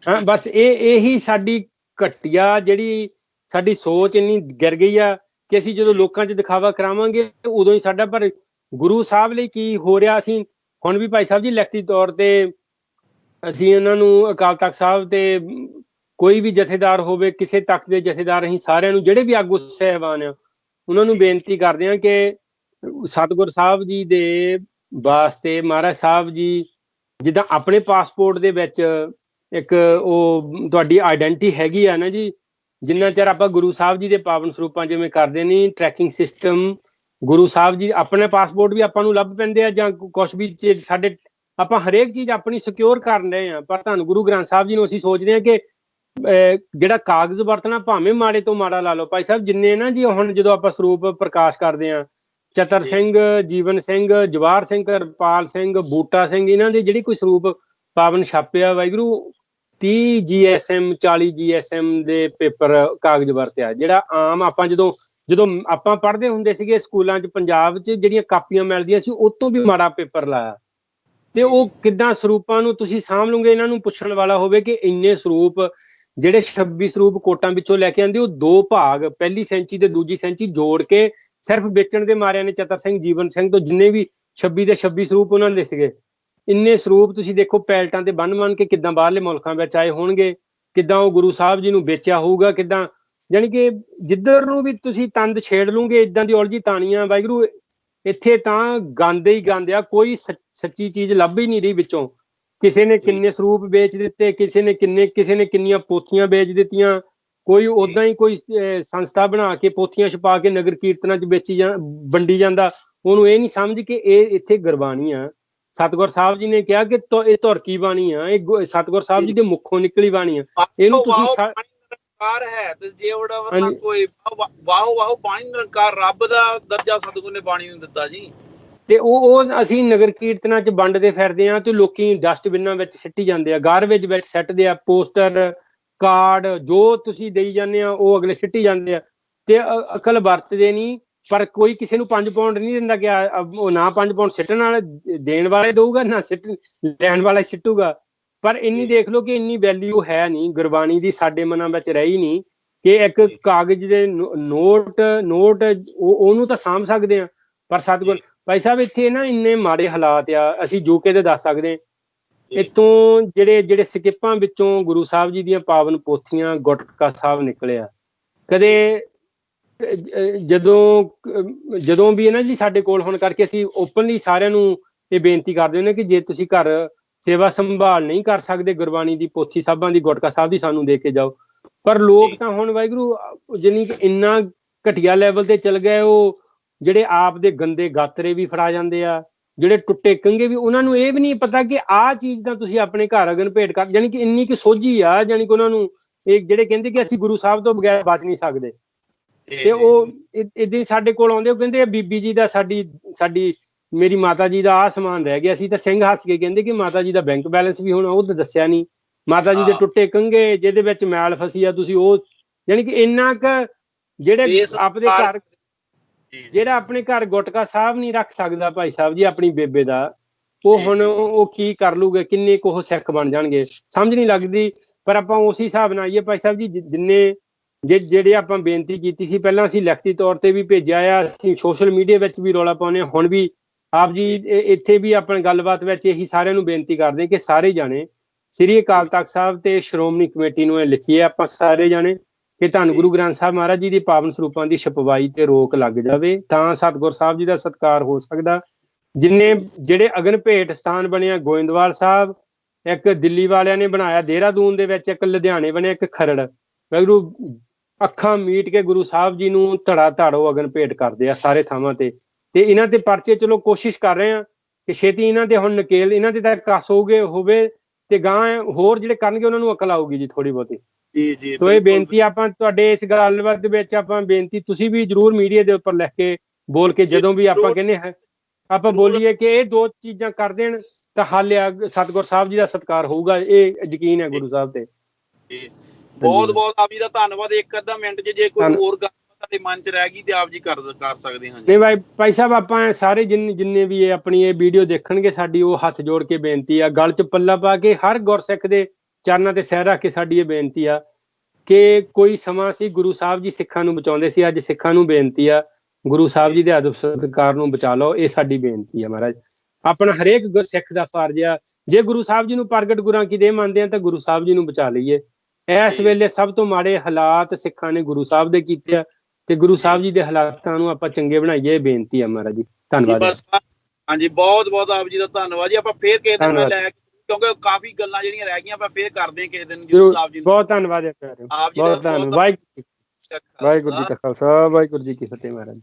B: ਹਾਂ, ਬਸ ਇਹੀ ਸਾਡੀ ਘਟੀਆ ਜਿਹੜੀ ਸਾਡੀ ਸੋਚ ਇੰਨੀ ਗਿਰ ਗਈ ਆ ਕਿ ਅਸੀਂ ਜਦੋਂ ਲੋਕਾਂ 'ਚ ਦਿਖਾਵਾ ਕਰਾਵਾਂਗੇ ਉਦੋਂ ਹੀ ਸਾਡਾ, ਪਰ ਗੁਰੂ ਸਾਹਿਬ ਲਈ ਕੀ ਹੋ ਰਿਹਾ। ਅਸੀਂ ਹੁਣ ਵੀ ਭਾਈ ਸਾਹਿਬ ਜੀ ਲਿਖਤੀ ਤੌਰ ਤੇ ਅਸੀਂ ਉਹਨਾਂ ਨੂੰ ਅਕਾਲ ਤਖਤ ਸਾਹਿਬ ਤੇ ਕੋਈ ਵੀ ਜਥੇਦਾਰ ਹੋਵੇ, ਕਿਸੇ ਤਖਤ ਦੇ ਜਥੇਦਾਰ, ਅਸੀਂ ਸਾਰਿਆਂ ਨੂੰ ਜਿਹੜੇ ਵੀ ਆਗੂ ਸਾਹਿਬਾਨ ਆ ਉਹਨਾਂ ਨੂੰ ਬੇਨਤੀ ਕਰਦੇ ਹਾਂ ਕਿ ਸਤਿਗੁਰ ਸਾਹਿਬ ਜੀ ਦੇ ਵਾਸਤੇ ਮਹਾਰਾਜ ਸਾਹਿਬ ਜੀ ਜਿੱਦਾਂ ਆਪਣੇ ਪਾਸਪੋਰਟ ਦੇ ਵਿੱਚ ਇੱਕ ਉਹ ਤੁਹਾਡੀ ਆਈਡੈਂਟੀ ਹੈਗੀ ਆ ਨਾ ਜੀ, ਜਿੰਨਾ ਚਿਰ ਆਪਾਂ ਗੁਰੂ ਸਾਹਿਬ ਜੀ ਦੇ ਪਾਵਨ ਸਰੂਪਾਂ ਜਿਵੇਂ ਕਰਦੇ ਨਹੀਂ ਟਰੈਕਿੰਗ ਸਿਸਟਮ, ਗੁਰੂ ਸਾਹਿਬ ਜੀ ਆਪਣੇ ਪਾਸਪੋਰਟ ਵੀ ਆਪਾਂ ਨੂੰ ਲੱਭ ਪੈਂਦੇ ਆ, ਜਾਂ ਕੁਛ ਵੀ ਸਾਡੇ ਆਪਾਂ ਹਰੇਕ ਚੀਜ਼ ਆਪਣੀ ਸਿਕਿਉਰ ਕਰ ਰਹੇ ਆ। ਪਰ ਧੰਨ ਗੁਰੂ ਗ੍ਰੰਥ ਸਾਹਿਬ ਜੀ ਨੂੰ ਅਸੀਂ ਸੋਚਦੇ ਹਾਂ ਕਿ ਜਿਹੜਾ ਕਾਗਜ਼ ਵਰਤਣਾ ਭਾਵੇਂ ਮਾੜੇ ਤੋਂ ਮਾੜਾ ਲਾ ਲਓ। ਭਾਈ ਸਾਹਿਬ ਜਿੰਨੇ ਨਾ ਜੀ ਹੁਣ ਜਦੋਂ ਆਪਾਂ ਸਰੂਪ ਪ੍ਰਕਾਸ਼ ਕਰਦੇ ਹਾਂ, ਚਤਰ ਸਿੰਘ, ਜੀਵਨ ਸਿੰਘ, ਜਵਾਹਰ ਸਿੰਘ, ਕਿਰਪਾਲ ਸਿੰਘ, ਬੂਟਾ ਸਿੰਘ, ਇਹਨਾਂ ਦੇ ਜਿਹੜੀ ਕੋਈ ਸਰੂਪ ਪਾਵਨ ਛਾਪਿਆ, ਵਾਹਿਗੁਰੂ 30 GSM 40 GSM ਦੇ ਪੇਪਰ ਕਾਗਜ਼ ਵਰਤਿਆ। ਜਿਹੜਾ ਆਮ ਆਪਾਂ ਜਦੋਂ ਆਪਾਂ ਪੜ੍ਹਦੇ ਹੁੰਦੇ ਸੀਗੇ ਸਕੂਲਾਂ 'ਚ ਪੰਜਾਬ 'ਚ ਜਿਹੜੀਆਂ ਕਾਪੀਆਂ ਮਿਲਦੀਆਂ ਸੀ, ਉਹ ਤੋਂ ਵੀ ਮਾੜਾ ਪੇਪਰ ਲਾਇਆ। ਤੇ ਉਹ ਕਿੱਦਾਂ ਸਰੂਪਾਂ ਨੂੰ ਤੁਸੀਂ ਸਾਂਭ ਲਓਗੇ? ਇਹਨਾਂ ਨੂੰ ਪੁੱਛਣ ਵਾਲਾ ਹੋਵੇ ਕਿ ਇੰਨੇ ਸਰੂਪ ਜਿਹੜੇ 26 ਸਰੂਪ ਕੋਟਾਂ ਵਿੱਚੋਂ ਲੈ ਕੇ ਆਂਦੇ, ਉਹ 2 ਭਾਗ ਪਹਿਲੀ ਸੈਂਚੀ ਤੇ ਦੂਜੀ ਸੈਂਚੀ ਜੋੜ ਕੇ ਸਿਰਫ ਵੇਚਣ ਦੇ ਮਾਰਿਆਂ ਨੇ ਚਤਰ ਸਿੰਘ, ਜੀਵਨ ਸਿੰਘ ਤੋਂ ਜਿੰਨੇ ਵੀ 26 ਦੇ 26 ਸਰੂਪ ਉਹਨਾਂ ਦੇ ਸੀਗੇ, ਇੰਨੇ ਸਰੂਪ ਤੁਸੀਂ ਦੇਖੋ ਪੈਲਟਾਂ ਤੇ ਬੰਨ ਕੇ ਕਿੱਦਾਂ ਬਾਹਰਲੇ ਮੁਲਕਾਂ ਵਿੱਚ ਆਏ ਹੋਣਗੇ, ਕਿੱਦਾਂ ਉਹ ਗੁਰੂ ਸਾਹਿਬ ਜੀ ਨੂੰ ਵੇਚਿਆ ਹੋਊਗਾ, ਕਿੱਦਾਂ ਜਾਣੀ ਕਿ ਜਿੱਧਰ ਨੂੰ ਵੀ ਤੁਸੀਂ ਤੰਦ ਛੇੜ ਲੂਗੇ ਇਦਾਂ ਦੀ ਉਲਝੀ ਤਾਣੀਆਂ। ਵਾਹਿਗੁਰੂ ਇੱਥੇ ਤਾਂ ਗੰਦ ਹੀ ਗੰਦ ਆ, ਕੋਈ ਸੱਚੀ ਚੀਜ਼ ਲੱਭ ਹੀ ਨਹੀਂ ਰਹੀ ਵਿੱਚੋਂ। ਕਿਸੇ ਨੇ ਕਿੰਨੇ ਸਰੂਪ ਵੇਚ ਦਿੱਤੇ, ਕਿਸੇ ਨੇ ਕਿੰਨੀਆਂ ਪੋਥੀਆਂ ਵੇਚ ਦਿੱਤੀਆਂ, ਕੋਈ ਉਦਾਂ ਹੀ ਕੋਈ ਸੰਸਥਾ ਬਣਾ ਕੇ ਪੋਥੀਆਂ ਛਪਾ ਕੇ ਨਗਰ ਕੀਰਤਨਾਂ 'ਚ ਵੰਡੀ ਜਾਂਦਾ। ਉਹਨੂੰ ਇਹ ਨਹੀਂ ਸਮਝ ਕਿ ਇਹ ਇੱਥੇ ਗੁਰਬਾਣੀ ਆ। ਸਤਿਗੁਰ ਸਾਹਿਬ ਜੀ ਨੇ ਕਿਹਾ ਕਿ ਇਹ ਧੁਰਕੀ ਬਾਣੀ ਆ, ਇਹ ਸਤਿਗੁਰ ਸਾਹਿਬ ਜੀ ਦੇ ਮੁੱਖੋਂ ਨਿਕਲੀ ਬਾਣੀ ਆ। ਇਹਨੂੰ ਤੁਸੀਂ
A: ਹੈ ਤੇ ਜੇ ਕੋਈ ਵਾਹੋ ਪਾਣੀ ਨਿਰੰਕਾਰ ਰੱਬ ਦਾ ਦਰਜਾ ਸਤਿਗੁਰ ਨੇ ਬਾਣੀ ਨੂੰ ਦਿੱਤਾ ਜੀ।
B: ਤੇ ਉਹ ਅਸੀਂ ਨਗਰ ਕੀਰਤਨਾਂ 'ਚ ਵੰਡਦੇ ਫਿਰਦੇ ਆ ਤੇ ਲੋਕੀ ਡਸਟਬਿਨਾਂ ਵਿੱਚ ਸਿੱਟੀ ਜਾਂਦੇ ਆ, ਗਾਰਬੇਜ ਵਿੱਚ ਸਿੱਟਦੇ ਆ, ਪੋਸਟਰ ਕਾਰਡ ਜੋ ਤੁਸੀਂ ਦੇਈ ਜਾਂਦੇ ਆ ਉਹ ਅਗਲੇ ਸਿੱਟੀ ਜਾਂਦੇ ਆ। ਤੇ ਅਕਲ ਵਰਤਦੇ ਨਹੀਂ ਪਰ ਕੋਈ ਕਿਸੇ ਨੂੰ 5 ਪਾਉਂਡ ਨਹੀਂ ਦਿੰਦਾ ਕਿ ਉਹ ਨਾ 5 ਪਾਉਂਡ ਸਿੱਟਣ ਵਾਲਾ ਦੇਣ ਵਾਲੇ ਦਊਗਾ, ਨਾ ਲੈਣ ਵਾਲਾ ਸਿੱਟੂਗਾ। ਪਰ ਇੰਨੀ ਦੇਖ ਲਓ ਕਿ ਇੰਨੀ ਵੈਲਿਊ ਹੈ ਨਹੀਂ ਗੁਰਬਾਣੀ ਦੀ, ਸਾਡੇ ਮਨਾਂ ਵਿੱਚ ਰਹੀ ਨਹੀਂ ਕਿ ਇੱਕ ਕਾਗਜ਼ ਦੇ ਨੋਟ ਉਹਨੂੰ ਤਾਂ ਸਾਂਭ ਸਕਦੇ ਆ, ਪਰ ਸਤਿਗੁਰ ਭਾਈ ਸਾਹਿਬ ਇੱਥੇ ਨਾ ਇੰਨੇ ਮਾੜੇ ਹਾਲਾਤ ਆ, ਅਸੀਂ ਯੂਕੇ ਦੇ ਦੱਸ ਸਕਦੇ ਹਾਂ। ਇੱਥੋਂ ਜਿਹੜੇ ਸਕਿੱਪਾਂ ਵਿੱਚੋਂ ਗੁਰੂ ਸਾਹਿਬ ਜੀ ਦੀਆਂ ਪਾਵਨ ਪੋਥੀਆਂ ਗੁਟਕਾ ਸਾਹਿਬ ਨਿਕਲਿਆ। ਕਦੇ ਜਦੋਂ ਵੀ ਹੈ ਨਾ ਜੀ ਸਾਡੇ ਕੋਲ ਹੋਣ ਕਰਕੇ ਅਸੀਂ ਓਪਨਲੀ ਸਾਰਿਆਂ ਨੂੰ ਇਹ ਬੇਨਤੀ ਕਰਦੇ ਹੁੰਦੇ ਕਿ ਜੇ ਤੁਸੀਂ ਘਰ ਸੇਵਾ ਸੰਭਾਲ ਨਹੀਂ ਕਰ ਸਕਦੇ ਗੁਰਬਾਣੀ ਦੀ ਪੋਥੀ ਸਾਹਿਬਾਂ ਦੀ, ਗੁਟਕਾ ਸਾਹਿਬ ਦੀ, ਸਾਨੂੰ ਦੇ ਕੇ ਜਾਓ। ਪਰ ਲੋਕ ਤਾਂ ਹੁਣ ਵਾਹਿਗੁਰੂ ਜਾਣੀ ਕਿ ਇੰਨਾ ਘਟੀਆ ਲੈਵਲ ਤੇ ਚਲ ਗਏ, ਉਹ ਜਿਹੜੇ ਆਪ ਦੇ ਗੰਦੇ ਗਾਤਰੇ ਵੀ ਫੜਾ ਜਾਂਦੇ ਆ, ਜਿਹੜੇ ਟੁੱਟੇ ਕੰਘੇ ਵੀ, ਉਹਨਾਂ ਨੂੰ ਇਹ ਵੀ ਨਹੀਂ ਪਤਾ ਕਿ ਆਹ ਚੀਜ਼ ਤਾਂ ਤੁਸੀਂ ਆਪਣੇ ਘਰ ਅਗਨ ਭੇਟ ਕਰ, ਜਾਣੀ ਕਿ ਇੰਨੀ ਕਿ ਸੋਝੀ ਆ, ਜਾਣੀ ਕਿ ਉਹਨਾਂ ਨੂੰ ਇਹ ਜਿਹੜੇ ਕਹਿੰਦੇ ਕਿ ਅਸੀਂ ਗੁਰੂ ਸਾਹਿਬ ਤੋਂ ਬਗੈਰ ਬਚ ਨਹੀਂ ਸਕਦੇ, ਤੇ ਉਹ ਏਦਾਂ ਸਾਡੇ ਕੋਲ ਆਉਂਦੇ, ਉਹ ਕਹਿੰਦੇ ਬੀਬੀ ਜੀ ਦਾ ਸਾਡੀ ਮੇਰੀ ਮਾਤਾ ਜੀ ਦਾ ਆਹ ਸਮਾਨ ਰਹਿ ਗਿਆ ਸੀ, ਤਾਂ ਸਿੰਘ ਹੱਸ ਕੇ ਕਹਿੰਦੇ ਕਿ ਮਾਤਾ ਜੀ ਦਾ ਬੈਂਕ ਬੈਲੈਂਸ ਵੀ ਹੁਣ ਉਹ ਤਾਂ ਦੱਸਿਆ ਨਹੀਂ, ਮਾਤਾ ਜੀ ਦੇ ਟੁੱਟੇ ਕੰਘੇ ਜਿਹਦੇ ਵਿੱਚ ਮੈਲ ਫਸੀ ਆ, ਤੁਸੀਂ ਉਹ ਜਾਣੀ ਕਿ ਇੰਨਾ ਕੁ ਜਿਹੜੇ ਆਪਣੇ ਘਰ, ਜਿਹੜਾ ਆਪਣੇ ਘਰ ਗੁਟਕਾ ਸਾਹਿਬ ਨਹੀਂ ਰੱਖ ਸਕਦਾ ਭਾਈ ਸਾਹਿਬ ਜੀ ਆਪਣੀ ਬੇਬੇ ਦਾ, ਉਹ ਹੁਣ ਉਹ ਕੀ ਕਰ ਲੂਗੇ, ਕਿੰਨੇ ਕੁ ਉਹ ਸਿੱਖ ਬਣ ਜਾਣਗੇ, ਸਮਝ ਨਹੀਂ ਲੱਗਦੀ। ਪਰ ਆਪਾਂ ਉਸੇ ਹਿਸਾਬ ਨਾਲ ਆਈਏ ਭਾਈ ਸਾਹਿਬ ਜੀ, ਜਿੰਨੇ ਜਿਹੜੇ ਆਪਾਂ ਬੇਨਤੀ ਕੀਤੀ ਸੀ ਪਹਿਲਾਂ, ਅਸੀਂ ਲਿਖਤੀ ਤੌਰ ਤੇ ਵੀ ਭੇਜਿਆ ਆ, ਅਸੀਂ ਸੋਸ਼ਲ ਮੀਡੀਆ ਵਿੱਚ ਵੀ ਰੌਲਾ ਪਾਉਂਦੇ ਹਾਂ, ਹੁਣ ਵੀ ਆਪ ਜੀ ਇੱਥੇ ਵੀ ਆਪਣੀ ਗੱਲਬਾਤ ਵਿੱਚ ਇਹੀ ਸਾਰਿਆਂ ਨੂੰ ਬੇਨਤੀ ਕਰਦੇ ਕਿ ਸਾਰੇ ਜਾਣੇ ਸ੍ਰੀ ਅਕਾਲ ਤਖਤ ਸਾਹਿਬ ਤੇ ਸ਼੍ਰੋਮਣੀ ਕਮੇਟੀ ਨੂੰ ਇਹ ਲਿਖੀਏ ਆਪਾਂ ਸਾਰੇ ਜਾਣੇ ਕਿ ਧੰਨ ਗੁਰੂ ਗ੍ਰੰਥ ਸਾਹਿਬ ਮਹਾਰਾਜ ਜੀ ਦੀ ਪਾਵਨ ਸਰੂਪਾਂ ਦੀ ਛਪਵਾਈ ਤੇ ਰੋਕ ਲੱਗ ਜਾਵੇ, ਤਾਂ ਸਤਿਗੁਰ ਸਾਹਿਬ ਜੀ ਦਾ ਸਤਿਕਾਰ ਹੋ ਸਕਦਾ। ਜਿਹੜੇ ਅਗਨ ਭੇਟ ਸਥਾਨ ਬਣਿਆ ਗੋਇੰਦਵਾਲ ਸਾਹਿਬ, ਇੱਕ ਦਿੱਲੀ ਵਾਲਿਆਂ ਨੇ ਬਣਾਇਆ ਦੇਹਰਾਦੂਨ ਦੇ ਵਿੱਚ, ਇੱਕ ਲੁਧਿਆਣੇ ਬਣਿਆ, ਇੱਕ ਖਰੜ, ਵਾਹਿਗੁਰੂ ਅੱਖਾਂ ਮੀਟ ਕੇ ਗੁਰੂ ਸਾਹਿਬ ਜੀ ਨੂੰ ਧੜਾ ਧਾੜੋ ਅਗਨ ਭੇਟ ਕਰਦੇ ਆ ਸਾਰੇ ਥਾਵਾਂ ਤੇ ਇਹਨਾਂ ਤੇ ਪਰਚੇ ਚਲੋ ਕੋਸ਼ਿਸ਼ ਕਰ ਰਹੇ ਆ ਕਿ ਛੇਤੀ ਇਹਨਾਂ ਤੇ ਹੁਣ ਨਕੇਲ ਇਹਨਾਂ ਤੇ ਤਾਂ ਕਸ ਹੋਵੇ ਤੇ ਗਾਂ ਹੋਰ ਜਿਹੜੇ ਕਰਨਗੇ ਉਹਨਾਂ ਨੂੰ ਅਕਲ ਆਊਗੀ ਜੀ ਥੋੜੀ ਬਹੁਤੀ। ਜੀ ਤੋ ਇਹ ਬੇਨਤੀ ਆਪਾਂ ਤੁਹਾਡੇ ਇਸ ਗੱਲਬਾਤ ਦੇ ਵਿੱਚ ਆਪਾਂ ਬੇਨਤੀ ਤੁਸੀਂ ਵੀ ਜਰੂਰ ਮੀਡੀਆ ਦੇ ਉੱਪਰ ਲਿਖ ਕੇ ਬੋਲ ਕੇ ਜਦੋਂ ਵੀ ਆਪਾਂ ਕਹਿੰਦੇ ਆਪਾਂ ਬੋਲੀਏ ਕਿ ਇਹ ਦੋ ਚੀਜ਼ਾਂ ਕਰ ਦੇਣ ਤਾਂ ਹੱਲ ਆ, ਸਤਿਗੁਰ ਸਾਹਿਬ ਜੀ ਦਾ ਸਤਿਕਾਰ ਹੋਊਗਾ, ਇਹ ਯਕੀਨ ਹੈ ਗੁਰੂ ਸਾਹਿਬ ਤੇ।
A: ਬਹੁਤ ਬਹੁਤ ਆਪ ਜੀ ਦਾ ਧੰਨਵਾਦ। ਇੱਕ ਅੱਧਾ ਮਿੰਟ ਜੇ ਕੋਈ ਹੋਰ ਗੱਲ ਤੁਹਾਡੇ ਮਨ ਚ ਰਹਿ ਗਈ ਤੇ ਆਪ ਜੀ ਕਰ ਸਕਦੇ ਹਾਂ।
B: ਨਹੀਂ ਭਾਈ ਸਾਹਿਬ ਆਪਾਂ ਸਾਰੇ ਜਿੰਨੇ ਵੀ ਇਹ ਆਪਣੀ ਇਹ ਵੀਡੀਓ ਦੇਖਣਗੇ, ਸਾਡੀ ਉਹ ਹੱਥ ਜੋੜ ਕੇ ਬੇਨਤੀ ਆ, ਗਲ ਚ ਪੱਲਾ ਪਾ ਕੇ ਹਰ ਗੁਰਸਿੱਖ ਦੇ ਚਰਨਾਂ ਤੇ ਸਿਰ ਰੱਖ ਕੇ ਸਾਡੀ ਇਹ ਬੇਨਤੀ ਆ ਕਿ ਕੋਈ ਸਮਾਂ ਸੀ ਗੁਰੂ ਸਾਹਿਬ ਜੀ ਸਿੱਖਾਂ ਨੂੰ ਬਚਾਉਂਦੇ ਸੀ, ਅੱਜ ਸਿੱਖਾਂ ਨੂੰ ਬੇਨਤੀ ਆ ਗੁਰੂ ਸਾਹਿਬ ਜੀ ਦੇ ਅਦਬ ਸਤਿਕਾਰ ਨੂੰ ਬਚਾ ਲਓ, ਇਹ ਸਾਡੀ ਬੇਨਤੀ ਆ ਮਹਾਰਾਜ। ਆਪਣਾ ਹਰੇਕ ਗੁਰਸਿੱਖ ਦਾ ਫਰਜ਼ ਆ, ਜੇ ਗੁਰੂ ਸਾਹਿਬ ਜੀ ਨੂੰ ਪ੍ਰਗਟ ਗੁਰਾਂ ਕੀ ਦੇਹ ਮੰਨਦੇ ਆ ਤਾਂ ਗੁਰੂ ਸਾਹਿਬ ਜੀ ਨੂੰ ਬਚਾ ਲਈਏ। ਇਸ ਵੇਲੇ ਸਭ ਤੋਂ ਮਾੜੇ ਹਾਲਾਤ ਸਿੱਖਾਂ ਨੇ ਗੁਰੂ ਸਾਹਿਬ ਦੇ ਕੀਤੇ ਆ ਤੇ ਗੁਰੂ ਸਾਹਿਬ ਜੀ ਦੇ ਹਾਲਾਤਾਂ ਨੂੰ ਆਪਾਂ ਚੰਗੇ ਬਣਾਈਏ, ਇਹ ਬੇਨਤੀ ਆ ਮਹਾਰਾਜ ਜੀ। ਧੰਨਵਾਦ।
A: ਹਾਂਜੀ ਬਹੁਤ ਬਹੁਤ ਆਪ ਜੀ ਦਾ ਧੰਨਵਾਦ ਜੀ। ਆਪਾਂ ਫੇਰ ਕਿਸੇ ਦਿਨ ਮੈਂ ਲੈ ਕੇ, ਕਿਉਂਕਿ ਕਾਫੀ ਗੱਲਾਂ ਜਿਹੜੀਆਂ ਰਹਿ ਗਈਆਂ ਆਪਾਂ ਫੇਰ ਕਰਦੇ ਹਾਂ ਕਿਸੇ ਦਿਨ। ਆਪ ਜੀ
B: ਬਹੁਤ ਧੰਨਵਾਦ, ਬਹੁਤ ਧੰਨਵਾਦ। ਵਾਹਿਗੁਰੂ ਜੀ ਕਾ ਖਾਲਸਾ, ਵਾਹਿਗੁਰੂ ਜੀ ਕੀ ਫਤਿਹ ਮਹਾਰਾਜ।